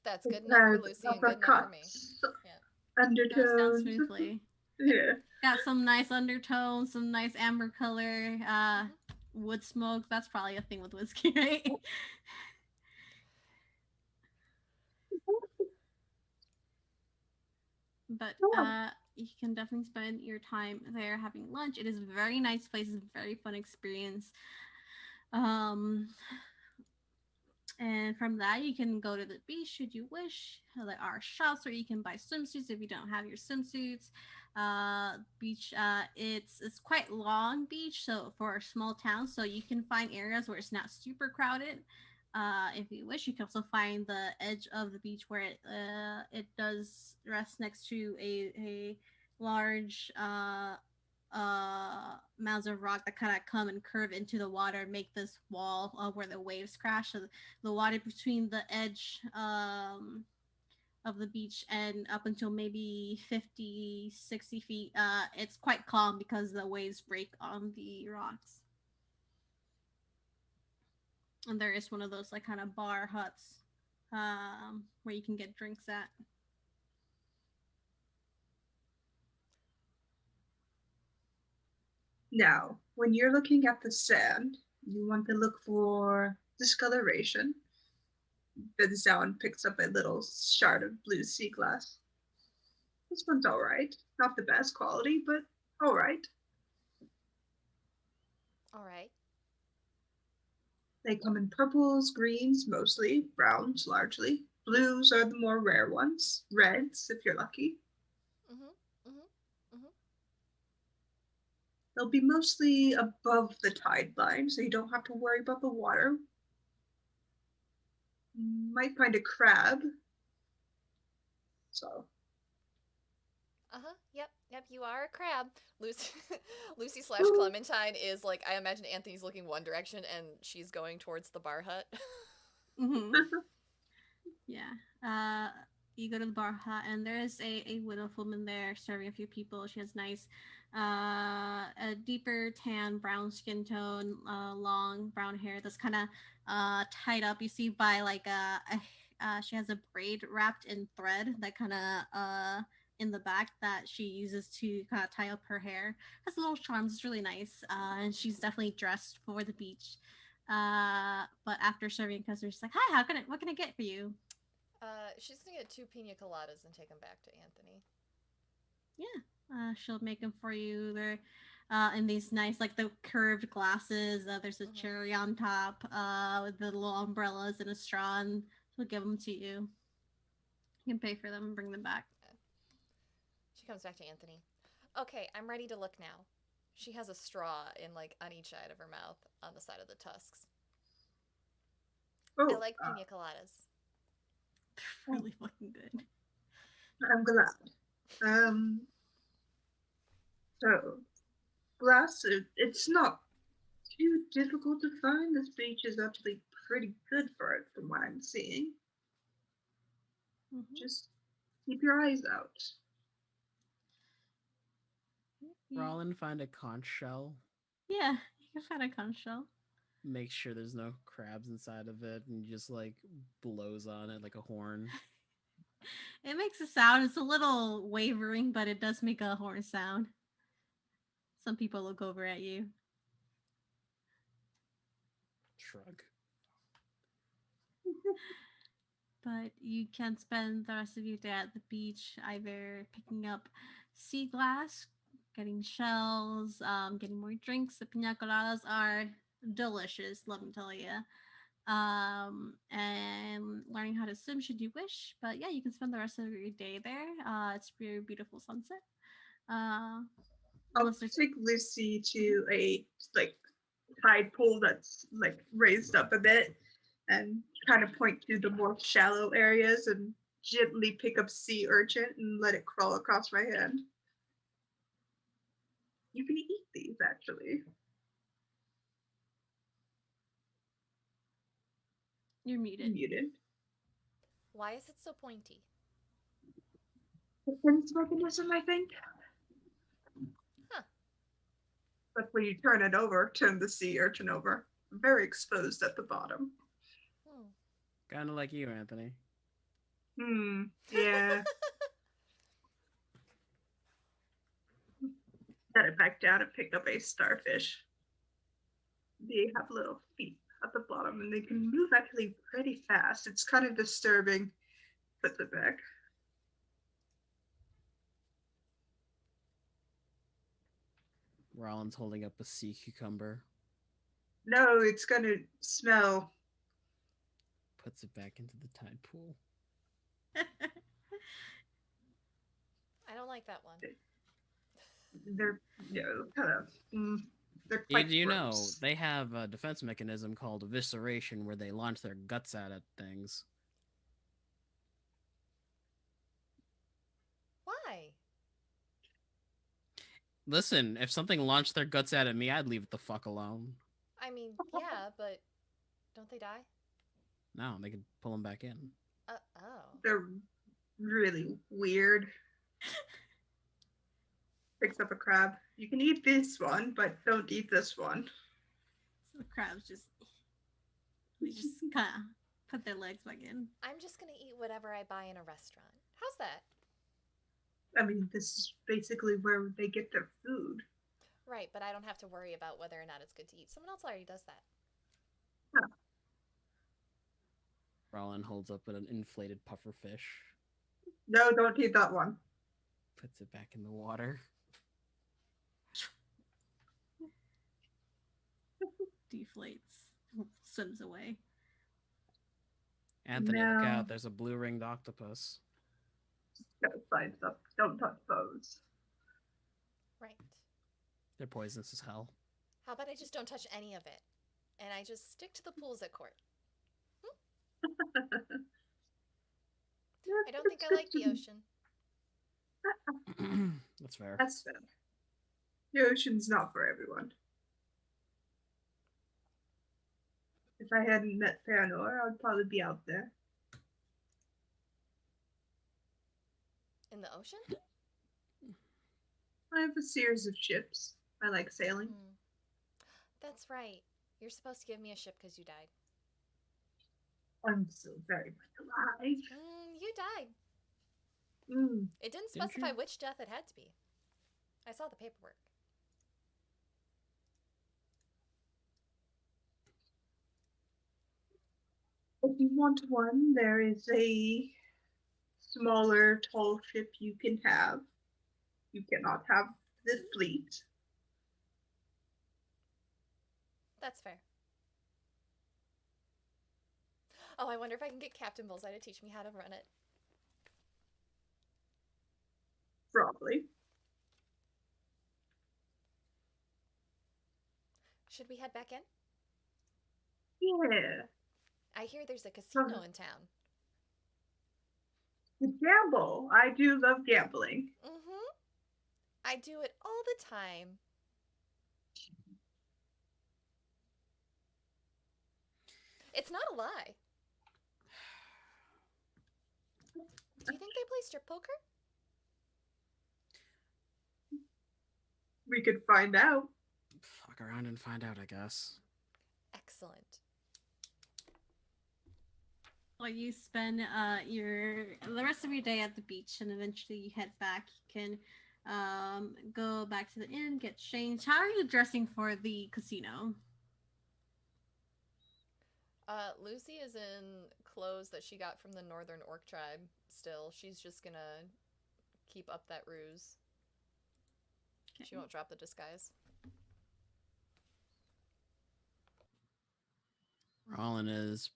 that's It good enough for has Lucy and good enough for me. uppercuts, Yeah. Goes down undertones. smoothly. Yeah. Got some nice undertones, some nice amber color, Mhm. wood smoke. That's probably a thing with whiskey, right? But Oh, you can definitely spend your time there having lunch. It is a very nice place. It's a very fun experience. Um, and from that, you can go to the beach should you wish. There are shops where you can buy swimsuits if you don't have your swimsuits. Beach, it's quite long beach, so for a small town, so you can find areas where it's not super crowded. If you wish, you can also find the edge of the beach where it does rest next to a large mounds of rock that kind of come and curve into the water, make this wall where the waves crash. So the water between the edge of the beach and up until maybe 50, 60 feet, it's quite calm because the waves break on the rocks. And there is one of those like kind of bar huts where you can get drinks at. now, when you're looking at the sand, you want to look for discoloration. The sound picks up a little shard of blue sea glass. This one's all right. Not the best quality, but all right. All right. They come in purples, greens mostly, browns largely. Blues are the more rare ones. Reds, if you're lucky. Mhm. Mhm. Mhm. They'll be mostly above the tide line, so you don't have to worry about the water. Might find a crab. So Uh-huh. Yep. Yep, you are a crab. Lucy Lucy slash Clementine is like I imagine Anthony's looking one direction and she's going towards the bar hut. Mm-hmm. Yeah. you go to the bar hut, and there is a widow woman there serving a few people. She has nice, a deeper tan brown skin tone, long brown hair that's kind of tied up. You see by like she has a braid wrapped in thread that kind of in the back that she uses to kind of tie up her hair. Has little charms. It's really nice, and she's definitely dressed for the beach. But after serving customers, she's like, "Hi, what can I get for you?" She's gonna get 2 pina coladas and take them back to Anthony. Yeah, she'll make them for you. They're in these nice, like the curved glasses. There's a cherry on top with the little umbrellas and a straw, and she'll give them to you. You can pay for them and bring them back. She comes back to Anthony. Okay, I'm ready to look now. She has a straw in like on each side of her mouth on the side of the tusks. I like pina coladas. They're really fucking good. I'm glad. So glass, it's not too difficult to find. This beach is actually pretty good for it from what I'm seeing. Mm-hmm. Just keep your eyes out. Rollin, find a conch shell. Yeah, you can find a conch shell. Make sure there's no crabs inside of it, and just like blows on it like a horn. It makes a sound. It's a little wavering, but it does make a horn sound. Some people look over at you. Shrug. But you can spend the rest of your day at the beach either picking up sea glass, getting shells, getting more drinks. The pina coladas are delicious, let me tell you. And learning how to swim should you wish. But yeah, you can spend the rest of your day there. It's a very beautiful sunset. I'll take Lucy to a like tide pool that's like raised up a bit and kind of point to the more shallow areas and gently pick up sea urchin and let it crawl across my hand. You can eat these actually. You're muted. Muted. Why is it so pointy? Defense mechanism, I think. Huh. But when you turn the sea urchin over, very exposed at the bottom. Kind of like you, Anthony. Yeah. Set it back down and pick up a starfish. They have little feet at the bottom and they can move actually pretty fast. It's kind of disturbing. Puts it back. Rollin's holding up a sea cucumber. No, it's gonna smell. Puts it back into the tide pool. I don't like that one. They're, kind of. They're quite You know, gross. they have a defense mechanism called evisceration where they launch their guts at things. Why? Listen, if something launched their guts at me, I'd leave it the fuck alone. I mean, yeah, but don't they die? No, they can pull them back in. Oh. They're really weird. Picks up a crab. You can eat this one, but don't eat this one. So the crabs just kind of put their legs back in. I'm just gonna eat whatever I buy in a restaurant. How's that? I mean, this is basically where they get their food. Right, but I don't have to worry about whether or not it's good to eat. Someone else already does that. Huh. Rollin holds up an inflated puffer fish. No, don't eat that one. Puts it back in the water. Deflates. Swims away. Anthony, No. look out. There's a blue-ringed octopus. Gotta find stuff. Don't touch those. Right. They're poisonous as hell. How about I just don't touch any of it? And I just stick to the pools at court. I don't think I like the ocean. That's fair. That's fair. The ocean's not for everyone. If I hadn't met Feanor, I'd probably be out there. In the ocean? I have a series of ships. I like sailing. Hmm. That's right. You're supposed to give me a ship because you died. I'm so very much alive. You died. Mm. It didn't Didn't specify you? which death it had to be. I saw the paperwork. If you want one, there is a smaller, tall ship you can have. You cannot have the fleet. That's fair. Oh, I wonder if I can get Captain Bullseye to teach me how to run it. Probably. Should we head back in? Yeah. I hear there's a casino in town. The gamble. I do love gambling. Mm-hmm. I do it all the time. It's not a lie. Do you think they play strip poker? We could find out. Fuck around and find out, I guess. Excellent. Well, you spend the rest of your day at the beach, and eventually you head back. You can go back to the inn, get changed. How are you dressing for the casino? Lucy is in clothes that she got from the Northern Orc tribe still. She's just gonna keep up that ruse. Okay. She won't drop the disguise. Rollin is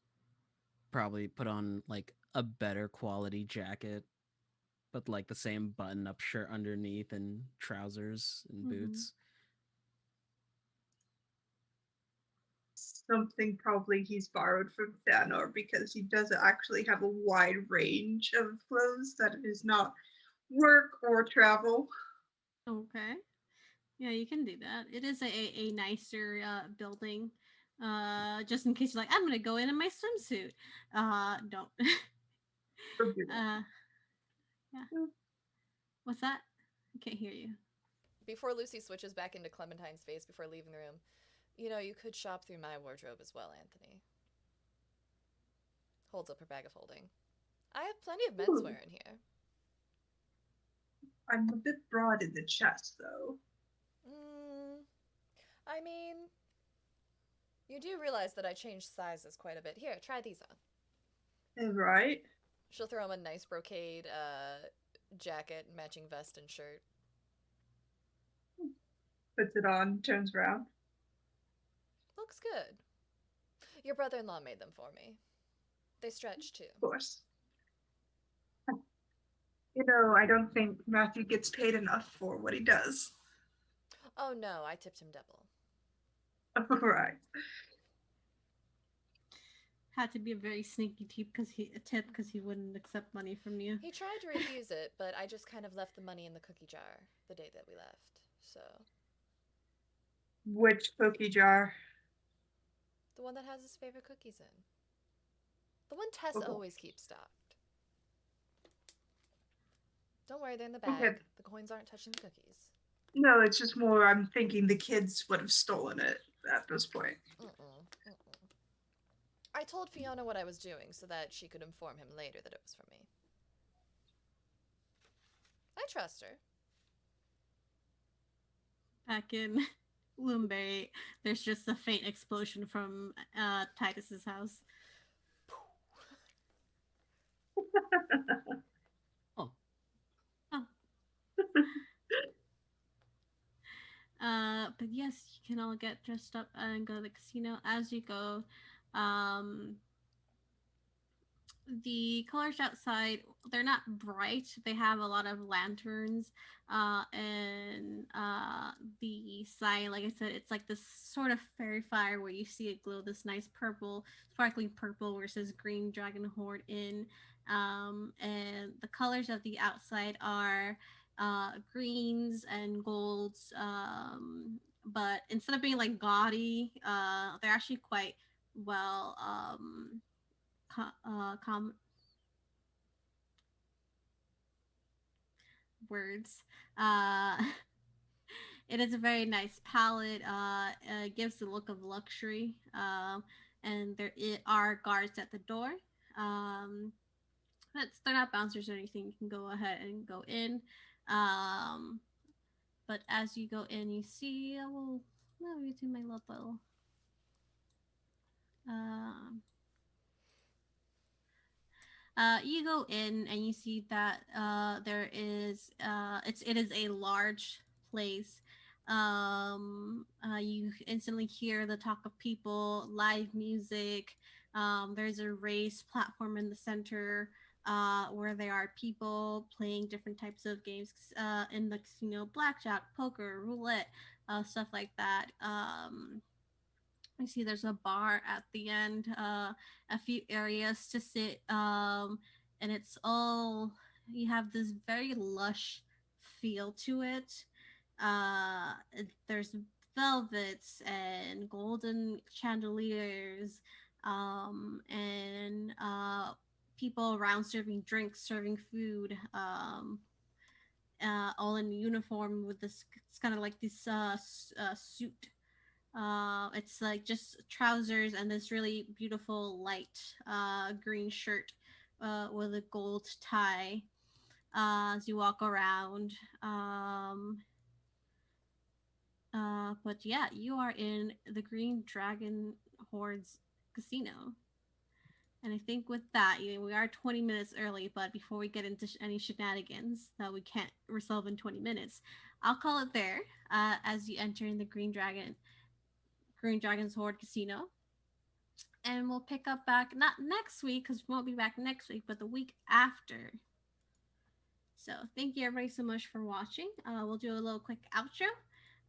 probably put on like a better quality jacket, but like the same button up shirt underneath and trousers and boots. Something probably he's borrowed from Thanor because he doesn't actually have a wide range of clothes that is not work or travel. Okay. Yeah, you can do that. It is a nicer building. Just in case you're like, I'm gonna go in my swimsuit. Don't. uh, yeah. What's that? I can't hear you. Before Lucy switches back into Clementine's face before leaving the room, you know, you could shop through my wardrobe as well, Anthony. Holds up her bag of holding. I have plenty of menswear in here. I'm a bit broad in the chest, though. I mean, you do realize that I changed sizes quite a bit. Here, try these on. Right? She'll throw him a nice brocade jacket, matching vest and shirt. Puts it on, turns around. Looks good. Your brother-in-law made them for me. They stretch too. Of course. You know, I don't think Matthew gets paid enough for what he does. Oh no, I tipped him double. All right. Had to be a very sneaky tip because he wouldn't accept money from you. He tried to refuse it, but I just kind of left the money in the cookie jar the day that we left. So, Which cookie jar? the one that has his favorite cookies in. The one Tess Oh. always keeps stocked. Don't worry, they're in the bag. Okay. The coins aren't touching the cookies. No, it's just more I'm thinking the kids would have stolen it at this point. I told Fiona what I was doing so that she could inform him later that it was from me. I trust her. Back in Loomberry, there's just a faint explosion from Titus's house. Oh. But yes, you can all get dressed up and go to the casino. As you go, the colors outside, they're not bright. They have a lot of lanterns, and the sign, like I said, it's like this sort of fairy fire where you see it glow this nice purple, sparkling purple, where it says Green Dragon Horde Inn. And the colors of the outside are greens and golds, but instead of being like gaudy, they're actually quite well com- words. Uh, it is a very nice palette. Gives the look of luxury. And are guards at the door. Um, but they're not bouncers or anything. You can go ahead and go in. Um, but as you go in, you see. Let me do my little. Um, you go in and you see that there is it is a large place. You instantly hear the talk of people, live music. There's a raised platform in the center where there are people playing different types of games in the casino, blackjack, poker, roulette, stuff like that. I see there's a bar at the end, a few areas to sit, and it's all you have this very lush feel to it. There's velvets and golden chandeliers, and people around serving drinks, serving food, all in uniform with this. It's kind of like this suit it's like just trousers and this really beautiful light green shirt with a gold tie as you walk around. But yeah, you are in the Green Dragon Horde's casino. And I think with that, we are 20 minutes early, but before we get into any shenanigans that we can't resolve in 20 minutes, I'll call it there as you enter in the Green Dragon's Horde Casino. And we'll pick up back not next week because we won't be back next week, but the week after. So thank you everybody so much for watching. We'll do a little quick outro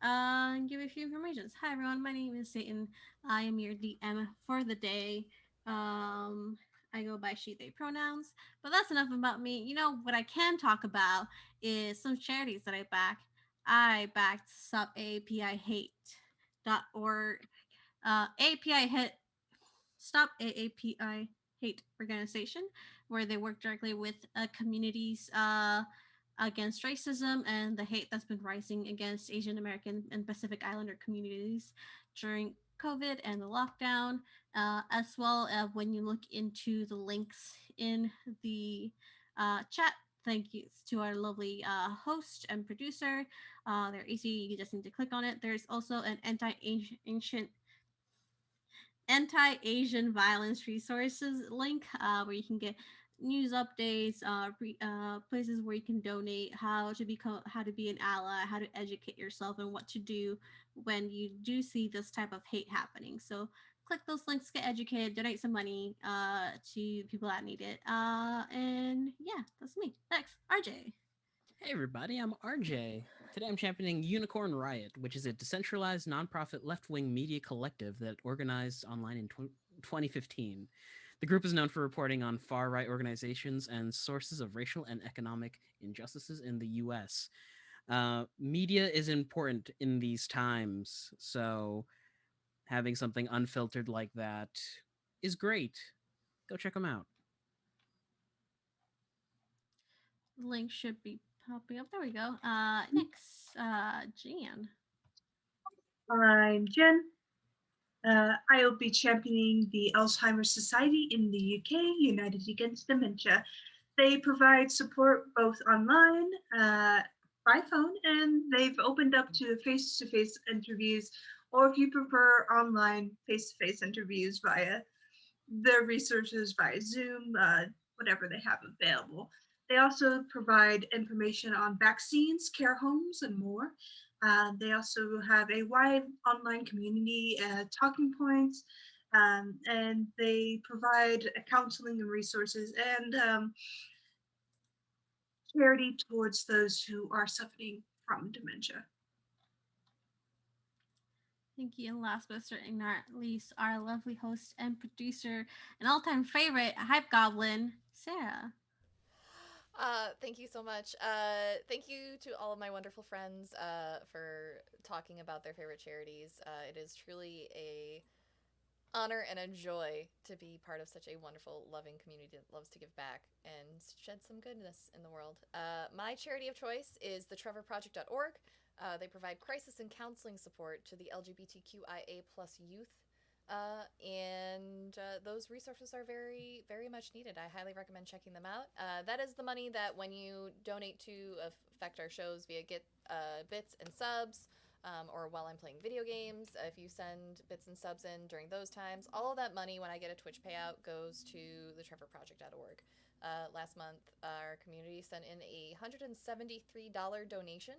and give a few informations. Hi everyone, my name is Satan. I am your DM for the day. I go by she, they pronouns. But that's enough about me. You know what I can talk about is some charities that I back. I backed Stop AAPI Hate.org. API Hate Stop AAPI Hate organization, where they work directly with communities against racism and the hate that's been rising against Asian American and Pacific Islander communities during COVID and the lockdown, as well as when you look into the links in the chat. Thank you to our lovely host and producer. They're easy. You just need to click on it. There's also an anti-Asian violence resources link where you can get news updates, places where you can donate, how to be an ally, how to educate yourself, and what to do when you do see this type of hate happening. So click those links, get educated, donate some money to people that need it. And yeah, that's me. Next, RJ. Hey everybody, I'm RJ. Today I'm championing Unicorn Riot, which is a decentralized nonprofit left-wing media collective that organized online in 2015. The group is known for reporting on far-right organizations and sources of racial and economic injustices in the U.S. Media is important in these times, so having something unfiltered like that is great. Go check them out. The link should be popping up. There we go. Next, Jan. I'm Jen. I will be championing the Alzheimer's Society in the UK, United Against Dementia. They provide support both online, by phone, and they've opened up to face-to-face interviews, or if you prefer online face-to-face interviews via their resources via Zoom, whatever they have available. They also provide information on vaccines, care homes, and more. They also have a wide online community, talking points, and they provide counseling and resources and charity towards those who are suffering from dementia. Thank you. And last but certainly not least, our lovely host and producer and all-time favorite, Hype Goblin, Sarah. Thank you so much. Thank you to all of my wonderful friends for talking about their favorite charities. It is truly a honor and a joy to be part of such a wonderful, loving community that loves to give back and shed some goodness in the world. My charity of choice is the trevorproject.org. They provide crisis and counseling support to the LGBTQIA plus youth. And those resources are very, very much needed. I highly recommend checking them out. That is the money that when you donate to affect our shows via bits and subs, or while I'm playing video games, if you send bits and subs in during those times, all of that money when I get a Twitch payout goes to the trevorproject.org. Last month, our community sent in a $173 donation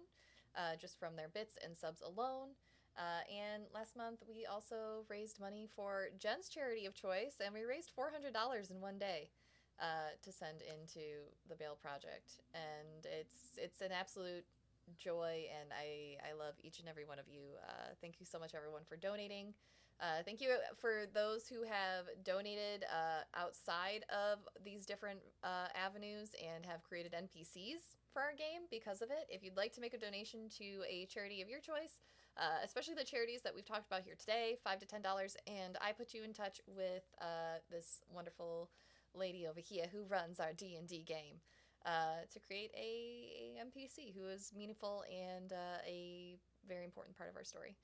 just from their bits and subs alone. And last month, we also raised money for Jen's charity of choice, and we raised $400 in one day to send into the Bail Project. And it's an absolute joy, and I love each and every one of you. Thank you so much, everyone, for donating. Thank you for those who have donated outside of these different avenues and have created NPCs for our game because of it. If you'd like to make a donation to a charity of your choice, especially the charities that we've talked about here today, $5 to $10, and I put you in touch with this wonderful lady over here who runs our D&D game to create a NPC who is meaningful and a very important part of our story.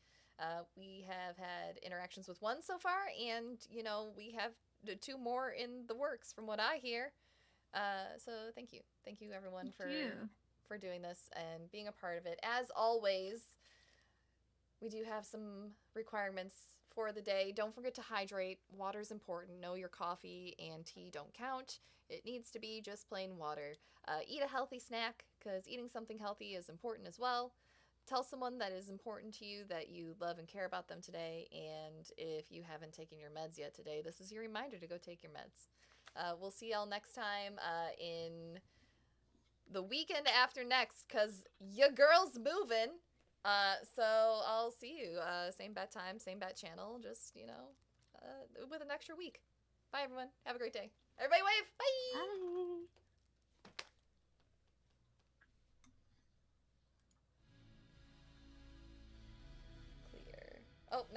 We have had interactions with one so far, and we have 2 more in the works from what I hear. So thank you everyone for doing this and being a part of it. As always, we do have some requirements for the day. Don't forget to hydrate. Water's important. Know your coffee and tea don't count. It needs to be just plain water. Eat a healthy snack, because eating something healthy is important as well. Tell someone that is important to you that you love and care about them today. And if you haven't taken your meds yet today, this is your reminder to go take your meds. We'll see y'all next time in the weekend after next, because your girl's moving. So I'll see you. Same bat time, same bat channel, just, with an extra week. Bye, everyone. Have a great day. Everybody wave. Bye. Bye.